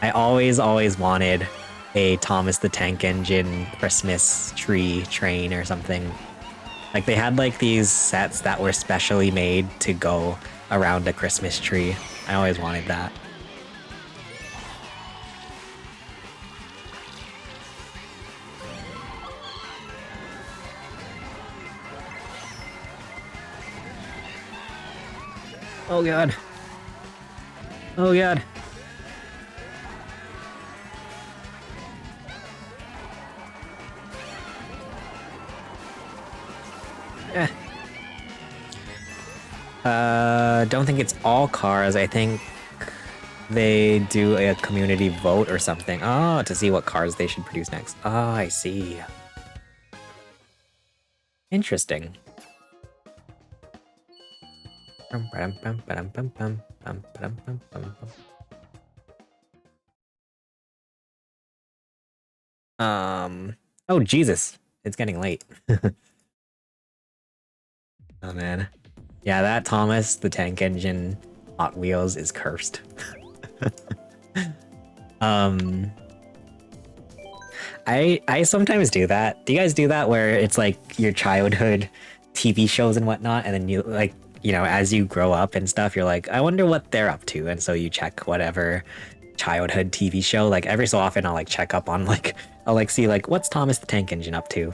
I always wanted a Thomas the Tank Engine Christmas tree train or something. Like they had like these sets that were specially made to go around a Christmas tree. I always wanted that. Oh god. Oh god. Don't think it's all cars. I think they do a community vote or something. Oh, to see what cars they should produce next. Oh, I see. Interesting. Oh Jesus, it's getting late. Oh man. Yeah, that Thomas the Tank Engine Hot Wheels is cursed. I sometimes do that. Do you guys do that where it's like your childhood TV shows and whatnot, and then you like, you know, as you grow up and stuff, you're like, I wonder what they're up to, and so you check whatever childhood TV show. Like every so often I'll like check up on like, I'll like see like what's Thomas the Tank Engine up to.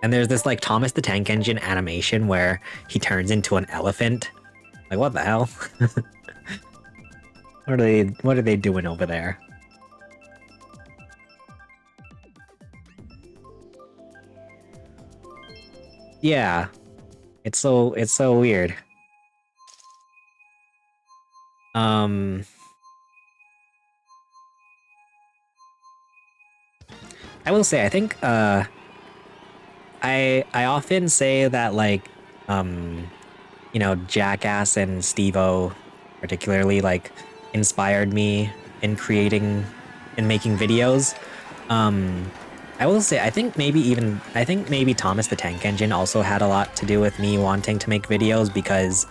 And there's this like Thomas the Tank Engine animation where he turns into an elephant. Like what the hell? What are they doing over there? Yeah. It's so weird. I will say I think I often say that like You know, Jackass and Steve-O particularly like inspired me in creating and making videos. I will say, I think maybe Thomas the Tank Engine also had a lot to do with me wanting to make videos because,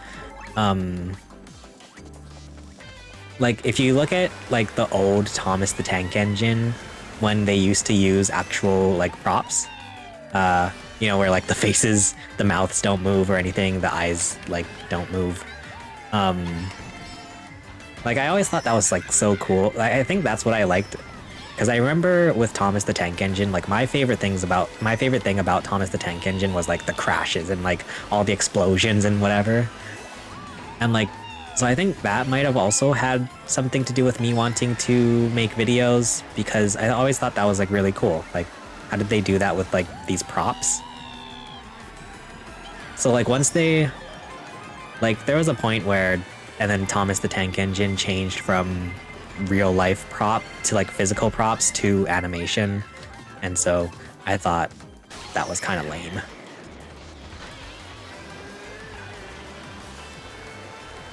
like, if you look at, like, the old Thomas the Tank Engine, when they used to use actual, like, props, you know, where, like, the faces, the mouths don't move or anything, the eyes, like, don't move. Like, I always thought that was, like, so cool. I think that's what I liked. Because I remember with Thomas the Tank Engine, like, my favorite thing about Thomas the Tank Engine was, like, the crashes and, like, all the explosions and whatever. And, like, so I think that might have also had something to do with me wanting to make videos, because I always thought that was, like, really cool. Like, how did they do that with, like, these props? So, like, once they... Like, there was a point where... And then Thomas the Tank Engine changed from real-life prop to, like, physical props to animation. And so I thought that was kind of lame.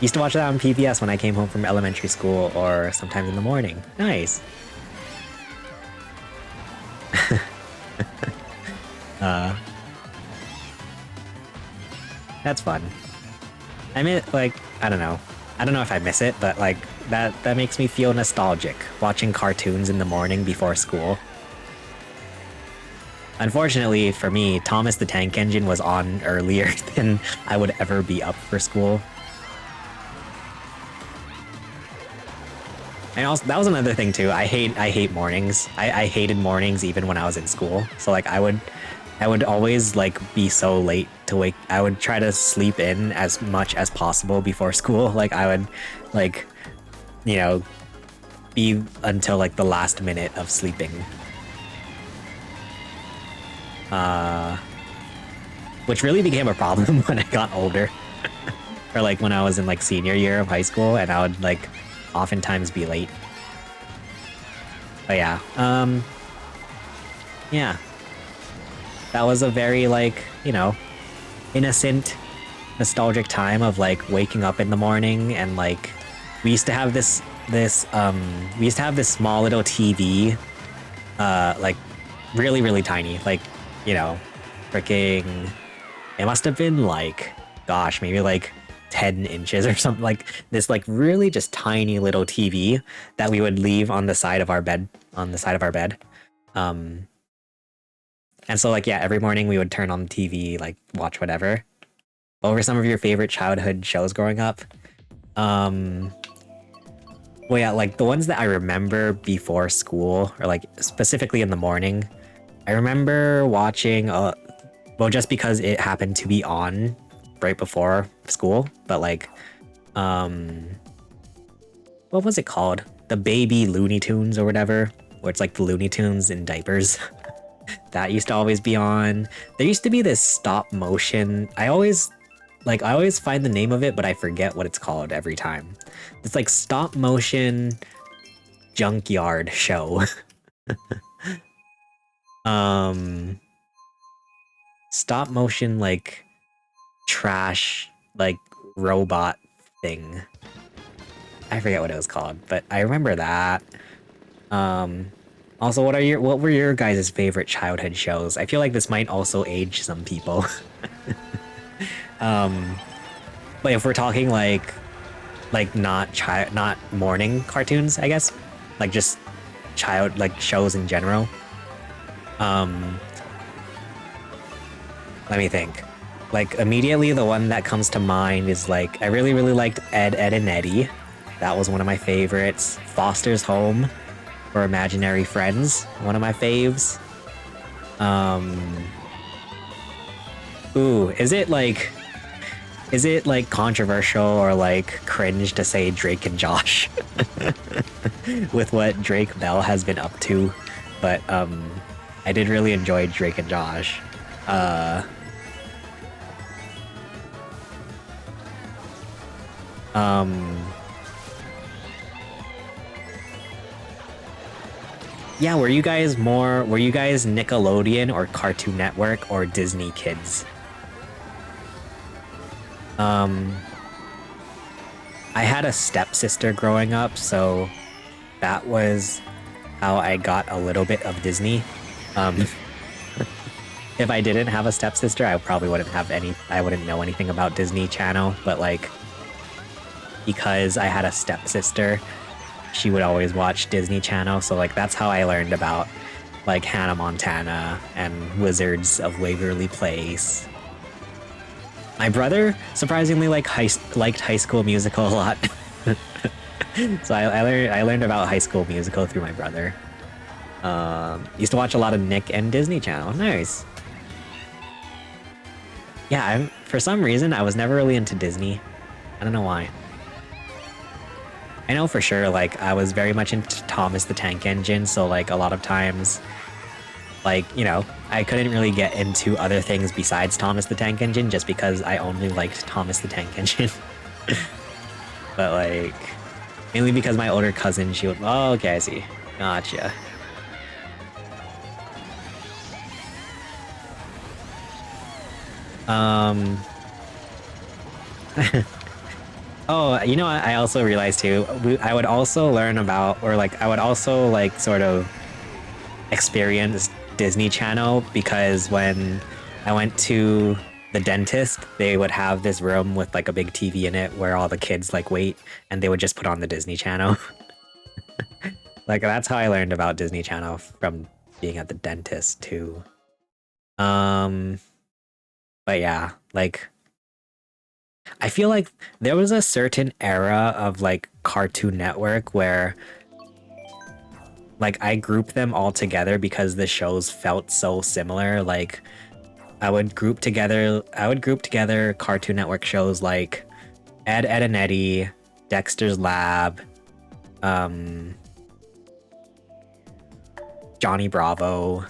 Used to watch that on PBS when I came home from elementary school, or sometimes in the morning. Nice. That's fun. I mean, like, I don't know if I miss it, but like that makes me feel nostalgic, watching cartoons in the morning before school. Unfortunately for me, Thomas the Tank Engine was on earlier than I would ever be up for school. And also, that was another thing too. I hate mornings. I hated mornings even when I was in school. So like I would always like be so late to wake. I would try to sleep in as much as possible before school. Like I would like, you know, be until like the last minute of sleeping. Which really became a problem when I got older. Or like when I was in like senior year of high school, and I would like oftentimes be late. But yeah, yeah. That was a very, like, you know, innocent, nostalgic time of, like, waking up in the morning, and, like, we used to have this small little TV, like, really, really tiny, like, you know, freaking, it must have been, like, gosh, maybe, like, 10 inches or something, like, this, like, really just tiny little TV that we would leave on the side of our bed, And so, like, yeah, every morning we would turn on the TV, like, watch whatever. What were some of your favorite childhood shows growing up? Well, yeah, like, the ones that I remember before school, or, like, specifically in the morning, I remember watching, well, just because it happened to be on right before school, but, like, what was it called? The Baby Looney Tunes or whatever, where it's, like, the Looney Tunes in diapers. That used to always be on. There used to be this stop motion. I always find the name of it, but I forget what it's called every time. It's like stop motion junkyard show. Stop motion like trash like robot thing. I forget what it was called, but I remember that. Also, what were your guys' favorite childhood shows? I feel like this might also age some people. But if we're talking like not morning cartoons, I guess, like just like shows in general. Let me think. Like immediately the one that comes to mind is like I really liked Ed, Edd and Eddy. That was one of my favorites. Foster's Home for Imaginary Friends, one of my faves. Ooh, is it like controversial or like cringe to say Drake and Josh with what Drake Bell has been up to? But I did really enjoy Drake and Josh. Yeah, were you guys Nickelodeon or Cartoon Network or Disney kids? Um, I had a stepsister growing up, so that was how I got a little bit of Disney. Um, if I didn't have a stepsister, I probably wouldn't have any. I wouldn't know anything about Disney Channel. But like, because I had a stepsister, she would always watch Disney Channel. So like, that's how I learned about like Hannah Montana and Wizards of Waverly Place. My brother surprisingly liked High School Musical a lot. So I learned about High School Musical through my brother. Used to watch a lot of Nick and Disney Channel. Nice. Yeah, for some reason I was never really into Disney. I don't know why. I know for sure, like, I was very much into Thomas the Tank Engine, so like a lot of times, like, you know, I couldn't really get into other things besides Thomas the Tank Engine just because I only liked Thomas the Tank Engine. But like, mainly because my older cousin, she would, oh, okay, I see. Gotcha. Oh, you know what I also realized too? I would also learn about, or like, I would also like sort of experience Disney Channel because when I went to the dentist, they would have this room with like a big TV in it where all the kids like wait and they would just put on the Disney Channel. Like, that's how I learned about Disney Channel, from being at the dentist too. But yeah, like, I feel like there was a certain era of like Cartoon Network where like I grouped them all together because the shows felt so similar. Like I would group together Cartoon Network shows like Ed, Edd and Eddy, Dexter's Lab, Johnny Bravo.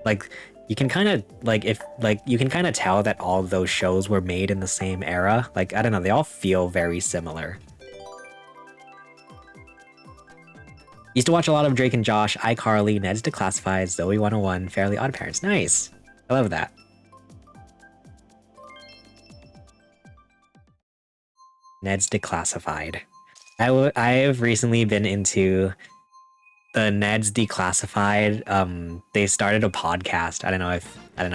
Like, you can kind of tell that all of those shows were made in the same era. Like, I don't know, they all feel very similar. Used to watch a lot of Drake and Josh, iCarly, Ned's Declassified, Zoe 101, Fairly Odd Parents. Nice. I love that. Ned's Declassified. I've recently been into the Ned's Declassified. They started a podcast. I don't know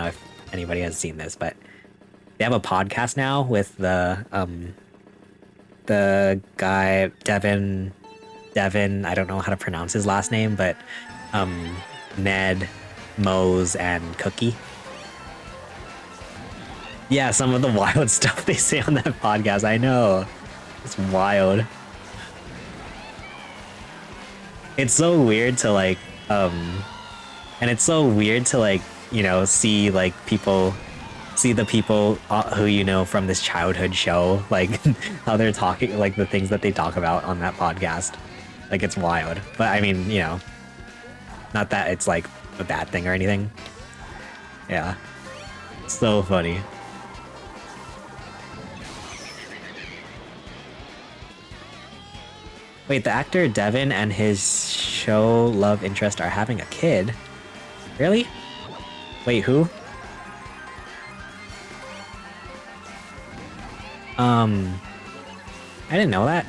if anybody has seen this, but they have a podcast now with the guy Devin. I don't know how to pronounce his last name, but Ned, Mose, and Cookie. Yeah, some of the wild stuff they say on that podcast. I know, it's wild. It's so weird to like, and it's so weird to like, you know, see the people who you know from this childhood show, like how they're talking, like the things that they talk about on that podcast. Like, it's wild. But I mean, you know, not that it's like a bad thing or anything. Yeah. So funny. Wait, the actor Devin and his show love interest are having a kid? Really? Wait, who? I didn't know that.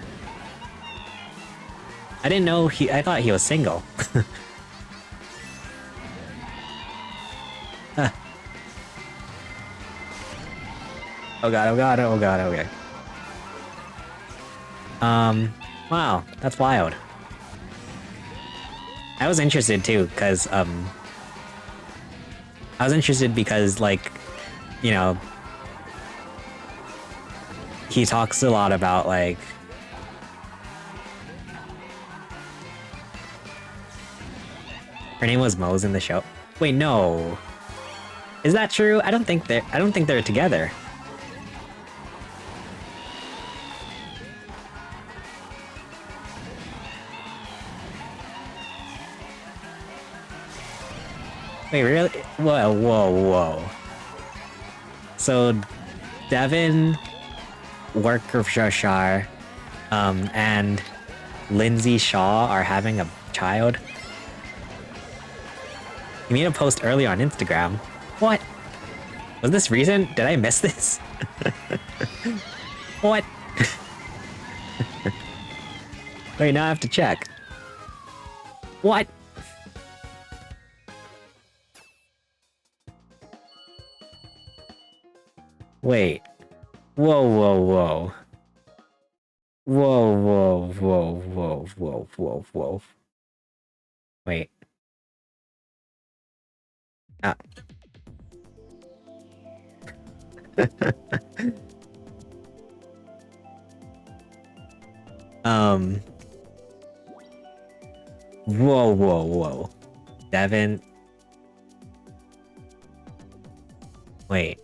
I didn't know I thought he was single. Huh. Oh god, oh god, oh god, okay. Wow, that's wild. I was interested too, because, like, you know, he talks a lot about, like, her name was Mose in the show. Wait, no. Is that true? I don't think they're together. Wait, really? Whoa, whoa, whoa. So, Devin Worcestershire, and Lindsay Shaw are having a child? He made a post earlier on Instagram. What? Was this recent? Did I miss this? What? Wait, now I have to check. What? Wait. Whoa, whoa, whoa. Whoa, whoa, whoa, whoa, whoa, whoa, whoa. Wait. Ah. Whoa, whoa, whoa. Devin. Wait.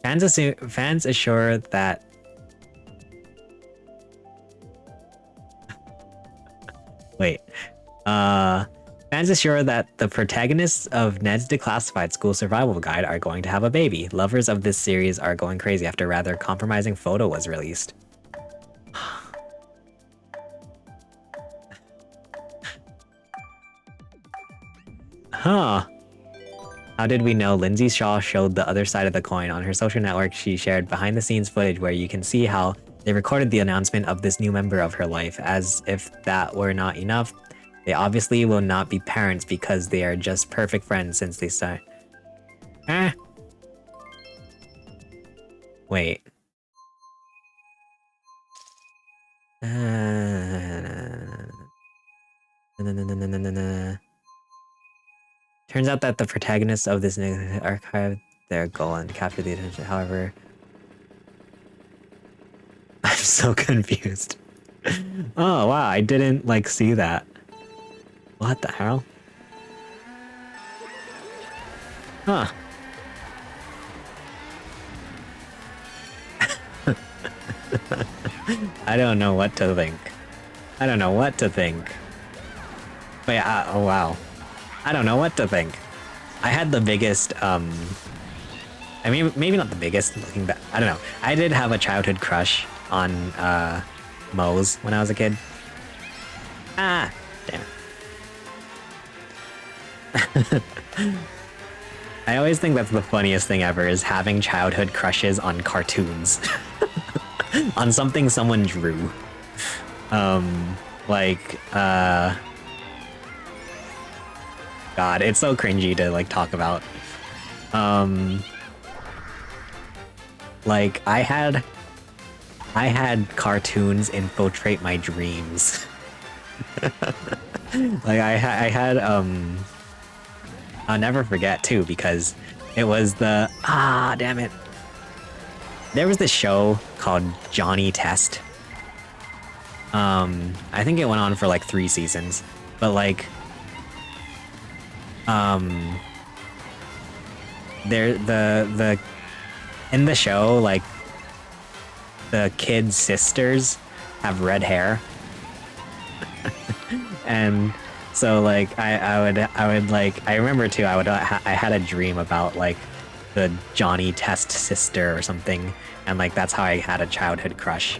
Fans assure that. Wait. Fans assure that the protagonists of Ned's Declassified School Survival Guide are going to have a baby. Lovers of this series are going crazy after a rather compromising photo was released. Huh. How did we know? Lindsay Shaw showed the other side of the coin. On her social network, she shared behind-the-scenes footage where you can see how they recorded the announcement of this new member of her life. As if that were not enough, they obviously will not be parents because they are just perfect friends since they start. Ah. Wait. Turns out that the protagonists of this archive their goal and capture the attention. However, I'm so confused. Oh wow, I didn't like see that. What the hell? Huh. I don't know what to think. I don't know what to think. Wait, oh wow. I don't know what to think. I had the biggest, I mean, maybe not the biggest, looking back. I don't know. I did have a childhood crush on, Mose when I was a kid. Ah, damn it. I always think that's the funniest thing ever, is having childhood crushes on cartoons. On something someone drew. God, it's so cringy to like talk about. Like I had cartoons infiltrate my dreams. Like I had I'll never forget too, because it was the damn it. There was this show called Johnny Test. I think it went on for like 3 seasons, but like there the in the show, like the kids' sisters have red hair. And so like I would like, I remember too, I had a dream about like the Johnny Test sister or something, and like that's how I had a childhood crush.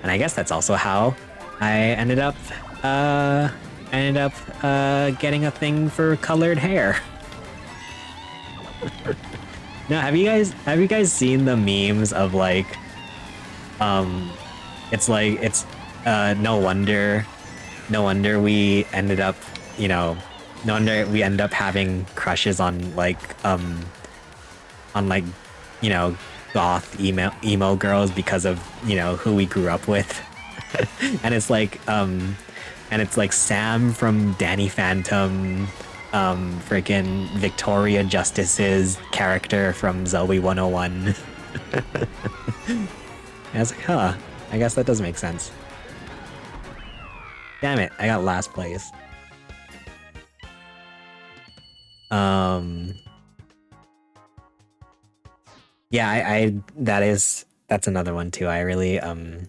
And I guess that's also how I ended up getting a thing for colored hair. Now, have you guys seen the memes of like it's like it's no wonder we ended up, you know, no wonder we end up having crushes on like you know, goth emo girls because of, you know, who we grew up with. And it's like Sam from Danny Phantom, freaking Victoria Justice's character from Zoe 101. And I was like, huh, I guess that does make sense. Damn it, I got last place. Yeah, that's another one too. I really I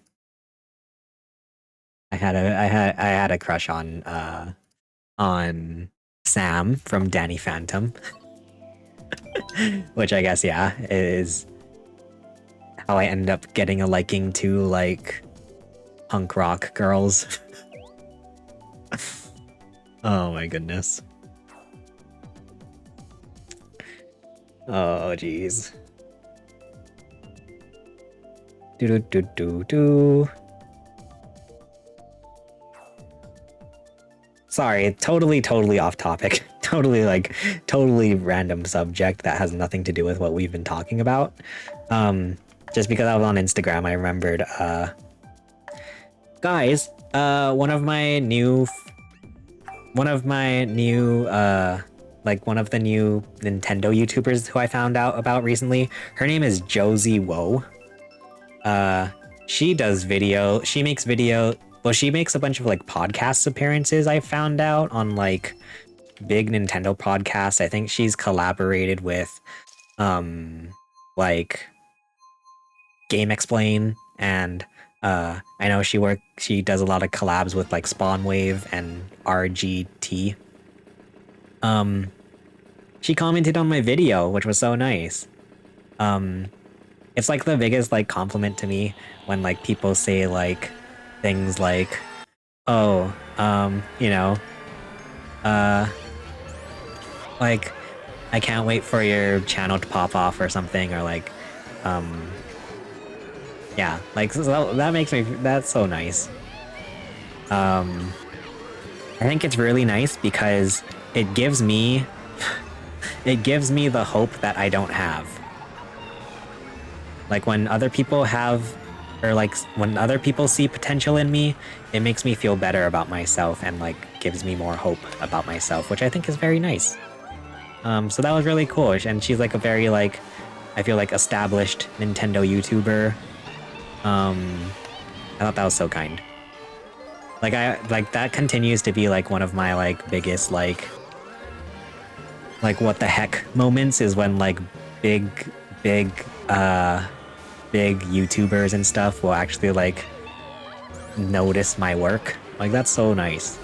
had a crush on Sam from Danny Phantom. Which I guess, yeah, is how I ended up getting a liking to like punk rock girls. Oh my goodness. Oh, jeez. Do do do do do. Sorry, totally off topic. Totally random subject that has nothing to do with what we've been talking about. Just because I was on Instagram, I remembered, guys, one of the new Nintendo YouTubers who I found out about recently, her name is Josie Woe. She makes a bunch of like podcast appearances, I found out, on like big Nintendo podcasts. I think she's collaborated with like Game Explain, and I know she does a lot of collabs with like Spawnwave and RGT. She commented on my video, which was so nice. It's like the biggest like compliment to me when like people say like things like, oh, you know, like, I can't wait for your channel to pop off or something, or like, yeah, like, so that makes me, that's so nice. I think it's really nice because it gives me the hope that I don't have. Like when other people have, or like when other people see potential in me, it makes me feel better about myself and like gives me more hope about myself, which I think is very nice. So that was really cool, and she's like a very like, I feel like established Nintendo YouTuber. I thought that was so kind. Like that continues to be like one of my like biggest like what the heck moments, is when like big YouTubers and stuff will actually like notice my work. Like that's so nice.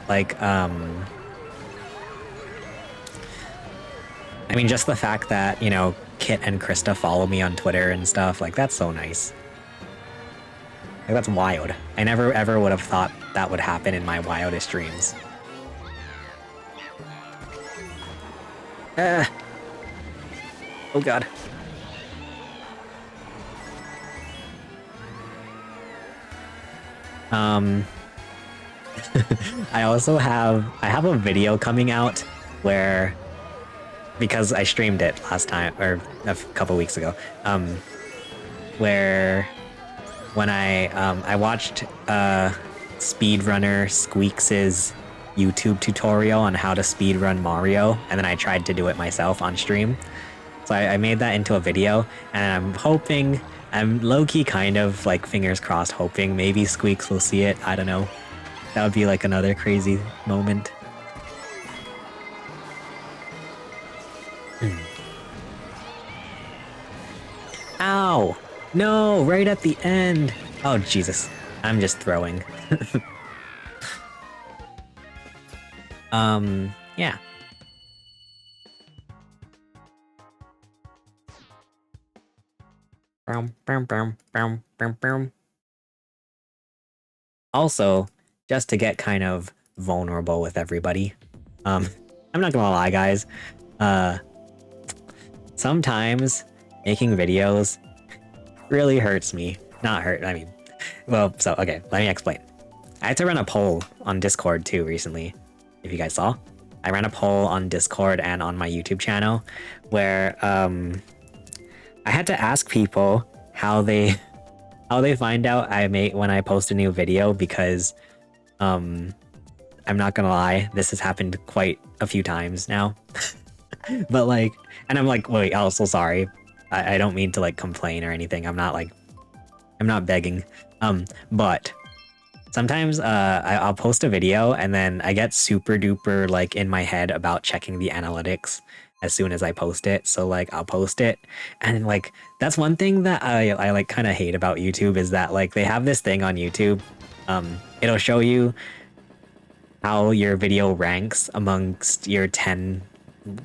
Like I mean, just the fact that, you know, Kit and Krista follow me on Twitter and stuff, like that's so nice. Like that's wild. I never ever would have thought that would happen in my wildest dreams. Oh god. I have a video coming out where, because I streamed it last time, or a couple weeks ago, where when I watched speedrunner Squeaks's YouTube tutorial on how to speedrun Mario, and then I tried to do it myself on stream. So I made that into a video, and I'm low-key kind of like fingers crossed hoping maybe Squeaks will see it. I don't know. That would be like another crazy moment. Ow! No, right at the end. Oh, Jesus. I'm just throwing. Yeah. Also, just to get kind of vulnerable with everybody, I'm not gonna lie, guys. Sometimes making videos really hurts me. I mean, well, so, okay, let me explain. I had to run a poll on Discord too recently, if you guys saw. I ran a poll on Discord and on my YouTube channel where I had to ask people how they find out when I post a new video, because I'm not gonna lie, this has happened quite a few times now. But like, and I'm like, wait, also sorry. I don't mean to like complain or anything. I'm not begging. But sometimes I'll post a video and then I get super duper like in my head about checking the analytics as soon as I post it. So like I'll post it, and like that's one thing that I like kind of hate about YouTube, is that like they have this thing on YouTube. It'll show you how your video ranks amongst your 10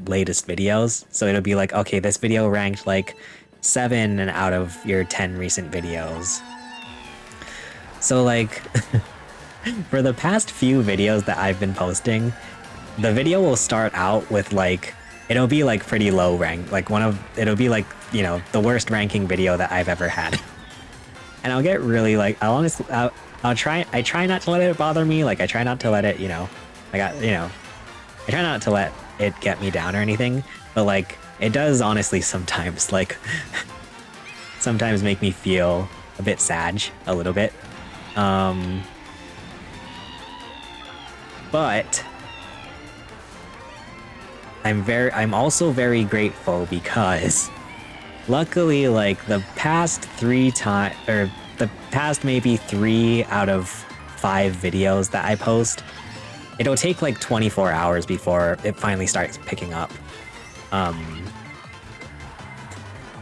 latest videos. So it'll be like, okay, this video ranked like 7 out of your 10 recent videos. So like for the past few videos that I've been posting, the video will start out with like it'll be like pretty low rank, like it'll be like, you know, the worst ranking video that I've ever had. And I'll get really like, I try not to let it bother me, like I try not to let it, you know, I try not to let it get me down or anything, but like, it does honestly sometimes, like, sometimes make me feel a bit sad, a little bit. But I'm also very grateful because luckily, like the past maybe 3 out of 5 videos that I post, it'll take like 24 hours before it finally starts picking up.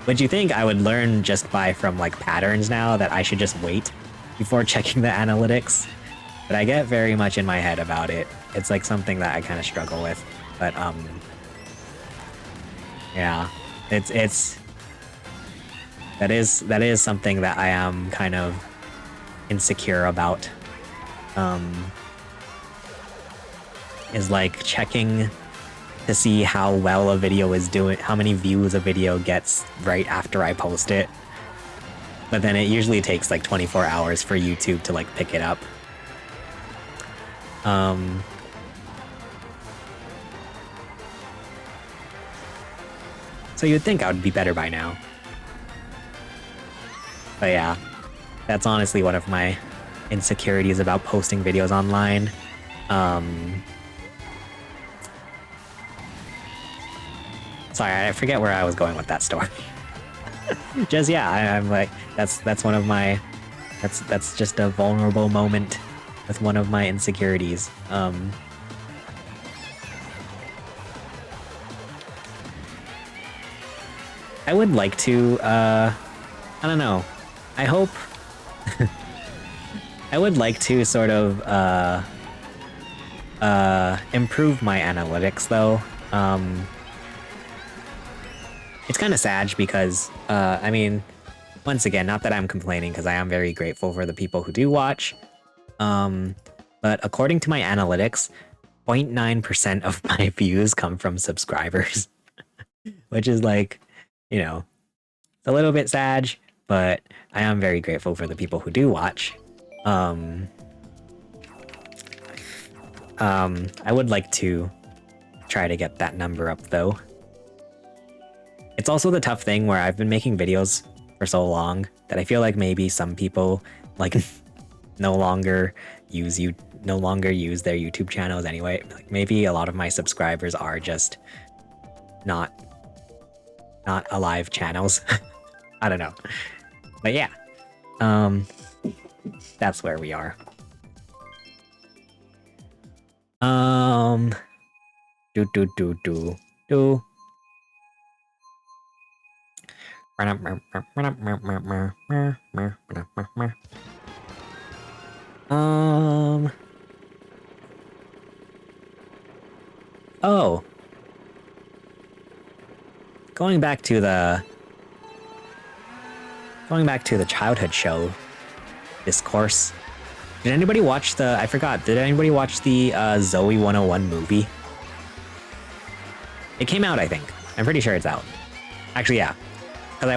Would you think I would learn just from like patterns now that I should just wait before checking the analytics? But I get very much in my head about it. It's like something that I kind of struggle with. But yeah, that is something that I am kind of insecure about. Is like checking to see how well a video is doing, how many views a video gets right after I post it. But then it usually takes like 24 hours for YouTube to like pick it up. So you'd think I would be better by now. But yeah, that's honestly one of my insecurities about posting videos online. Sorry, I forget where I was going with that story. Just yeah, I'm like that's one of my that's just a vulnerable moment with one of my insecurities. I would like to I don't know. I hope I would like to sort of improve my analytics though. It's kind of sad because, I mean, once again, not that I'm complaining because I am very grateful for the people who do watch. But according to my analytics, 0.9% of my views come from subscribers, which is like, you know, it's a little bit sad, but I am very grateful for the people who do watch. I would like to try to get that number up though. It's also the tough thing where I've been making videos for so long that I feel like maybe some people like no longer use their YouTube channels anyway. Like maybe a lot of my subscribers are just not alive channels. I don't know. But yeah. That's where we are. Oh. Going back to the childhood show discourse. Did anybody watch the, I forgot, did anybody watch the Zoe 101 movie? It came out, I think. I'm pretty sure it's out. Actually, yeah. Because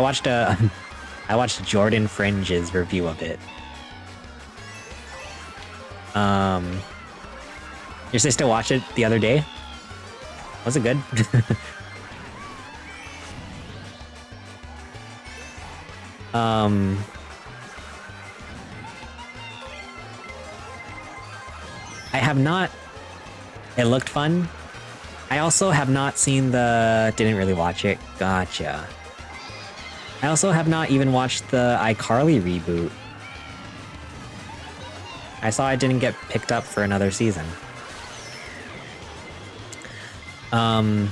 I watched Jordan Fringe's review of it. Your sister watched it the other day? Was it good? I have not. It looked fun. I also have not seen didn't really watch it. Gotcha. I also have not even watched the iCarly reboot. I saw it didn't get picked up for another season. I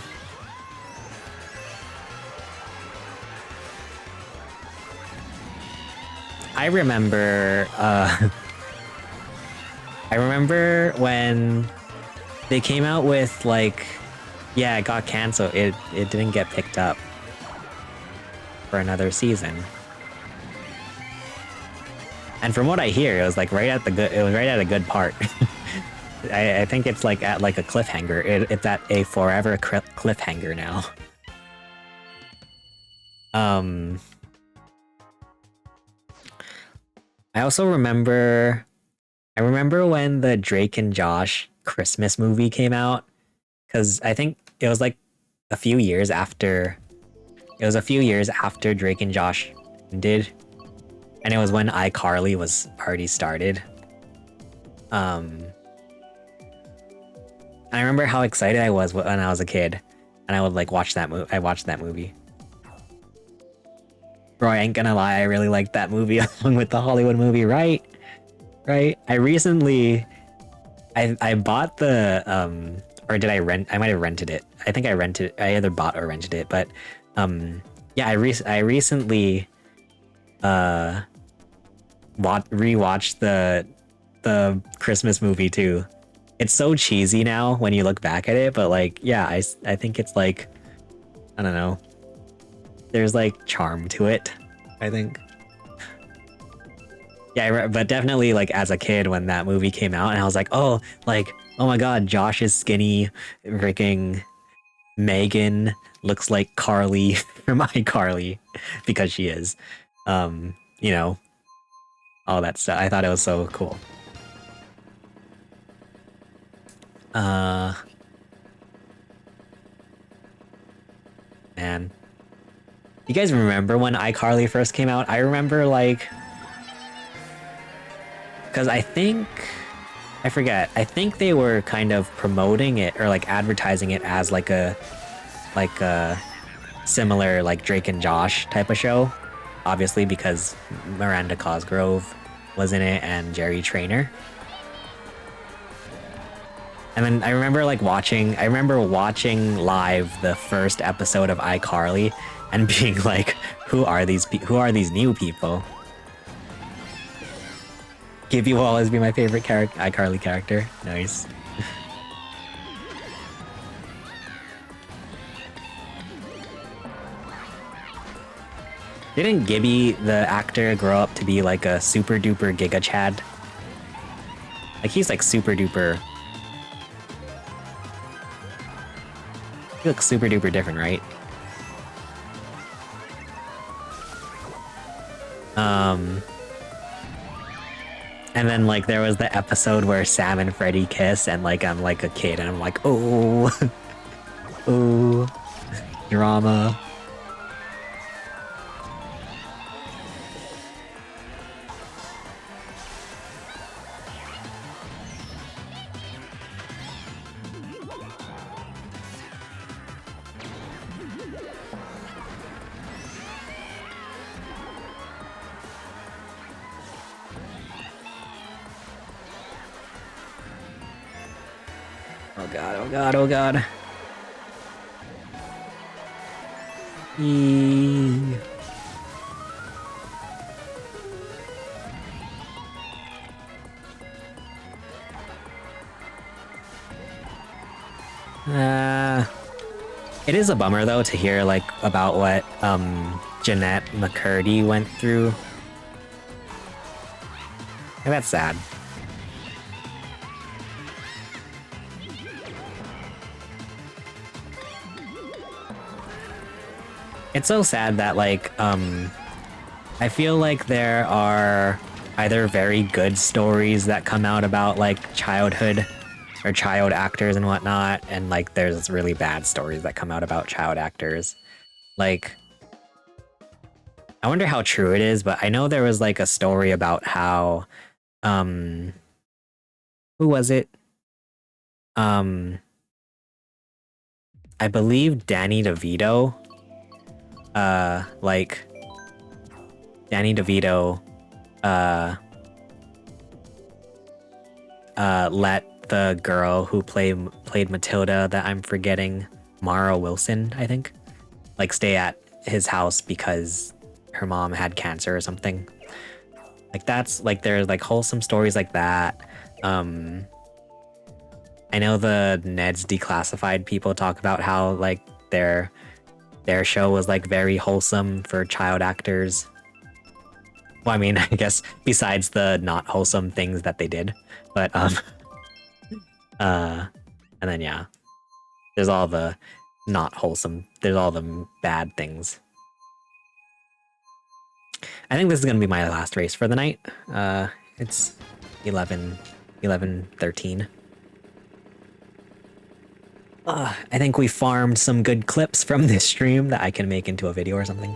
remember when they came out with like, yeah, it got canceled. It didn't get picked up for another season. And from what I hear, it was like right at a good part. I think it's like at like a cliffhanger. It's at a forever cliffhanger now. I also remember. I remember when the Drake and Josh Christmas movie came out, because I think it was like a few years after. It was a few years after Drake and Josh did, and it was when iCarly was already started. And I remember how excited I was when I was a kid, and I would like watch that movie. I watched that movie. Bro, I ain't gonna lie, I really liked that movie along with the Hollywood movie, right? Right? I recently, I bought the, or did I rent? I might have rented it. I think I rented, I either bought or rented it, but, yeah, I recently, rewatched the Christmas movie too. It's so cheesy now when you look back at it, but like, yeah, I think it's like, I don't know. There's like charm to it, I think. Yeah, but definitely like as a kid when that movie came out, and I was like, oh my god, Josh is skinny, freaking Megan looks like Carly from iCarly, because she is. You know, all that stuff. I thought it was so cool. Man. You guys remember when iCarly first came out? I remember like, because I forget, I think they were kind of promoting it or like advertising it as like a similar like Drake and Josh type of show, obviously because Miranda Cosgrove was in it and Jerry Trainer. And then I remember watching live the first episode of iCarly and being like, who are these new people? Gibby will always be my favorite iCarly character. Nice. Didn't Gibby, the actor, grow up to be like a super duper Giga Chad? Like he's like super duper. He looks super duper different, right? And then like there was the episode where Sam and Freddy kiss, and like I'm like a kid and I'm like, oh, oh, drama. Oh god, oh god, oh god. It is a bummer though to hear like about what Jeanette McCurdy went through. And that's sad. It's so sad that like I feel like there are either very good stories that come out about like childhood or child actors and whatnot, and like there's really bad stories that come out about child actors. Like, I wonder how true it is, but I know there was like a story about how who was it? I believe Danny DeVito. Like Danny DeVito let the girl who played Matilda, that I'm forgetting, Mara Wilson, I think, like stay at his house because her mom had cancer or something. Like that's like there's like wholesome stories like that. I know the Ned's Declassified people talk about how like their show was like very wholesome for child actors. Well, I mean, I guess besides the not wholesome things that they did, but And then yeah, there's all the not wholesome. There's all the bad things. I think this is gonna be my last race for the night. It's 11:13. I think we farmed some good clips from this stream that I can make into a video or something.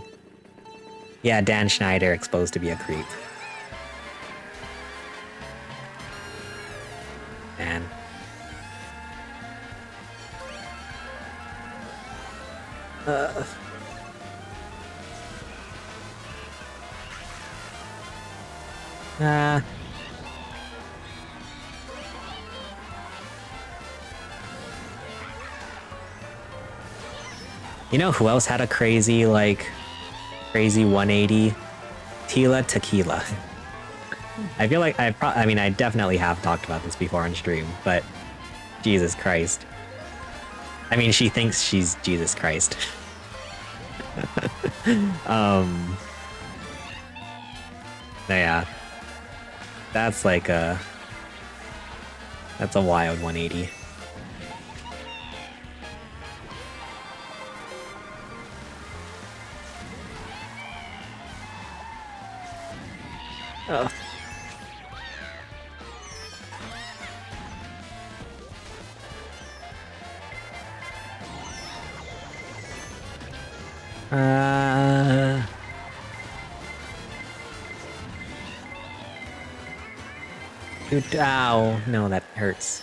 Yeah, Dan Schneider exposed to be a creep. Man. You know who else had a crazy 180? Tila Tequila. I feel like I mean, I definitely have talked about this before on stream, but Jesus Christ. I mean, she thinks she's Jesus Christ. Yeah. That's like that's a wild 180. Oh. Ow, no, that hurts.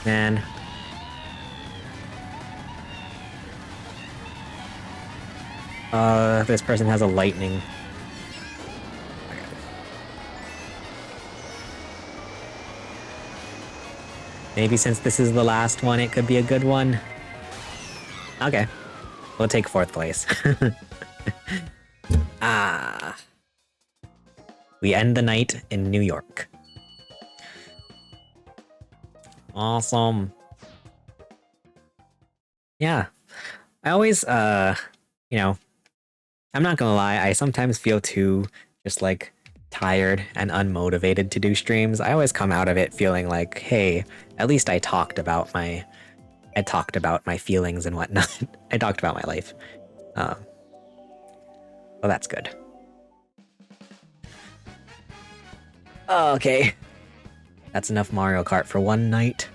Man. This person has a lightning. Maybe since this is the last one, it could be a good one. Okay. We'll take 4th place. We end the night in New York. Awesome. Yeah. I always, you know, I'm not gonna lie, I sometimes feel too just like tired and unmotivated to do streams. I always come out of it feeling like, hey, at least I talked about my feelings and whatnot. I talked about my life. Well, that's good. Okay. That's enough Mario Kart for one night.